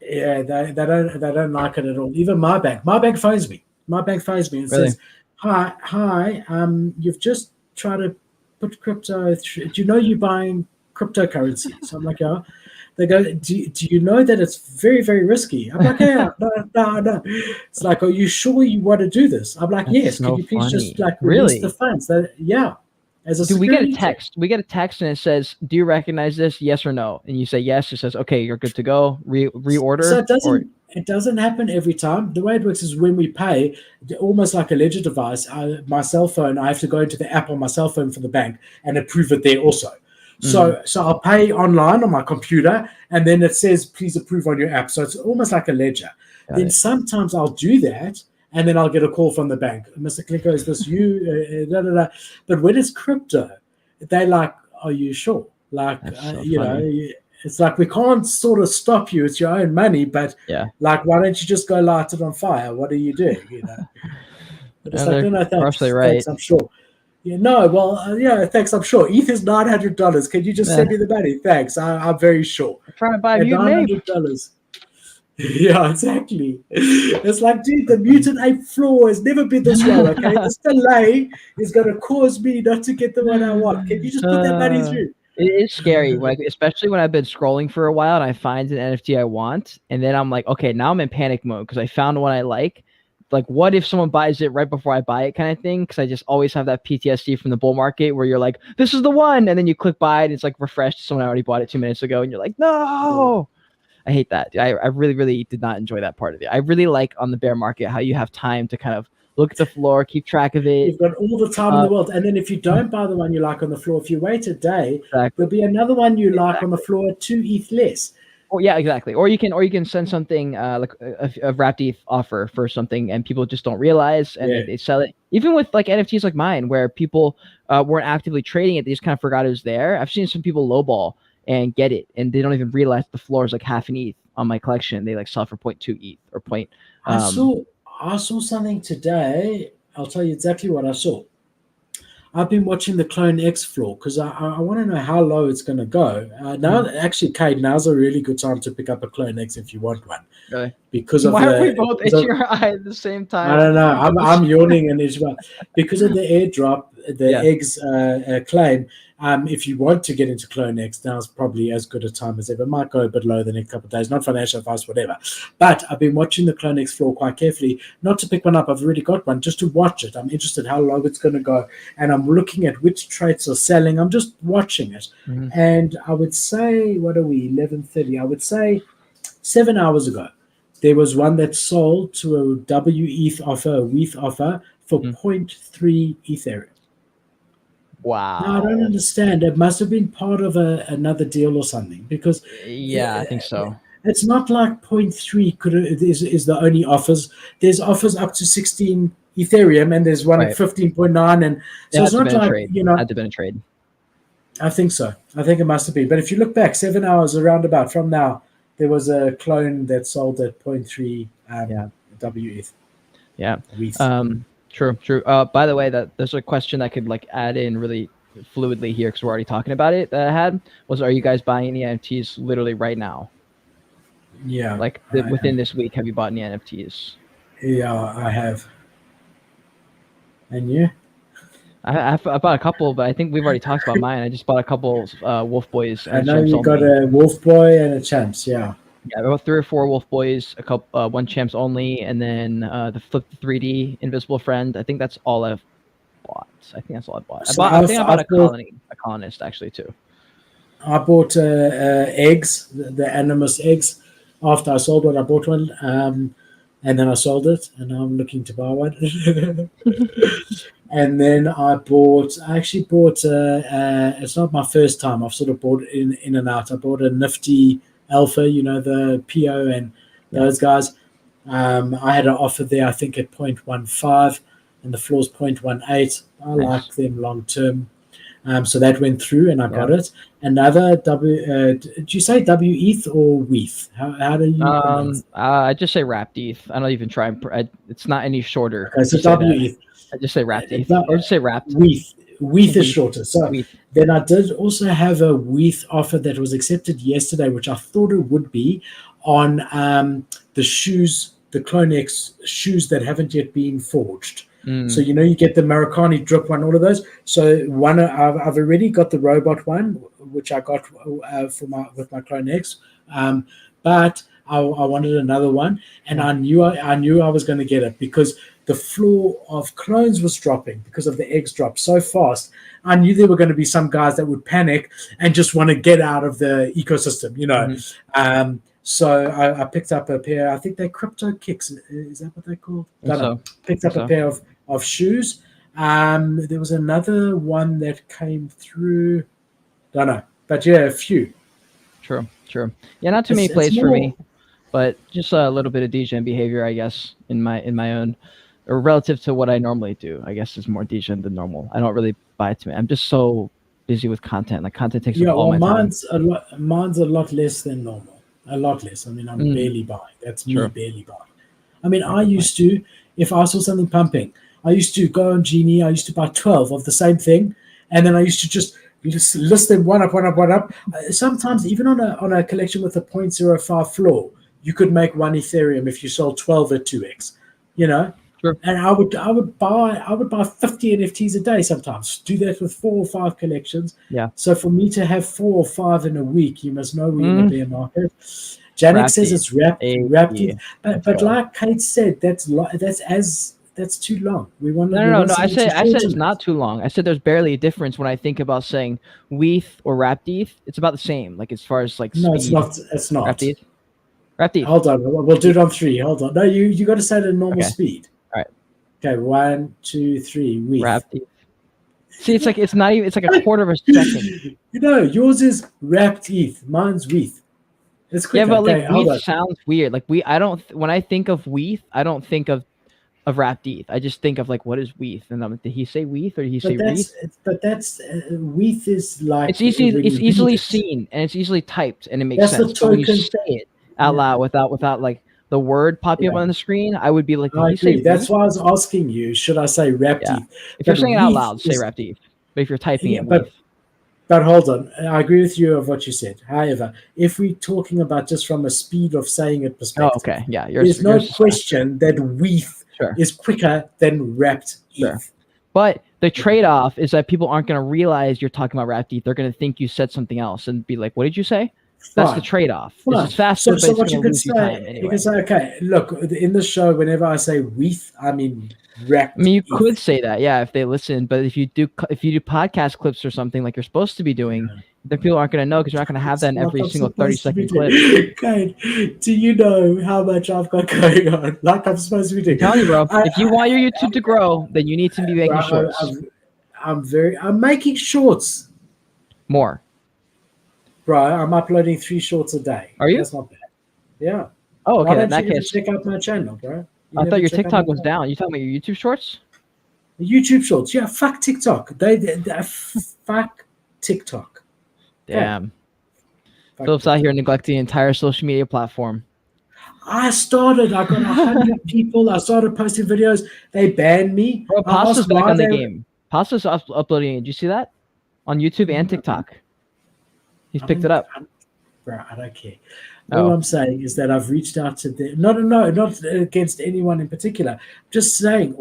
Yeah, they don't like it at all. Even my bank phones me. My bank phones me and says, "Hi, you've just tried to put crypto. Do you know you're buying cryptocurrency?" So I'm like, "Yeah." They go, do you know that it's very, very risky? I'm like, yeah, no. It's like, are you sure you want to do this? I'm like, yes. So Can you please just like release the funds? Yeah. We get a text. We get a text and it says, "Do you recognize this? Yes or no?" And you say yes. It says, "Okay, you're good to go. Reorder." So it doesn't happen every time. The way it works is when we pay, almost like a ledger device. My cell phone, I have to go into the app on my cell phone for the bank and approve it there also. So I'll pay online on my computer, and then it says, please approve on your app. So it's almost like a ledger. Then sometimes I'll do that, and then I'll get a call from the bank. Mr. Clinko, is this you? But when it's crypto, they like, are you sure? Like, it's like we can't sort of stop you. It's your own money, but like, why don't you just go light it on fire? What are you doing? But it's like, no, thanks, I'm sure. Yeah, no, well, thanks. I'm sure. ETH is $900. Can you just send me the money? Thanks. I'm very sure. I'm trying to buy a mutant ape. $900. Yeah, exactly. It's like, dude, the mutant ape floor has never been this low. Okay, this delay is going to cause me not to get the one I want. Can you just put that money through? It is scary, like especially when I've been scrolling for a while and I find an NFT I want, and then I'm like, okay, now I'm in panic mode because I found one I like. Like, what if someone buys it right before I buy it kind of thing? Because I just always have that PTSD from the bull market where you're like, this is the one. And then you click buy it and it's like refreshed. Someone already bought it 2 minutes ago. And you're like, no. I hate that. I really, really did not enjoy that part of it. I really like on the bear market how you have time to kind of look at the floor, keep track of it. You've got all the time in the world. And then if you don't buy the one you like on the floor, if you wait a day, there'll be another one you like on the floor at 2 ETH less. Oh yeah, exactly. Or you can send something like a wrapped ETH offer for something, and people just don't realize, and they sell it. Even with like NFTs like mine, where people weren't actively trading it, they just kind of forgot it was there. I've seen some people lowball and get it, and they don't even realize the floor is like half an ETH on my collection. They like sell for 0.2 ETH or point. I saw something today. I'll tell you exactly what I saw. I've been watching the CloneX floor because I want to know how low it's going to go. Now, actually, Kate, now's a really good time to pick up a CloneX if you want one. Really? Because of Why are we the, both because of- itching our eye at the same time? I don't know. I'm yawning and it's because of the airdrop, the Yeah. eggs claim. If you want to get into CloneX, now is probably as good a time as ever. Might go a bit lower the next couple of days, not financial advice, whatever. But I've been watching the CloneX floor quite carefully, not to pick one up. I've already got one, just to watch it. I'm interested how low it's going to go, and I'm looking at which traits are selling. I'm just watching it, and I would say, what are we? 11:30. I would say 7 hours ago, there was one that sold to a WETH offer, a WETH offer for 0.3 Ethereum. Wow. Now, I don't understand. It must have been part of another deal or something because Yeah, I think so. it's not like 0.3 is the only offers. There's offers up to 16 Ethereum and there's one at 15.9. And so it's not like, Had to been a trade. I think so. I think it must have been. But if you look back 7 hours around about from now, there was a clone that sold at 0.3 WETH. Yeah. True. By the way, that there's a question I could like add in really fluidly here because we're already talking about it. That I had was, are you guys buying any NFTs literally right now? Yeah. Like within this week, have you bought any NFTs? Yeah, I have. And you? I bought a couple, but I think we've already talked about mine. I just bought a couple Wolf Boys. I know you got a Wolf Boy and a Champs, yeah. Yeah, about 3 or 4 Wolf Boys, a couple, one Champs only, and then the Flip 3D Invisible Friend. I think that's all I've bought. I think I bought a Colonist actually too. I bought eggs, the Animus eggs. After I sold one, I bought one, and then I sold it, and now I'm looking to buy one. And then I actually bought. It's not my first time. I've sort of bought in and out. I bought a nifty Alpha, the PO and those guys. I had an offer there, I think at 0.15, and the floor's 0.18. I like them long term. So that went through and I got it. Another did you say WETH or WETH? How do you I just say wrapped ETH. I don't even try. It's not any shorter. Okay, so WETH. I just say wrapped ETH. Or just say wrapped. WETH is shorter. So then I did also have a WETH offer that was accepted yesterday, which I thought it would be on the shoes, the CloneX shoes that haven't yet been forged. So you get the Murakami drip one, all of those. So one I've already got the robot one, which I got with my CloneX, but I wanted another one, and I knew I was going to get it because the floor of clones was dropping because of the eggs drop so fast. I knew there were going to be some guys that would panic and just want to get out of the ecosystem, So I picked up a pair. I think they're crypto kicks. Is that what they're called? Picked up a pair of shoes. There was another one that came through. Don't know, but yeah, a few. True. Yeah, not too many plays for me, but just a little bit of degen behavior, I guess, in my own, or relative to what I normally do. I guess is more degen than normal. I don't really buy it to me. I'm just so busy with content. Like content takes up all my time. Mine's a lot less than normal. A lot less. I mean, I'm barely buying. That's me barely buying. I mean, I used to, if I saw something pumping, I used to go on Genie. I used to buy 12 of the same thing, and then I used to just list them one up. Sometimes even on a collection with a 0.05 floor, you could make 1 Ethereum if you sold 12 at 2x. Sure. And I would buy 50 NFTs a day sometimes. Do that with 4 or 5 collections. Yeah. So for me to have 4 or 5 in a week, you must know we're in a bear market. Janik says it's wrapped. But like Kate said, that's too long. We want no. I said it's not too long. I said there's barely a difference when I think about saying WETH or wrapped ETH. It's about the same. Like as far as like no, speed. it's not. Wrapped ETH. Hold on, we'll do it on 3. Hold on. No, you got to say the normal speed. All right. Okay, 1, 2, 3. WETH. Wrapped ETH. See, it's like a quarter of a second. Yours is wrapped ETH. Mine's WETH. It's quick. Yeah, but like WETH sounds weird. Like when I think of WETH, I don't think of wrapped ETH. I just think of like, what is WETH? And did he say WETH or did he say WETH? But that's WETH is like it's easily seen and it's easily typed and it makes sense. So when you say it out loud without like the word popping up Yeah. on the screen, I would be like, did I he say agree. That's WETH? why I was asking you, should I say wrapped Yeah. ETH? If you're But saying it out WETH loud, say is- wrapped ETH. But if you're typing Yeah, it, but WETH. But hold on, I agree with you of what you said. However, if we're talking about just from a speed of saying it Oh, perspective, okay. Yeah. there's no yours is question that WETH Sure. is quicker than wrapped Sure. ETH. But the trade-off is that people aren't going to realize you're talking about wrapped ETH. They're going to think you said something else and be like, what did you say? That's the Fine. trade-off. Fine. It's faster, but So it's what going you to could lose you time say, anyway. you can say, okay, look, in the show, whenever I say WETH, I mean wrapped I mean, you ETH. could say that, yeah, if they listen. But if you do podcast clips or something like you're supposed to be doing, then people aren't going to know because you're not going to have that in every single 30-second clip. Okay, do you know how much I've got going on? Like I'm supposed to be doing. I'm telling you, bro. If you want your YouTube to grow, then you need to be making shorts I'm making shorts, more. bro. I'm uploading 3 shorts a day. Are you? That's not bad. Yeah. Oh, Why okay. In don't that you ever case, check out my channel, bro? I thought your TikTok was down. You talking about your YouTube shorts? YouTube shorts. Yeah, fuck TikTok. They fuck TikTok. Damn. Fuck Philip's out here neglecting the entire social media platform. I got 100 people. I started posting videos. They banned me. Bro, I Pasta's asked back why on the they- game. Pasta's uploading it. Did you see that? On YouTube and TikTok. He's picked it up. Bro, I don't care. All I'm saying is that I've reached out to them. Not against anyone in particular. Just saying,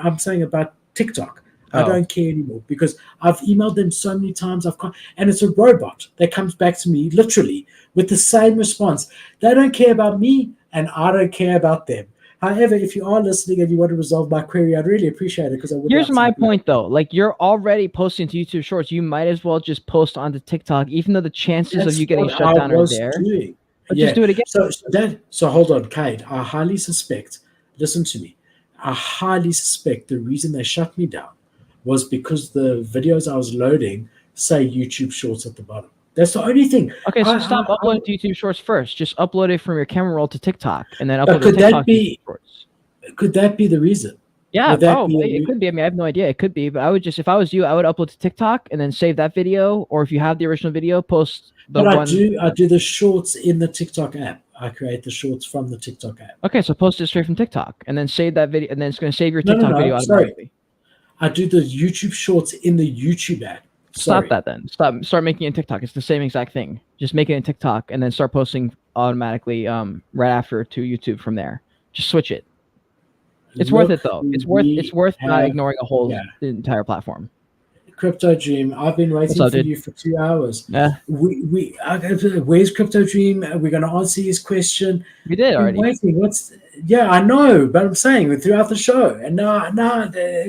I'm saying about TikTok. I don't care anymore because I've emailed them so many times. And it's a robot that comes back to me literally with the same response. They don't care about me, and I don't care about them. However, if you are listening and you want to resolve my query, I'd really appreciate it because I would. Here's my point, though. Like, you're already posting to YouTube Shorts. You might as well just post onto TikTok, even though the chances of you getting shut down are there. But just do it again. So hold on, Kate. I highly suspect. Listen to me. I highly suspect the reason they shut me down was because the videos I was loading say YouTube Shorts at the bottom. That's the only thing. Okay, so stop uploading to YouTube Shorts first. Just upload it from your camera roll to TikTok, and then upload But to TikTok to YouTube Shorts. Could that be the reason? Yeah, probably. It could be. I mean, I have no idea. It could be, but I would just, if I was you, I would upload to TikTok and then save that video, or if you have the original video, post the one. I do the shorts in the TikTok app. I create the shorts from the TikTok app. Okay, so post it straight from TikTok, and then save that video, and then it's going to save your TikTok video automatically. I do the YouTube Shorts in the YouTube app. Stop that then. Start making it in TikTok. It's the same exact thing. Just make it in TikTok and then start posting automatically right after to YouTube from there. Just switch it. It's worth it though. It's worth not ignoring a whole entire platform. Crypto Dream, I've been waiting for you for 2 hours. Yeah. Where's Crypto Dream? We're going to answer his question. We did already. Waiting. Yeah, I know, but I'm saying throughout the show, and now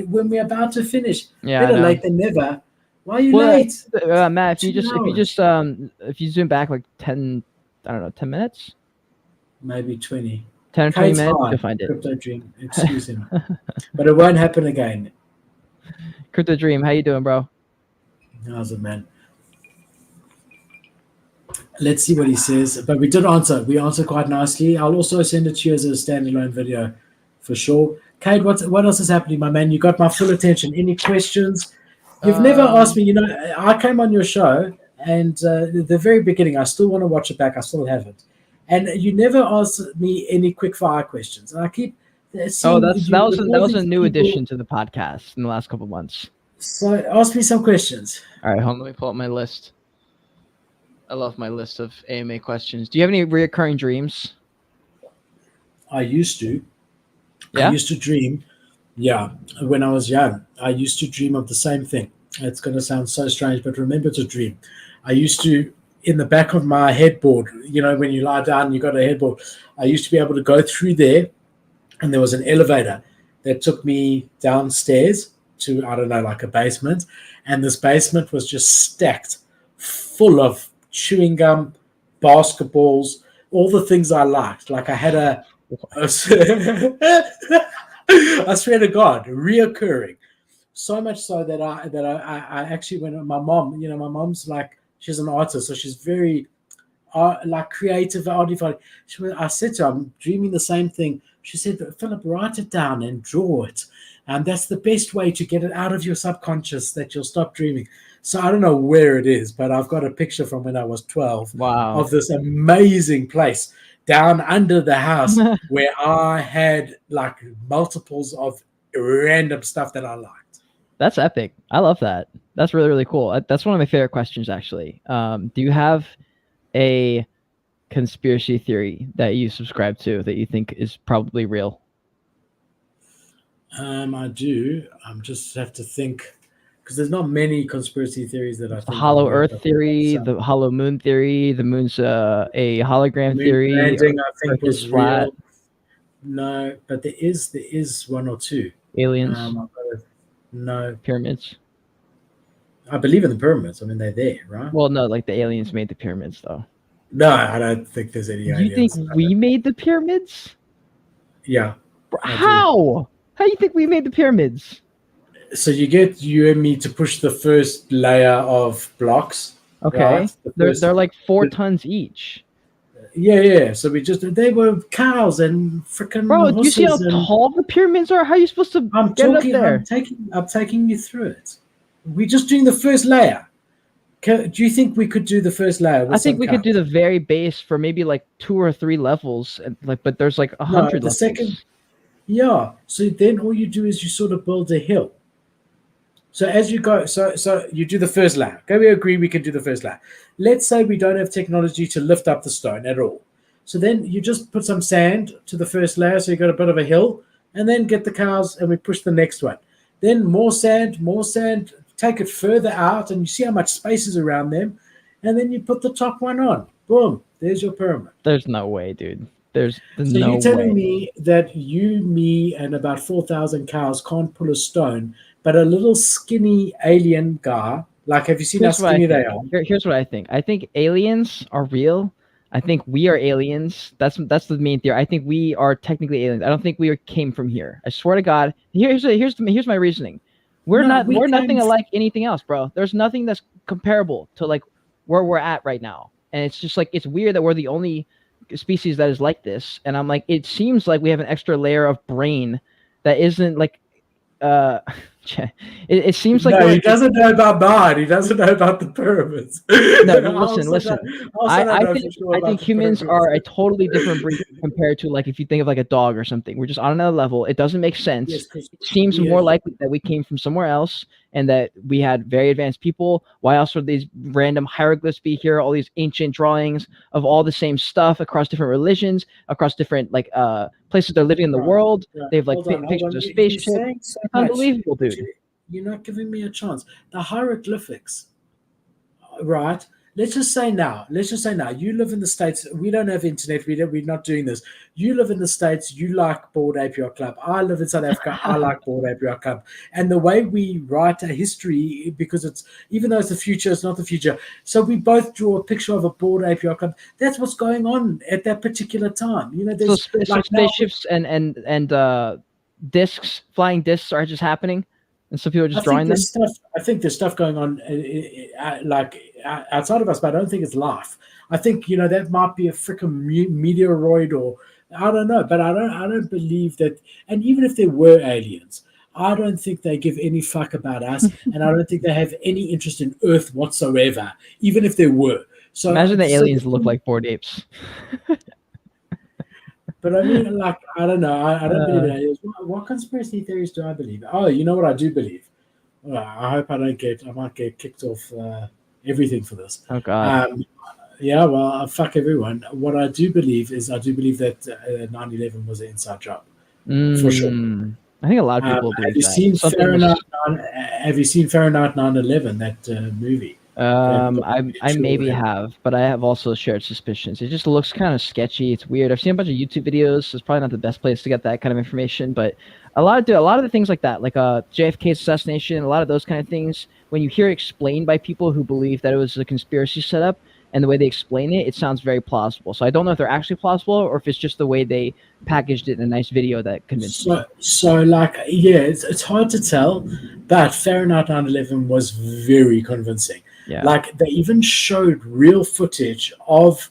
when we're about to finish, better late than never. Why are you late? Matt, if you zoom back like 10 minutes, maybe 20. 10 or 20 minutes, you'll find it. Crypto Dream, excuse him, but it won't happen again. Crypto Dream, how you doing, bro? How's it, man? Let's see what he says. But we did answer. We answered quite nicely. I'll also send it to you as a standalone video for sure. Kate, what else is happening, my man? You got my full attention. Any questions? You've never asked me. You know, I came on your show, and the very beginning, I still want to watch it back. I still haven't. And you never asked me any quick fire questions. And I keep that was a new addition to the podcast in the last couple of months. So ask me some questions. All right, hold on, let me pull up my list. I love my list of AMA questions. Do you have any reoccurring dreams? I used to. Yeah? I used to dream. Yeah, when I was young, I used to dream of the same thing. It's going to sound so strange, but remember to dream. I used to, in the back of my headboard, you know, when you lie down, you got a headboard. I used to be able to go through there, and there was an elevator that took me downstairs to, I don't know, like a basement. And this basement was just stacked full of chewing gum, basketballs, all the things I liked. Like I had I swear to God, reoccurring. So much so that I actually went, my mom, you know, my mom's like, she's an artist, so she's very like creative, artifact. I said to her, I'm dreaming the same thing. She said, Philip, write it down and draw it. And that's the best way to get it out of your subconscious, that you'll stop dreaming. So I don't know where it is, but I've got a picture from when I was 12 of this amazing place. down under the house where I had like multiples of random stuff that I liked. That's epic. I love that. That's really, really cool. That's one of my favorite questions, actually. Do you have a conspiracy theory that you subscribe to that you think is probably real? I do. I'm just have to think, because there's not many conspiracy theories that I think. The hollow are real, Earth theory, the hollow moon theory, the moon's a hologram moon theory. landing, I think, Earth was is flat. real. No, but there is one or two. Aliens, no, pyramids. I believe in the pyramids. I mean, they're there, right? Well, no, like the aliens made the pyramids, though. No, I don't think there's any You aliens. think we made the pyramids? Yeah. How? How do you think we made the pyramids? So you get you and me to push the first layer of blocks. Okay, right? they're like 4 tons each. Yeah. So they were cows and freaking. Bro, do you see how tall the pyramids are? How are you supposed to get up there? I'm taking you through it. We're just doing the first layer. Do you think we could do the first layer? I think we could do the very base for maybe like 2 or 3 levels, and but there's like 100 levels. Yeah. So then all you do is you sort of build a hill. So as you go, so you do the first layer. Okay, we agree we can do the first layer. Let's say we don't have technology to lift up the stone at all. So then you just put some sand to the first layer, so you got a bit of a hill, and then get the cows and we push the next one. Then more sand, take it further out, and you see how much space is around them, and then you put the top one on. Boom, there's your pyramid. There's no way, dude. There's so no way. You're telling me that you, me, and about 4,000 cows can't pull a stone, but a little skinny alien guy, like, have you seen how skinny they are? Here's what I think. I think aliens are real. I think we are aliens. That's the main theory. I think we are technically aliens. I don't think we came from here. I swear to God. Here's my reasoning. We're nothing alike anything else, bro. There's nothing that's comparable to like where we're at right now. And it's just like, it's weird that we're the only species that is like this. And I'm like, it seems like we have an extra layer of brain that isn't like it seems like he doesn't know about mine. He doesn't know about the pyramids. No, listen. I think humans are a totally different breed compared to like if you think of like a dog or something. We're just on another level. It doesn't make sense. Yes, it seems more likely that we came from somewhere else and that we had very advanced people. Why else would these random hieroglyphs be here? All these ancient drawings of all the same stuff across different religions, across different like places they're living in the world. They have like pictures of spaceships. So unbelievable, dude. You're not giving me a chance. The hieroglyphics, right? Let's just say now, you live in the States. We don't have internet. We're not doing this. You live in the States. You like Bored Ape Yacht Club. I live in South Africa. I like Bored Ape Yacht Club. And the way we write a history, because it's, even though it's the future, it's not the future. So we both draw a picture of a Bored Ape Yacht Club. That's what's going on at that particular time. You know, there's so spaceships and discs, flying discs are just happening. And so people are just drawing them. I think there's stuff going on like outside of us, but I don't think it's life. I think that might be a freaking meteoroid, or I don't know, but I don't believe that. And even if there were aliens, I don't think they give any fuck about us, and I don't think they have any interest in Earth whatsoever, even if there were. So imagine the aliens look like bored apes. But I mean, like, I don't know. I don't believe in aliens. What conspiracy theories do I believe? Oh, you know what I do believe? Well, I hope I might get kicked off everything for this. Oh, God. Yeah, well, fuck everyone. What I do believe is that 9/11 was an inside job. For sure. I think a lot of people believe that. Have you seen Fahrenheit 9/11, that movie? I maybe have, but I have also shared suspicions. It just looks kind of sketchy. It's weird. I've seen a bunch of YouTube videos. It's probably not the best place to get that kind of information, but a lot of the things like that, like JFK's assassination, a lot of those kind of things, when you hear it explained by people who believe that it was a conspiracy setup, and the way they explain it, it sounds very plausible. So I don't know if they're actually plausible or if it's just the way they packaged it in a nice video that convinced me. So like, yeah, it's hard to tell, but Fahrenheit 9/11 was very convincing. Yeah. Like, they even showed real footage of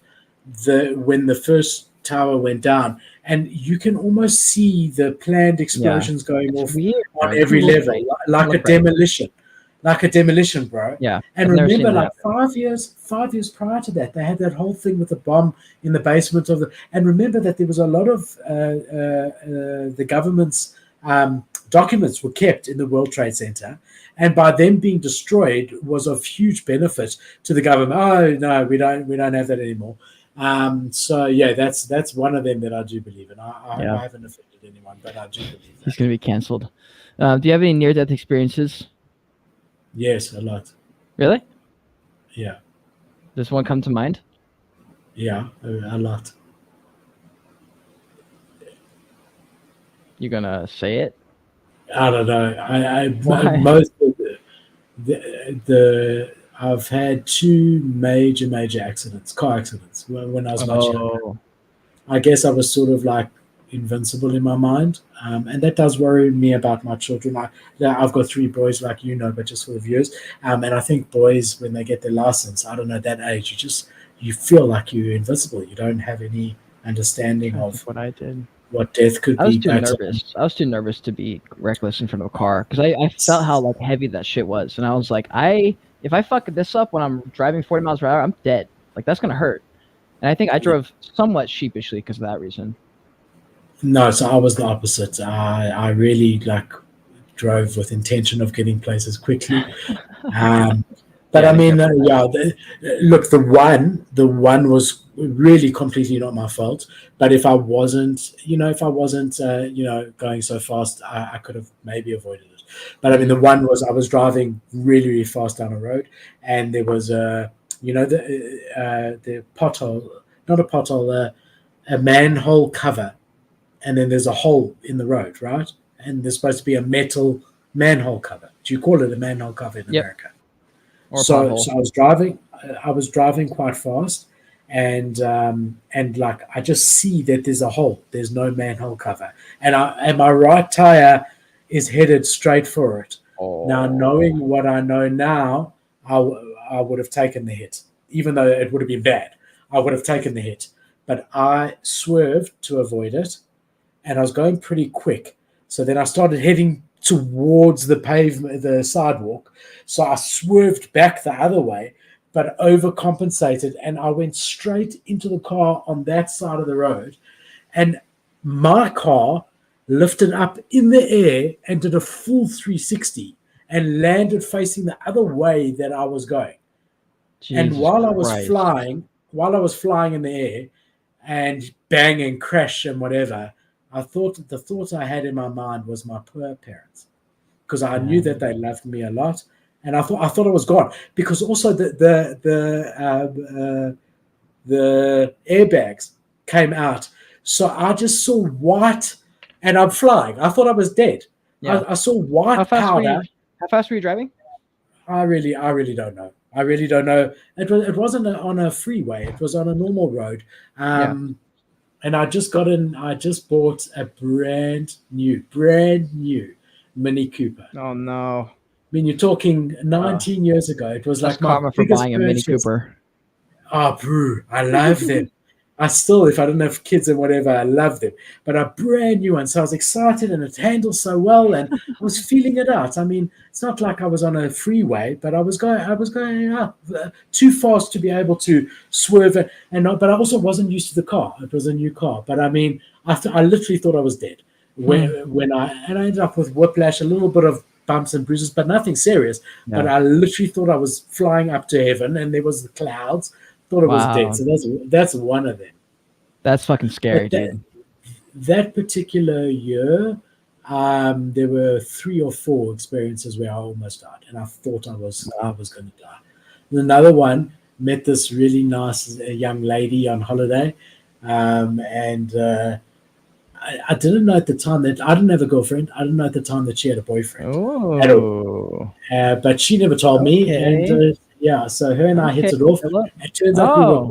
when the first tower went down, and you can almost see the planned explosions going off on every level, like a demolition. like a demolition, bro. Yeah. And I've never seen remember, that like 5 years prior to that, they had that whole thing with the bomb in the basement of the. And remember that there was a lot of the government's documents were kept in the World Trade Center, and by them being destroyed was of huge benefit to the government. Oh no, we don't have that anymore. So yeah, that's one of them that I do believe in. I haven't offended anyone, but I do believe that. He's gonna be canceled. Do you have any near-death experiences? Yes, a lot. Really? Yeah. Does one come to mind? Yeah, a lot. You gonna say it? I don't know. Why? Most of the I've had 2 major accidents, car accidents, when I was much younger. I guess I was sort of like invincible in my mind, and that does worry me about my children. I've got 3 boys, like but just for the viewers. And I think boys, when they get their license, I don't know, that age, you feel like you're invincible. You don't have any understanding of what I did. What death could be. I was too nervous. I was too nervous to be reckless in front of a car because I felt how like heavy that shit was, and I was like, if I fuck this up when I'm driving 40 miles per hour, I'm dead. Like that's gonna hurt. And I think I drove somewhat sheepishly because of that reason. No, so I was the opposite. I really drove with intention of getting places quickly. But I mean, look, the one was really completely not my fault. But if I wasn't, going so fast, I could have maybe avoided it. But I mean, the one was I was driving really, really fast down a road, and there was the pothole, not a pothole, a manhole cover, and then there's a hole in the road, right? And there's supposed to be a metal manhole cover. Do you call it a manhole cover in America? So I was driving quite fast, and I just see that there's a hole. There's no manhole cover, and my right tire is headed straight for it. Now, knowing what I know now, I would have taken the hit, even though it would have been bad. I would have taken the hit, but I swerved to avoid it, and I was going pretty quick. So then I started heading towards the pavement, the sidewalk. So I swerved back the other way, but overcompensated, and I went straight into the car on that side of the road. And my car lifted up in the air and did a full 360 and landed facing the other way that I was going. And while I was flying in the air and bang and crash and whatever, the thought I had in my mind was my poor parents, because I knew that they loved me a lot, and I thought I was gone, because also the airbags came out, so I just saw white, and I'm flying. I thought I was dead. Yeah. I saw white powder. How fast were you driving? I really don't know. I really don't know. It wasn't on a freeway. It was on a normal road. And I just bought a brand new Mini Cooper. Oh no! I mean, you're talking 19 years ago. It was like karma for buying a Mini Cooper. Oh, bro, I love them. I still, if I didn't have kids and whatever, I love them. But a brand new one, so I was excited, and it handles so well, and I was feeling it out. I mean, it's not like I was on a freeway, but I was going up too fast to be able to swerve, but I also wasn't used to the car. It was a new car, but I mean, I literally thought I was dead when I ended up with whiplash, a little bit of bumps and bruises, but nothing serious. Yeah. But I literally thought I was flying up to heaven, and there was the clouds. Thought it was dead. So that's one of them. That's fucking scary, dude. That particular year, there were 3 or 4 experiences where I almost died, and I thought I was going to die. And another one, met this really nice young lady on holiday, and I didn't know at the time that I didn't have a girlfriend. I didn't know at the time that she had a boyfriend. At all. But she never told me, and so her and I hit it off. It turns out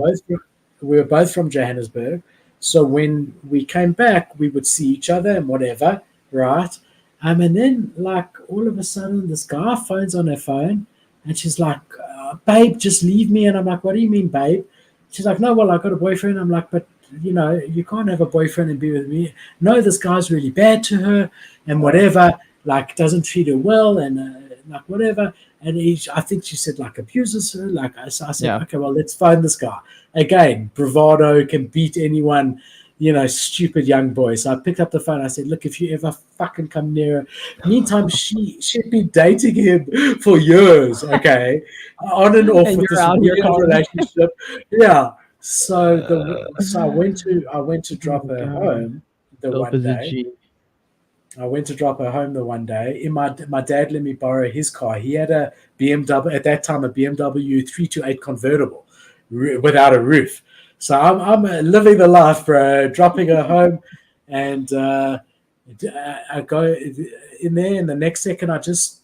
we were both from Johannesburg. So when we came back, we would see each other and whatever, right? And then all of a sudden, this guy phones on her phone, and she's like, "Babe, just leave me." And I'm like, "What do you mean, babe?" She's like, "No, well, I got a boyfriend." I'm like, "But you can't have a boyfriend and be with me." No, this guy's really bad to her and whatever, doesn't treat her well, and like whatever. And I think she said like abuses her. Like so I said, Yeah. okay, well let's find this guy. Again, bravado can beat anyone, stupid young boy. So I picked up the phone. I said, look, if you ever fucking come near her. Meantime, she'd been dating him for years, okay, on and off And with you're this out here weird calling- relationship. Yeah. So I went to drop her God. home the Philip one is a day. G. I went to drop her home the one day. My dad let me borrow his car. He had a BMW at that time, a BMW 328 convertible without a roof. So I'm living the life, bro. Dropping her home, and I go in there, and the next second I just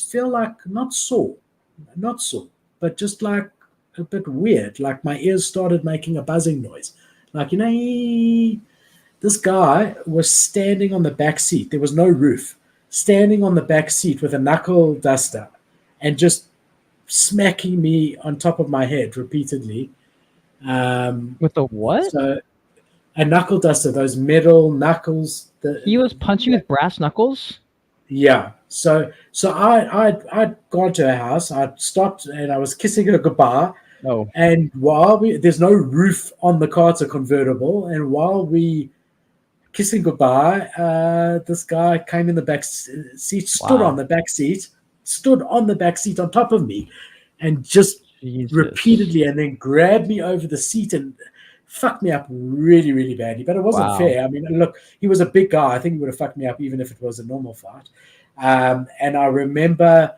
feel like not sore, but just like a bit weird. Like my ears started making a buzzing noise, like this guy was standing on the back seat. There was no roof. Standing on the back seat with a knuckle duster and just smacking me on top of my head repeatedly. With the what? So a knuckle duster, those metal knuckles. He was punching with brass knuckles? Yeah. So I'd gone to her house. I'd stopped and I was kissing her goodbye. Oh. And there's no roof on the car, it's a convertible. And while we kissing goodbye, this guy came in the back seat, stood on the back seat on top of me, and just repeatedly, and then grabbed me over the seat and fucked me up really, really badly. But it wasn't fair. I mean, look, he was a big guy. I think he would have fucked me up even if it was a normal fight. And I remember,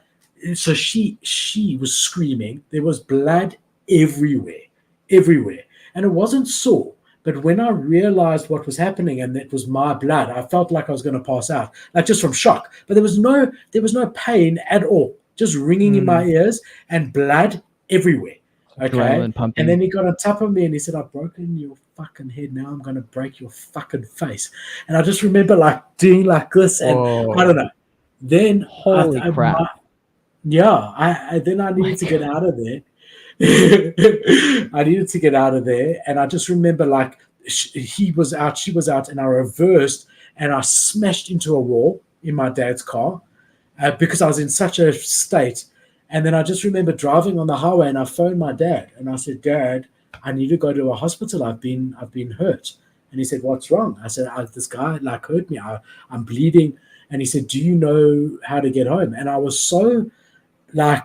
so she was screaming. There was blood everywhere, and it wasn't sore. But when I realized what was happening and it was my blood, I felt like I was going to pass out, like just from shock. But there was no pain at all, just ringing in my ears and blood everywhere. Okay. Adrenaline pumping. And then he got on top of me and he said, I've broken your fucking head. Now I'm going to break your fucking face. And I just remember like doing like this. And I don't know. Then holy crap. Then I needed to get out of there. I needed to get out of there, and I just remember like he was out, she was out, and I reversed and I smashed into a wall in my dad's car because I was in such a state. And then I just remember driving on the highway, and I phoned my dad, and I said, Dad, I need to go to a hospital. I've been hurt. And he said, what's wrong? I said, this guy like hurt me. I'm bleeding. And he said, do you know how to get home? And I was so like,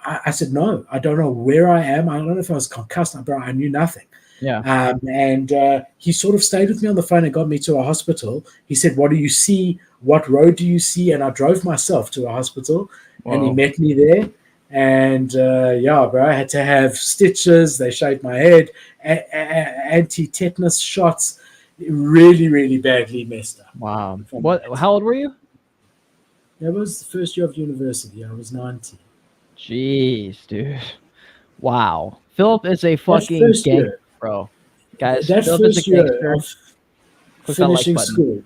I said, no, I don't know where I am. I don't know if I was concussed, bro. I knew nothing. Yeah. And he sort of stayed with me on the phone and got me to a hospital. He said, what do you see? What road do you see? And I drove myself to a hospital. Whoa. And he met me there. And bro, I had to have stitches. They shaved my head, anti-tetanus shots. Really, really badly messed up. Wow. How old were you? That was the first year of university. I was 19. Jeez, dude. Wow. Philip is a fucking gangster, bro. Guys, that Philip first is a year of finishing like school.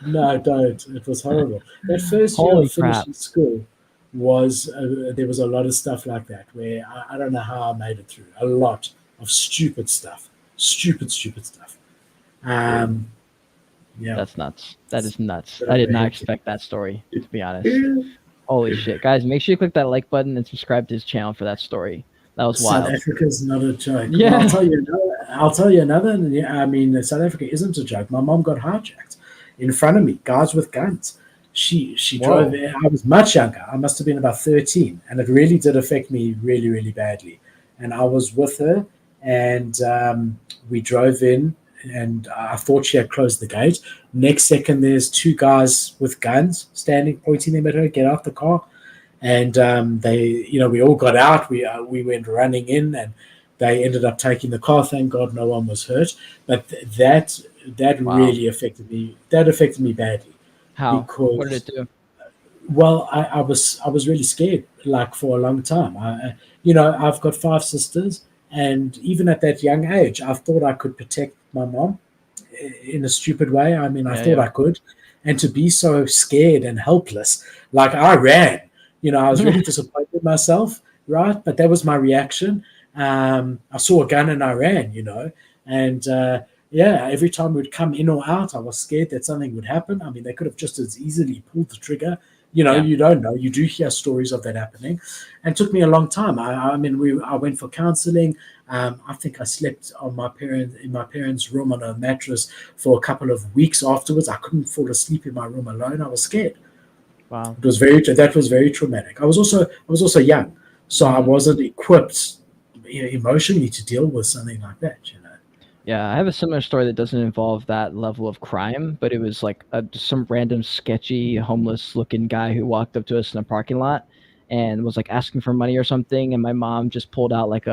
No, don't. It was horrible. That first year of finishing school was, there was a lot of stuff like that where I don't know how I made it through. A lot of stupid stuff. Stupid stuff. Yeah. That's nuts. That is nuts. I did not expect that story, to be honest. Holy shit. Guys, make sure you click that like button and subscribe to his channel for that story. That was wild. South Africa's not a joke. Yeah. Well, I'll tell you another. I mean, South Africa isn't a joke. My mom got hijacked in front of me, guys with guns. She drove there. I was much younger. I must have been about 13. And it really did affect me really, really badly. And I was with her, and we drove in. And I thought she had closed the gate. Next second, there's two guys with guns standing, pointing them at her, get out the car. And they, we all got out. We went running in, and they ended up taking the car. Thank God no one was hurt. But that really affected me. That affected me badly. How? Because, what did it do? Well, I was really scared, like for a long time. I've got 5 sisters. And even at that young age, I thought I could protect my mom in a stupid way. I mean, I thought I could. And to be so scared and helpless, like I ran, I was really disappointed with myself, right? But that was my reaction. I saw a gun and I ran, And every time we'd come in or out, I was scared that something would happen. I mean, they could have just as easily pulled the trigger, You know, Yeah. you don't know. You do hear stories of that happening, and it took me a long time. I went for counseling. I think I slept in my parents' room on a mattress for a couple of weeks afterwards. I couldn't fall asleep in my room alone. I was scared. Wow. That was very traumatic. I was also young, so I wasn't equipped emotionally to deal with something like that. Yeah, I have a similar story that doesn't involve that level of crime, but it was like just some random sketchy homeless-looking guy who walked up to us in a parking lot and was like asking for money or something, and my mom just pulled out like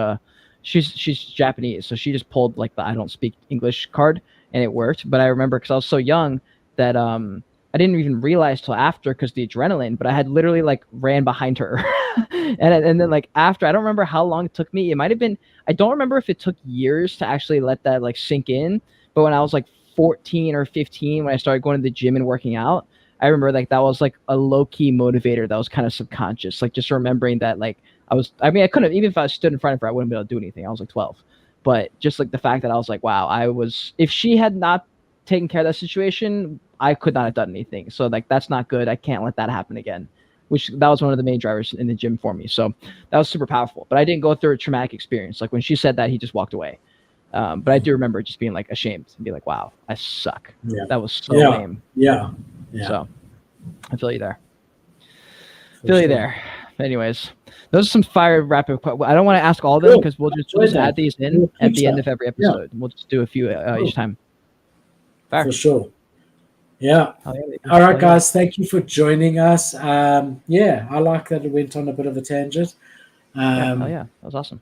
she's Japanese, so she just pulled like the I don't speak English card, and it worked. But I remember because I was so young that I didn't even realize till after because the adrenaline, but I had literally like ran behind her. and then like after, I don't remember how long it took me. It might have been, I don't remember if it took years to actually let that like sink in. But when I was like 14 or 15, when I started going to the gym and working out, I remember like that was like a low key motivator that was kind of subconscious. Like just remembering that like I couldn't have, even if I stood in front of her, I wouldn't be able to do anything. I was like 12. But just like the fact that I was like, wow, if she had not taken care of that situation, I could not have done anything. So like that's not good. I can't let that happen again. That was one of the main drivers in the gym for me. So that was super powerful. But I didn't go through a traumatic experience. Like when she said that, he just walked away. But I do remember just being like ashamed and be like, wow, I suck. Yeah. That was so lame. Yeah. So I feel you there. There. Anyways, those are some fire rapid questions. I don't want to ask all of them because we'll just add these in at the end of every episode. We'll just do a few each time. For sure. Yeah. All right, guys. Thank you for joining us. I like that it went on a bit of a tangent. That was awesome.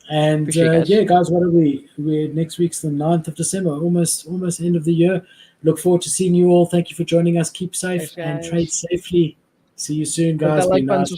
And guys, what are we? Next week's the 9th of December, almost end of the year. Look forward to seeing you all. Thank you for joining us. Keep safe and trade safely. See you soon, guys. Be nice.